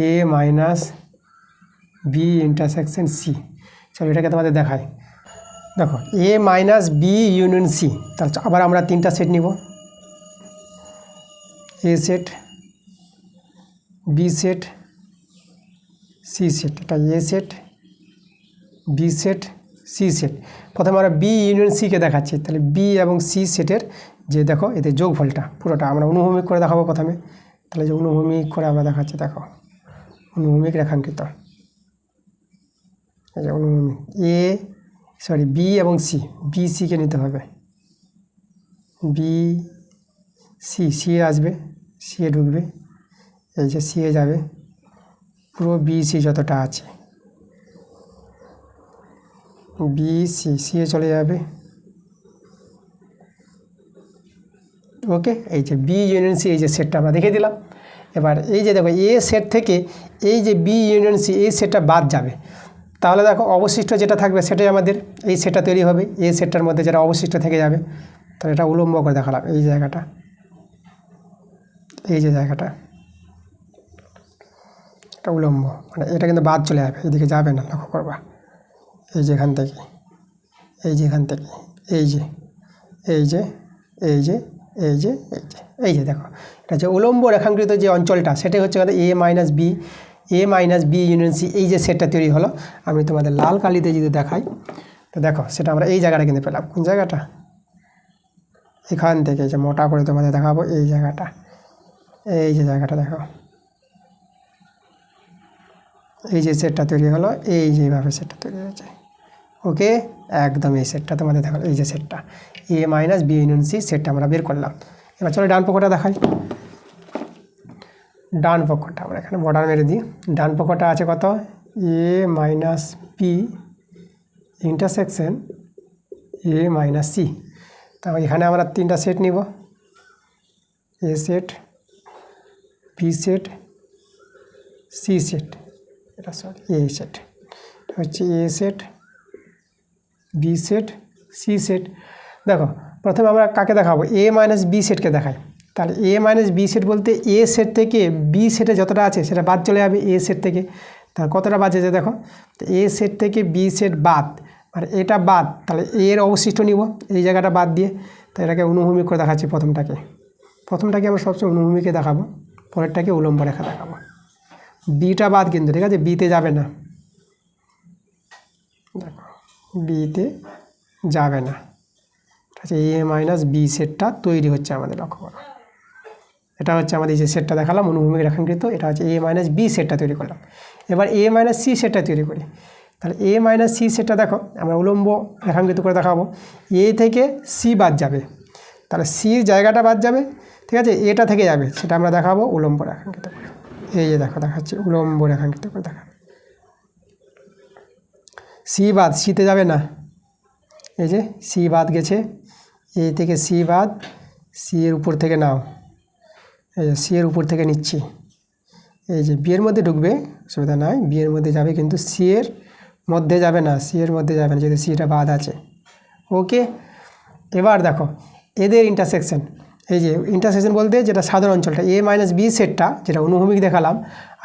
A minus B intersection C. চলো এটাকে তোমাদের দেখাই। দেখো A minus B union C, তাহলে আবার আমরা 3টা সেট নিব, A set, B set, C set. এটা A set, B set, C set. প্রথমে আমরা বি ইউনিয়ন সিকে দেখাচ্ছি, তাহলে বি এবং সি সেটের যে দেখো এতে যোগফলটা পুরোটা আমরা অনুভূমিক করে দেখাবো প্রথমে। তাহলে যে অনুভূমিক করে আমরা দেখাচ্ছি, দেখো অনুভূমিক রেখাঙ্কিত, এই যে অনুভূমিক বি এবং সি, বি সিকে নিতে হবে, বি সি, সি আসবে, সি এ ঢুকবে, এই যে সি এ যাবে, পুরো বি সি যতটা আছে বি সি, সি এ চলে যাবে। ওকে, এই যে বি ইউনিয়ন সি, এই যে সেটটা আমরা দেখে দিলাম। এবার এই যে দেখো এ সেট থেকে এই যে বি ইউনিয়ন সি, এই সেটটা বাদ যাবে, তাহলে দেখো অবশিষ্ট যেটা থাকবে সেটাই আমাদের এই সেটটা তৈরি হবে, এই সেটটার মধ্যে যেটা অবশিষ্ট থেকে যাবে। তাহলে এটা উলম্ব করে দেখালাম, এই জায়গাটা, এই যে জায়গাটা এটা উলম্ব, মানে এটা কিন্তু বাদ চলে যাবে, এদিকে যাবে না, লক্ষ্য করবা। এই যে এখান থেকে, এই যে এখান থেকে, এই যে এই যে এই যে এই যে এই যে এই যে দেখো এটা যে উলম্ব রেখাঙ্কিত যে অঞ্চলটা, সেটাই হচ্ছে এ মাইনাস বি ইউনিয়ন সি, এই যে সেটটা তৈরি হলো। আমি তোমাদের লাল কালিতে যদি দেখাই, তো দেখো সেটা আমরা এই জায়গাটা কিন্তু পেলাম। কোন জায়গাটা? এখান থেকে, যে মোটা করে তোমাদের দেখাবো, এই জায়গাটা, এই যে জায়গাটা দেখো, এই যে সেটটা তৈরি হলো, এই যেভাবে সেটটা তৈরি হয়েছে। ওকে, একদম এই সেটটা তোমাদের দেখালো, এই যে সেটটা এ মাইনাস বি ইউনিয়ন সি সেটটা আমরা বের করলাম। এবার চলো ডান পক্ষটা দেখাই। ডান পক্ষটা আমরা এখানে বর্ডার মেরে দিই। ডান পক্ষটা আছে কত? A minus B intersection A minus C. তাহলে এখানে আমরা 3টা সেট নিব, A set, B set, C set. এটা সরি এ সেট হচ্ছে A set, B set, C set. দেখো প্রথমে আমরা কাকে দেখাবো? এ মাইনাস বি সেটকে দেখাই। তাহলে এ মাইনাস বি সেট বলতে এ সেট থেকে বি সেটে যতটা আছে সেটা বাদ চলে যাবে এ সেট থেকে। তাহলে কতটা বাদ যেতে দেখো, তো এ সেট থেকে বি সেট বাদ, আর এটা বাদ, তাহলে এর অবশিষ্ট নিব এই জায়গাটা বাদ দিয়ে। তো এটাকে অনুভূমিক করে দেখাচ্ছি। প্রথমটাকে আমরা সবসময় অনুভূমিকে দেখাবো, পরেরটাকে উলম্ব রেখা দেখাবো। বিটা বাদ কিন্তু, ঠিক আছে, বিতে যাবে না, দেখো বিতে যাবে না। আচ্ছা, এ মাইনাস বি সেটটা তৈরি হচ্ছে আমাদের, লক্ষ্য করো। এটা হচ্ছে আমাদের যে সেটটা দেখালাম অনুভূমিক রেখাঙ্কিত, এটা হচ্ছে এ মাইনাস বি সেটটা তৈরি করলাম। এবার এ মাইনাস সি সেটটা তৈরি করি। তাহলে এ মাইনাস সি সেটটা দেখো আমরা উলম্ব রেখাঙ্কিত করে দেখাবো। এ থেকে সি বাদ যাবে, তাহলে সির জায়গাটা বাদ যাবে, ঠিক আছে, এটা থেকে যাবে, সেটা আমরা দেখাবো উলম্ব রেখাঙ্কিত করে। এই যে দেখো দেখাচ্ছি উলম্ব রেখাঙ্কিত করে দেখাবো। সি বাদ, সিতে যাবে না, এই যে সি বাদ গেছে, এ থেকে সি বাদ, সি এর উপর থেকে নাও, এই যে সি এর উপর থেকে নিচ্ছি, এই যে বি এর মধ্যে ঢুকবে, অসুবিধা নাই, বি এর মধ্যে যাবে, কিন্তু সি এর মধ্যে যাবে না, সি এর মধ্যে যাবে না, যদি সিটা বাদ আছে। ওকে, এবার দেখো এদের ইন্টারসেকশন, এই যে ইন্টারসেকশন বলতে যেটা সাধারণ অঞ্চলটা এ মাইনাস বি সেটটা যেটা অনুভূমিক দেখালাম,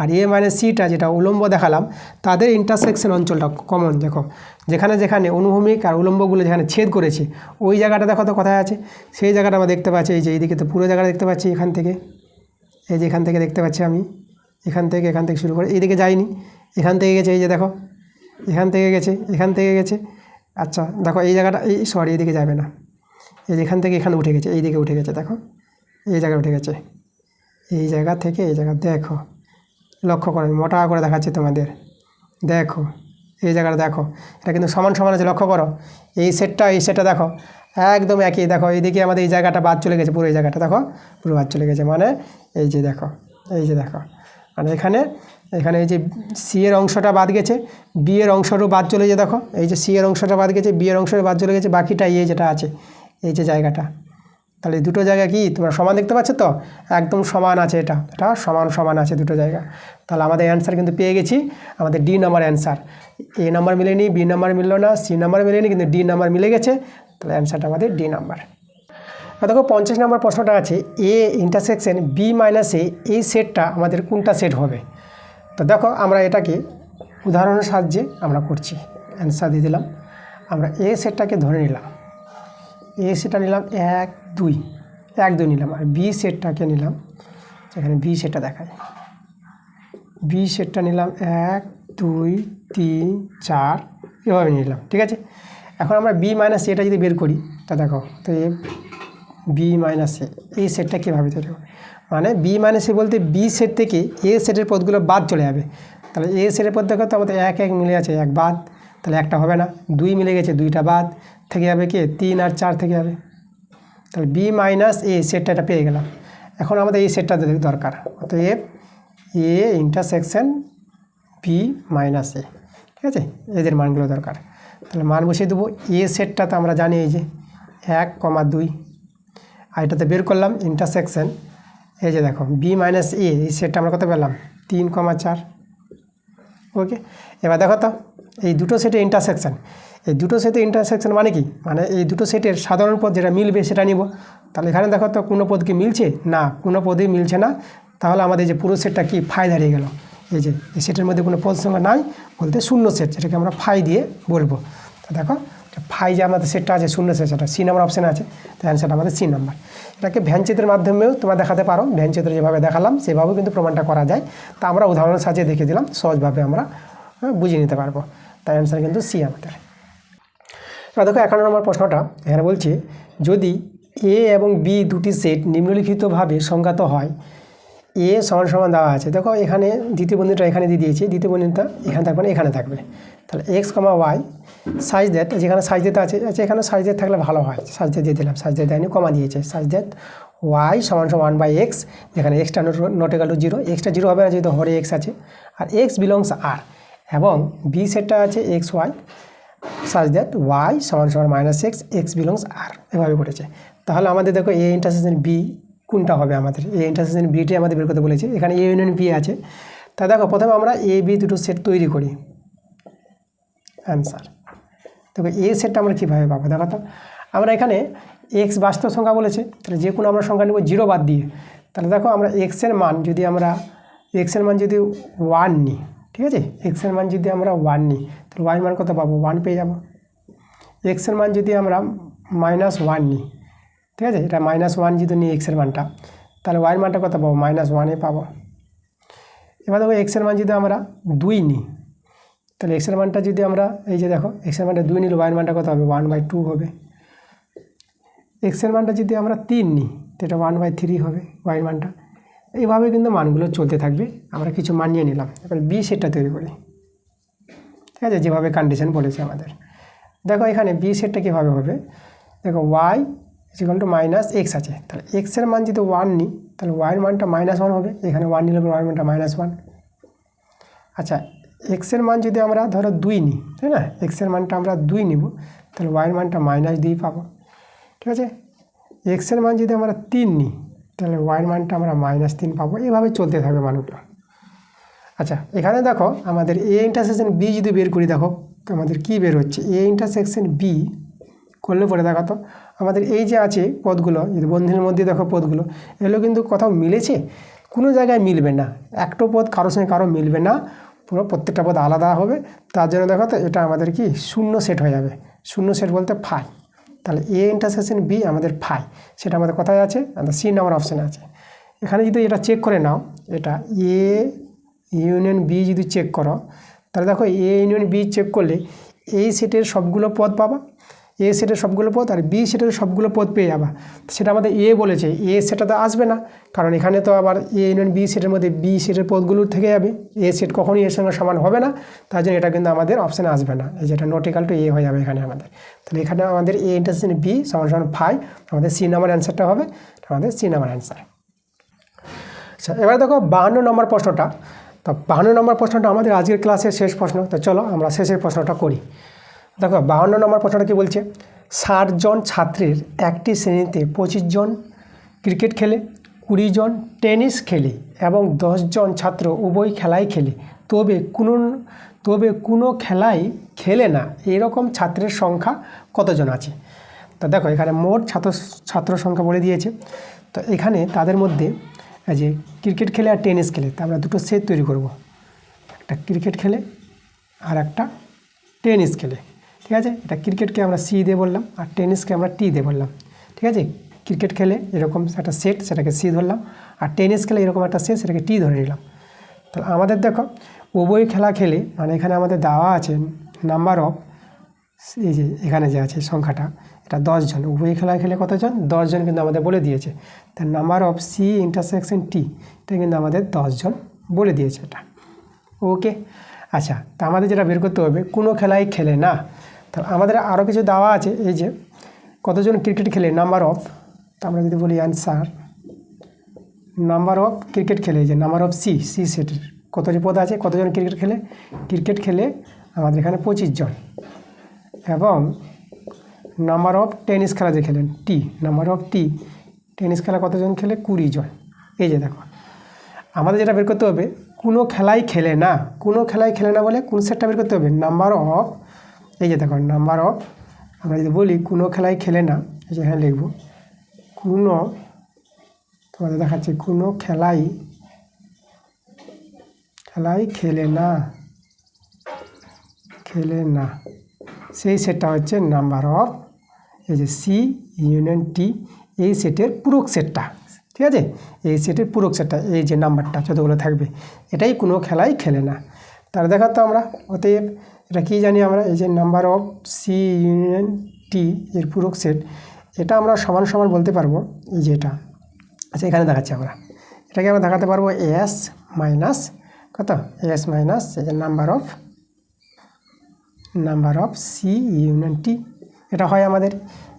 আর এ মাইনাস সিটা যেটা উলম্ব দেখালাম, তাদের ইন্টারসেকশন অঞ্চলটা কমন। দেখো যেখানে যেখানে অনুভূমিক আর উলম্বগুলো যেখানে ছেদ করেছে, ওই জায়গাটা দেখো তো কোথায় আছে, সেই জায়গাটা আমরা দেখতে পাচ্ছি। এই যে এইদিকে তো পুরো জায়গাটা দেখতে পাচ্ছি, এখান থেকে, এই যে এখান থেকে দেখতে পাচ্ছি আমি, এখান থেকে শুরু করে এইদিকে যাইনি, এখান থেকে গেছে, এই যে দেখো এখান থেকে গেছে। আচ্ছা দেখো এই জায়গাটা, এই সরি এইদিকে যাবে না, এই যে এখান থেকে এখানে উঠে গেছে, এই দিকে উঠে গেছে, দেখো এই জায়গায় উঠে গেছে, এই জায়গা থেকে এই জায়গা, দেখো লক্ষ্য করো, মোটা করে দেখাচ্ছি তোমাদের, দেখো এই জায়গাটা দেখো, এটা কিন্তু সমান সমান আছে, লক্ষ্য করো। এই সেটটা দেখো একদম একই, দেখো এইদিকে আমাদের এই জায়গাটা বাদ চলে গেছে, পুরো এই জায়গাটা দেখো পুরো বাদ চলে গেছে, মানে এই যে দেখো, মানে এখানে এই যে সি এর অংশটা বাদ গেছে, বি এর অংশটাও বাদ চলে গেছে, দেখো এই যে সি এর অংশটা বাদ গেছে, বি এর অংশটা বাদ চলে গেছে, বাকিটা এই যেটা আছে, এই যে জায়গাটা, তাহলে এই দুটো জায়গা কি তোমরা সমান দেখতে পাচ্ছ তো, একদম সমান আছে, এটা সমান সমান আছে দুটো জায়গা। তাহলে আমাদের অ্যান্সার কিন্তু পেয়ে গেছি, আমাদের ডি নাম্বার অ্যান্সার। এ নাম্বার মিলেনি, বি নাম্বার মিললো না, সি নাম্বার মিলেনি, কিন্তু ডি নাম্বার মিলে গেছে। তাহলে অ্যান্সারটা আমাদের ডি নাম্বার। আর দেখো 50 নম্বর প্রশ্নটা আছে, এ ইন্টারসেকশন বি মাইনাস এ, এই সেটটা আমাদের কোনটা সেট হবে? তো দেখো আমরা এটাকে উদাহরণের সাহায্যে আমরা করছি, অ্যান্সার দিয়ে দিলাম। আমরা এ সেটটাকে ধরে নিলাম, এ সেটটা নিলাম 1 2, 1 2 নিলাম, আর বি সেটটাকে নিলাম, এখানে বি সেটটা দেখায়, বি সেটটা নিলাম 1 2 3 4 এভাবে নিলাম, ঠিক আছে। এখন আমরা বি মাইনাস এটা যদি বের করি, তা দেখো তো এ বি মাইনাস এ, এই সেটটা কীভাবে তৈরি হবে? মানে বি মাইনাস এ বলতে বি সেট থেকে এ সেটের পদগুলো বাদ চলে যাবে। তাহলে এ সেটের পদ দেখো তো আমাদের 1 1 মিলে আছে, 1 বাদ, তাহলে একটা হবে না। 2 মিলে গেছে, 2টা বাদ, থেকে যাবে কি 3 আর 4 থেকে যাবে। তাহলে বি মাইনাস এ সেটটা এটা পেয়ে গেলাম। এখন আমাদের এই সেটটা দরকার, অতএব এ ইন্টারসেকশন বি মাইনাস এ, ঠিক আছে, এদের মানগুলো দরকার। তাহলে মান বসিয়ে দেবো। এ সেটটা তো আমরা জানি এই যে 1 2, আর এটাতে বের করলাম ইন্টারসেকশন, এই যে দেখো বি মাইনাস এ, এই সেটটা আমরা কত পেলাম 3 4। ওকে, এবার দেখো তো এই দুটো সেটের ইন্টারসেকশন, এই দুটো সেটের ইন্টারসেকশন মানে কি? মানে এই দুটো সেটের সাধারণ পদ যেটা মিলবে সেটা নিব। তাহলে এখানে দেখো তো কোনো পদ কি মিলছে? না, কোনো পদই মিলছে না। তাহলে আমাদের যে পুরো সেটটা কি ফাই দাঁড়িয়ে গেল। এই যে এই সেটের মধ্যে কোনো পদ সংখ্যা নাই বলতে শূন্য সেট, যেটাকে আমরা ফাই দিয়ে বলবো। তো দেখো ফাই যে আমাদের সেটটা আছে শূন্য সেট, সেটা সি নাম্বার অপশানে আছে, তো অ্যান্সারটা আমাদের সি নাম্বার। এটাকে ভ্যানচিত্রের মাধ্যমেও তোমরা দেখাতে পারো, ভ্যানচিত্র যেভাবে দেখালাম সেভাবেও কিন্তু প্রমাণটা করা যায়। তা আমরা উদাহরণের সাহায্যে দেখে দিলাম, সহজভাবে আমরা বুঝিয়ে নিতে পারবো। তাই অ্যান্সার কিন্তু সি আমাদের। এবার দেখো 51 নম্বর প্রশ্নটা, এখানে বলছে যদি এ এবং বি দুটি সেট নিম্নলিখিতভাবে সংজ্ঞাত হয়, এ সমান সমান দেওয়া আছে। দেখো এখানে দ্বিতীয় বন্ধনীটা এখানে দিয়ে দিয়েছি, দ্বিতীয় বন্ধনীটা এখানে থাকবে না, এখানে থাকবে। তাহলে X comma Y such that, যেখানে সাইজ দিতে আছে, আচ্ছা এখানে সাইজ দ্যাট থাকলে ভালো হয়, সাইজ দ্যাট দিয়ে দিলাম, সাইজ দ্যাট দেয়নি, কমা দিয়েছে। সাইজ দ্যাট ওয়াই সমান সমান 1/x, যেখানে extra not equal to 0, extra 0 হবে না যেহেতু হরে এক্স আছে, আর এক্স বিলংস আর, এবং বি সেটটা আছে X Y, such that Y সমান সমান -x, এক্স বিলংস আর, এভাবে করেছে। তাহলে আমাদের দেখো এ ইন্টারসেকশন বি কোনটা হবে? আমাদের এ ইন্টারসেকশন বিটি আমাদের বের করতে বলেছে, এখানে এ ইউনিয়ন বি আছে। তা দেখো প্রথমে আমরা এ বি দুটো সেট তৈরি করি, অ্যান্সার। দেখো এ সেটটা আমরা কীভাবে পাবো? দেখো তো আমরা এখানে এক্স বাস্তব সংখ্যা বলেছে, তাহলে যে কোনো আমরা সংখ্যা নেব 0 বাদ দিয়ে। তাহলে দেখো আমরা এক্সের মান যদি 1 নিই, ঠিক আছে, এক্সের মান যদি আমরা 1 নিই, তাহলে ওয়াই মান কত পাবো? 1 পেয়ে যাবো। এক্সের মান যদি আমরা -1 নিই, ঠিক আছে, এটা -1 যদি নিই এক্সের মানটা, তাহলে ওয়াইয়ের মানটা কত পাবো? -1 পাবো। এবার দেখো এক্সের মান যদি আমরা 2 নিই, তাহলে এক্সের মানটা যদি আমরা এই যে দেখো এক্সের মানটা 2 নিলে ওয়াইয়ের মানটা কত হবে? 1/2 হবে। এক্সের মানটা যদি আমরা 3 নিই, তো এটা 1/3 হবে ওয়াইয়ের মানটা। এইভাবে কিন্তু মানগুলো চলতে থাকবে, আমরা কিছু মান নিয়ে নিলাম। এবার বি সেটটা তৈরি করি, ঠিক আছে, যেভাবে কন্ডিশন বলেছে আমাদের। দেখো এখানে বি সেটটা কীভাবে হবে? দেখো ওয়াই -x আছে, তাহলে এক্সের মান যদি 1 নিই, তাহলে ওয়াইয়ের মানটা -1 হবে, এখানে 1 নিলে ওয়াইয়ের মানটা -1। আচ্ছা এক্সের মান যদি আমরা ধরো 2 নিই, তাই না, এক্সের মানটা আমরা 2 নিব, তাহলে ওয়াইয়ের মানটা -2 পাবো, ঠিক আছে। এক্সের মান যদি আমরা 3 নিই, তাহলে ওয়াইয়ের মানটা আমরা -3 পাবো। এইভাবে চলতে থাকবে মানগুলো। আচ্ছা এখানে দেখো আমাদের এ ইন্টারসেকশন বি যদি বের করি, দেখো আমাদের কি বের হচ্ছে? এ ইন্টারসেকশন বি করলে পরে দেখো তো আমাদের এই যে আছে পদগুলো, যদি বন্ধনীর মধ্যে দেখো পদগুলো, এগুলো কিন্তু কোথাও মিলেছে? কোনো জায়গায় মিলবে না, একটা পদ কারোর সঙ্গে কারো মিলবে না, পুরো প্রত্যেকটা পদ আলাদা হবে। তার জন্য দেখো তো এটা আমাদের কি শূন্য সেট হয়ে যাবে, শূন্য সেট বলতে ফাই। তাহলে এ ইন্টারসেকশন বি আমাদের ফাই, সেটা আমাদের কোথায় আছে? আমাদের সি নাম্বার অপশানে আছে। এখানে যদি এটা চেক করে নাও, এটা এ ইউনিয়ন বি যদি চেক করো, তাহলে দেখো এ ইউনিয়ন বি চেক করলে এই সেটের সবগুলো পদ পাবা, এ সেটের সবগুলো পদ, আর বি সেটের সবগুলো পদ পেয়ে যাবা। সেটা আমাদের এ বলেছে, এ সেটা তো আসবে না, কারণ এখানে তো আবার এ ইউনিয়ন বি সেটের মধ্যে বি সেটের পদগুলো থেকে যাবে, এ সেট কখনই এর সঙ্গে সমান হবে না, তার জন্য এটা কিন্তু আমাদের অপশানে আসবে না, এই যেটা নট ইকুয়াল টু এ হয়ে যাবে এখানে আমাদের। তাহলে এখানে আমাদের এ ইন্টারসেকশন বি সমান 5, আমাদের সি নাম্বার অ্যান্সারটা হবে, আমাদের সি নাম্বার অ্যান্সার। আচ্ছা এবার দেখো 52 নম্বর প্রশ্নটা। তো 52 নম্বর প্রশ্নটা আমাদের আজকের ক্লাসের শেষ প্রশ্ন। তো চলো আমরা শেষের প্রশ্নটা করি। দেখো 52 নম্বর প্রশ্নটা কী বলছে, 60 জন ছাত্রের একটি শ্রেণীতে 25 জন ক্রিকেট খেলে, 20 জন টেনিস খেলে এবং 10 জন ছাত্র উভয় খেলাই খেলে, তবে কোনো খেলাই খেলে না, এরকম ছাত্রের সংখ্যা কতজন আছে? তো দেখো এখানে মোট ছাত্র সংখ্যা বলে দিয়েছে। তো এখানে তাদের মধ্যে এই যে ক্রিকেট খেলে আর টেনিস খেলে, তা আমরা দুটো সেট তৈরি করব, একটা ক্রিকেট খেলে আর একটা টেনিস খেলে। ঠিক আছে, এটা ক্রিকেটকে আমরা সি দিয়ে বললাম আর টেনিসকে আমরা টি দিয়ে বললাম। ঠিক আছে, ক্রিকেট খেলে এরকম একটা সেট, সেটাকে সি ধরলাম, আর টেনিস খেলে এরকম একটা সেট, সেটাকে টি ধরে নিলাম। তাহলে আমাদের দেখো উভয় খেলা খেলে, মানে এখানে আমাদের দেওয়া আছে নাম্বার অফ, এই যে এখানে যে আছে সংখ্যাটা, এটা 10 জন। উভয় খেলা খেলে কতজন? 10 জন কিন্তু আমাদের বলে দিয়েছে। তার নাম্বার অফ সি ইন্টারসেকশন টি, এটা কিন্তু আমাদের 10 জন বলে দিয়েছে এটা। ওকে, আচ্ছা, তা আমাদের যেটা বের করতে হবে, কোনো খেলাই খেলে না। তাহলে আমাদের আরও কিছু দেওয়া আছে, এই যে কতজন ক্রিকেট খেলে, নাম্বার অফ, তা আমরা যদি বলি অ্যান্সার নাম্বার অফ ক্রিকেট খেলে, এই যে নাম্বার অফ সি সেটের কতটি পদ আছে, কতজন ক্রিকেট খেলে আমাদের এখানে 25 জন, এবং নাম্বার অফ টেনিস খেলা যে খেলেন টি, নাম্বার অফ টি টেনিস খেলা কতজন খেলে, 20 জন। এই যে দেখো আমাদের যেটা বের করতে হবে, কোনো খেলাই খেলে না, কোনো খেলাই খেলে না বলে কোন সেটটা বের করতে হবে, নাম্বার অফ, এই যে দেখো নাম্বার অফ, আমরা যদি বলি কোনো খেলাই খেলে না, এই যে এখানে লিখব কোনো, তোমাদের দেখাচ্ছে কোনো খেলাই খেলে না, সেই সেটটা হচ্ছে নাম্বার অফ, এই যে সি ইউনিয়ন টি, এই সেটের পূরক সেটটা। ঠিক আছে, এই সেটের পূরক সেটটা, এই যে নাম্বারটা যতগুলো থাকবে, এটাই কোনো খেলাই খেলে না। তাহলে দেখাতো আমরা, অতএব এটা কী জানি আমরা, এই যে number of C union T এর পূরক সেট, এটা আমরা সমান সমান বলতে পারবো, এই যে এটা। আচ্ছা, এখানে দেখাচ্ছি আমরা, এটাকে আমরা দেখাতে পারবো এস মাইনাস কত, এস মাইনাস এই যে number of C union T, এটা হয় আমাদের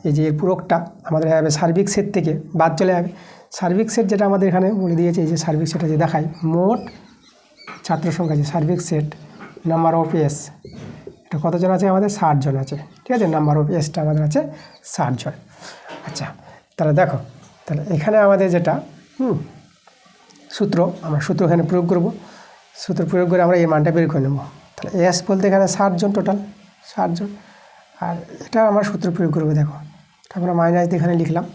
এই যে এর পূরকটা আমাদের হবে সার্বিক সেট থেকে বাদ চলে যাবে। সার্বিক সেট যেটা আমাদের এখানে বলে দিয়েছে, এই যে সার্বিক সেটটা যে দেখায় মোট ছাত্র সংখ্যা, যে সার্বিক সেট নাম্বার অফ এস, এটা কতজন আছে আমাদের, 60 জন আছে। ঠিক আছে, নাম্বার অফ এসটা আমাদের আছে 60 জন। আচ্ছা, তাহলে দেখো, তাহলে এখানে আমাদের যেটা সূত্র, আমরা সূত্র এখানে প্রয়োগ করব, সূত্র প্রয়োগ করে আমরা এই মানটা বের করে নেব। তাহলে এস বলতে এখানে 60 জন, টোটাল 60 জন, আর এটা আমরা সূত্র প্রয়োগ করবো। দেখো আমরা মাইনাস দিয়ে এখানে লিখলাম।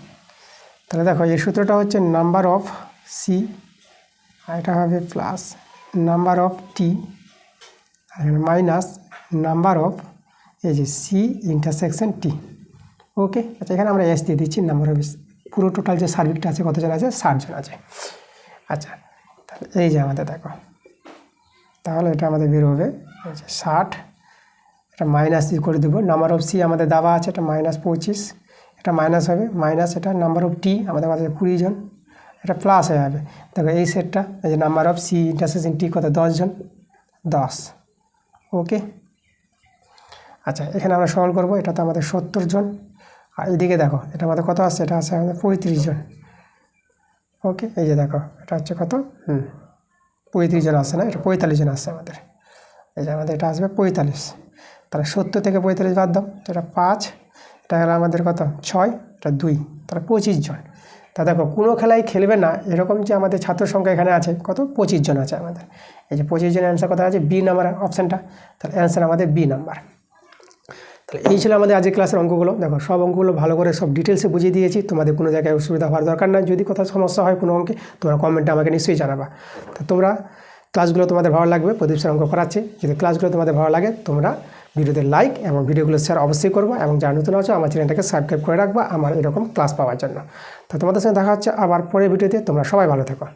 তাহলে দেখো এই সূত্রটা হচ্ছে নাম্বার অফ সি, আর এটা হবে প্লাস নাম্বার অফ টি, আর এখানে মাইনাস নাম্বার অফ এই যে সি ইন্টারসেকশন টি। ওকে, আচ্ছা, এখানে আমরা এস দিয়ে দিচ্ছি, নাম্বার অফ পুরো টোটাল যে সার্বিকটা আছে কতজন আছে, 60 জন আছে। আচ্ছা, তাহলে এই যে আমাদের দেখো, তাহলে এটা আমাদের বের হবে এই যে 60, এটা মাইনাস দিয়ে করে দেবো, নাম্বার অফ সি আমাদের দেওয়া আছে, এটা -25, এটা মাইনাস হবে, মাইনাস এটা নাম্বার অফ টি আমাদের কাছে 20 জন, এটা প্লাস হয়ে যাবে। দেখো এই সেটটা, এই যে নাম্বার অফ সি ইন্টারসেকশন টি কত, 10 জন, 10। ওকে, আচ্ছা, এখানে আমরা সরল করবো, এটা তো আমাদের 70 জন, আর এইদিকে দেখো এটা আমাদের কত আসছে, এটা আছে আমাদের 35 জন। ওকে, এই যে দেখো এটা হচ্ছে কত, 35 জন আসছে না, এটা 45 জন আসছে আমাদের, এই যে আমাদের এটা আসবে 45। তাহলে 70 থেকে 45 বাদ দাও, এটা 5, এটা হলো আমাদের কত 6, এটা 2, তাহলে 25 জন। তা দেখো কোনো খেলাই খেলবে না এরকম যে আমাদের ছাত্র সংখ্যা এখানে আছে কত, 25 জন আছে আমাদের। এই যে 25 জনের অ্যান্সার কত আছে, বি নাম্বার অপশানটা, তাহলে অ্যান্সার আমাদের বি নাম্বার। তাহলে এই ছিল আমাদের আজকের ক্লাসের অঙ্কগুলো। দেখো সব অঙ্কগুলো ভালো করে সব ডিটেলসে বুঝিয়ে দিয়েছি, তোমাদের কোনো জায়গায় অসুবিধা হওয়ার দরকার নাই। যদি কোথাও সমস্যা হয় কোনো অঙ্কে, তোমরা কমেন্টে আমাকে নিশ্চয়ই জানাবা। তা তোমরা ক্লাসগুলো তোমাদের ভালো লাগবে, প্রদীপ স্যার অঙ্ক করাচ্ছে, যদি ক্লাসগুলো তোমাদের ভালো লাগে তোমরা ভিডিওতে লাইক এবং ভিডিওগুলো শেয়ার অবশ্যই করবো, এবং যারা নতুন আছো আমার চ্যানেলটাকে সাবস্ক্রাইব করে রাখবা আমার এরকম ক্লাস পাওয়ার জন্য। তা তোমাদের সঙ্গে দেখা হচ্ছে আবার পরের ভিডিওতে, তোমরা সবাই ভালো থেকো।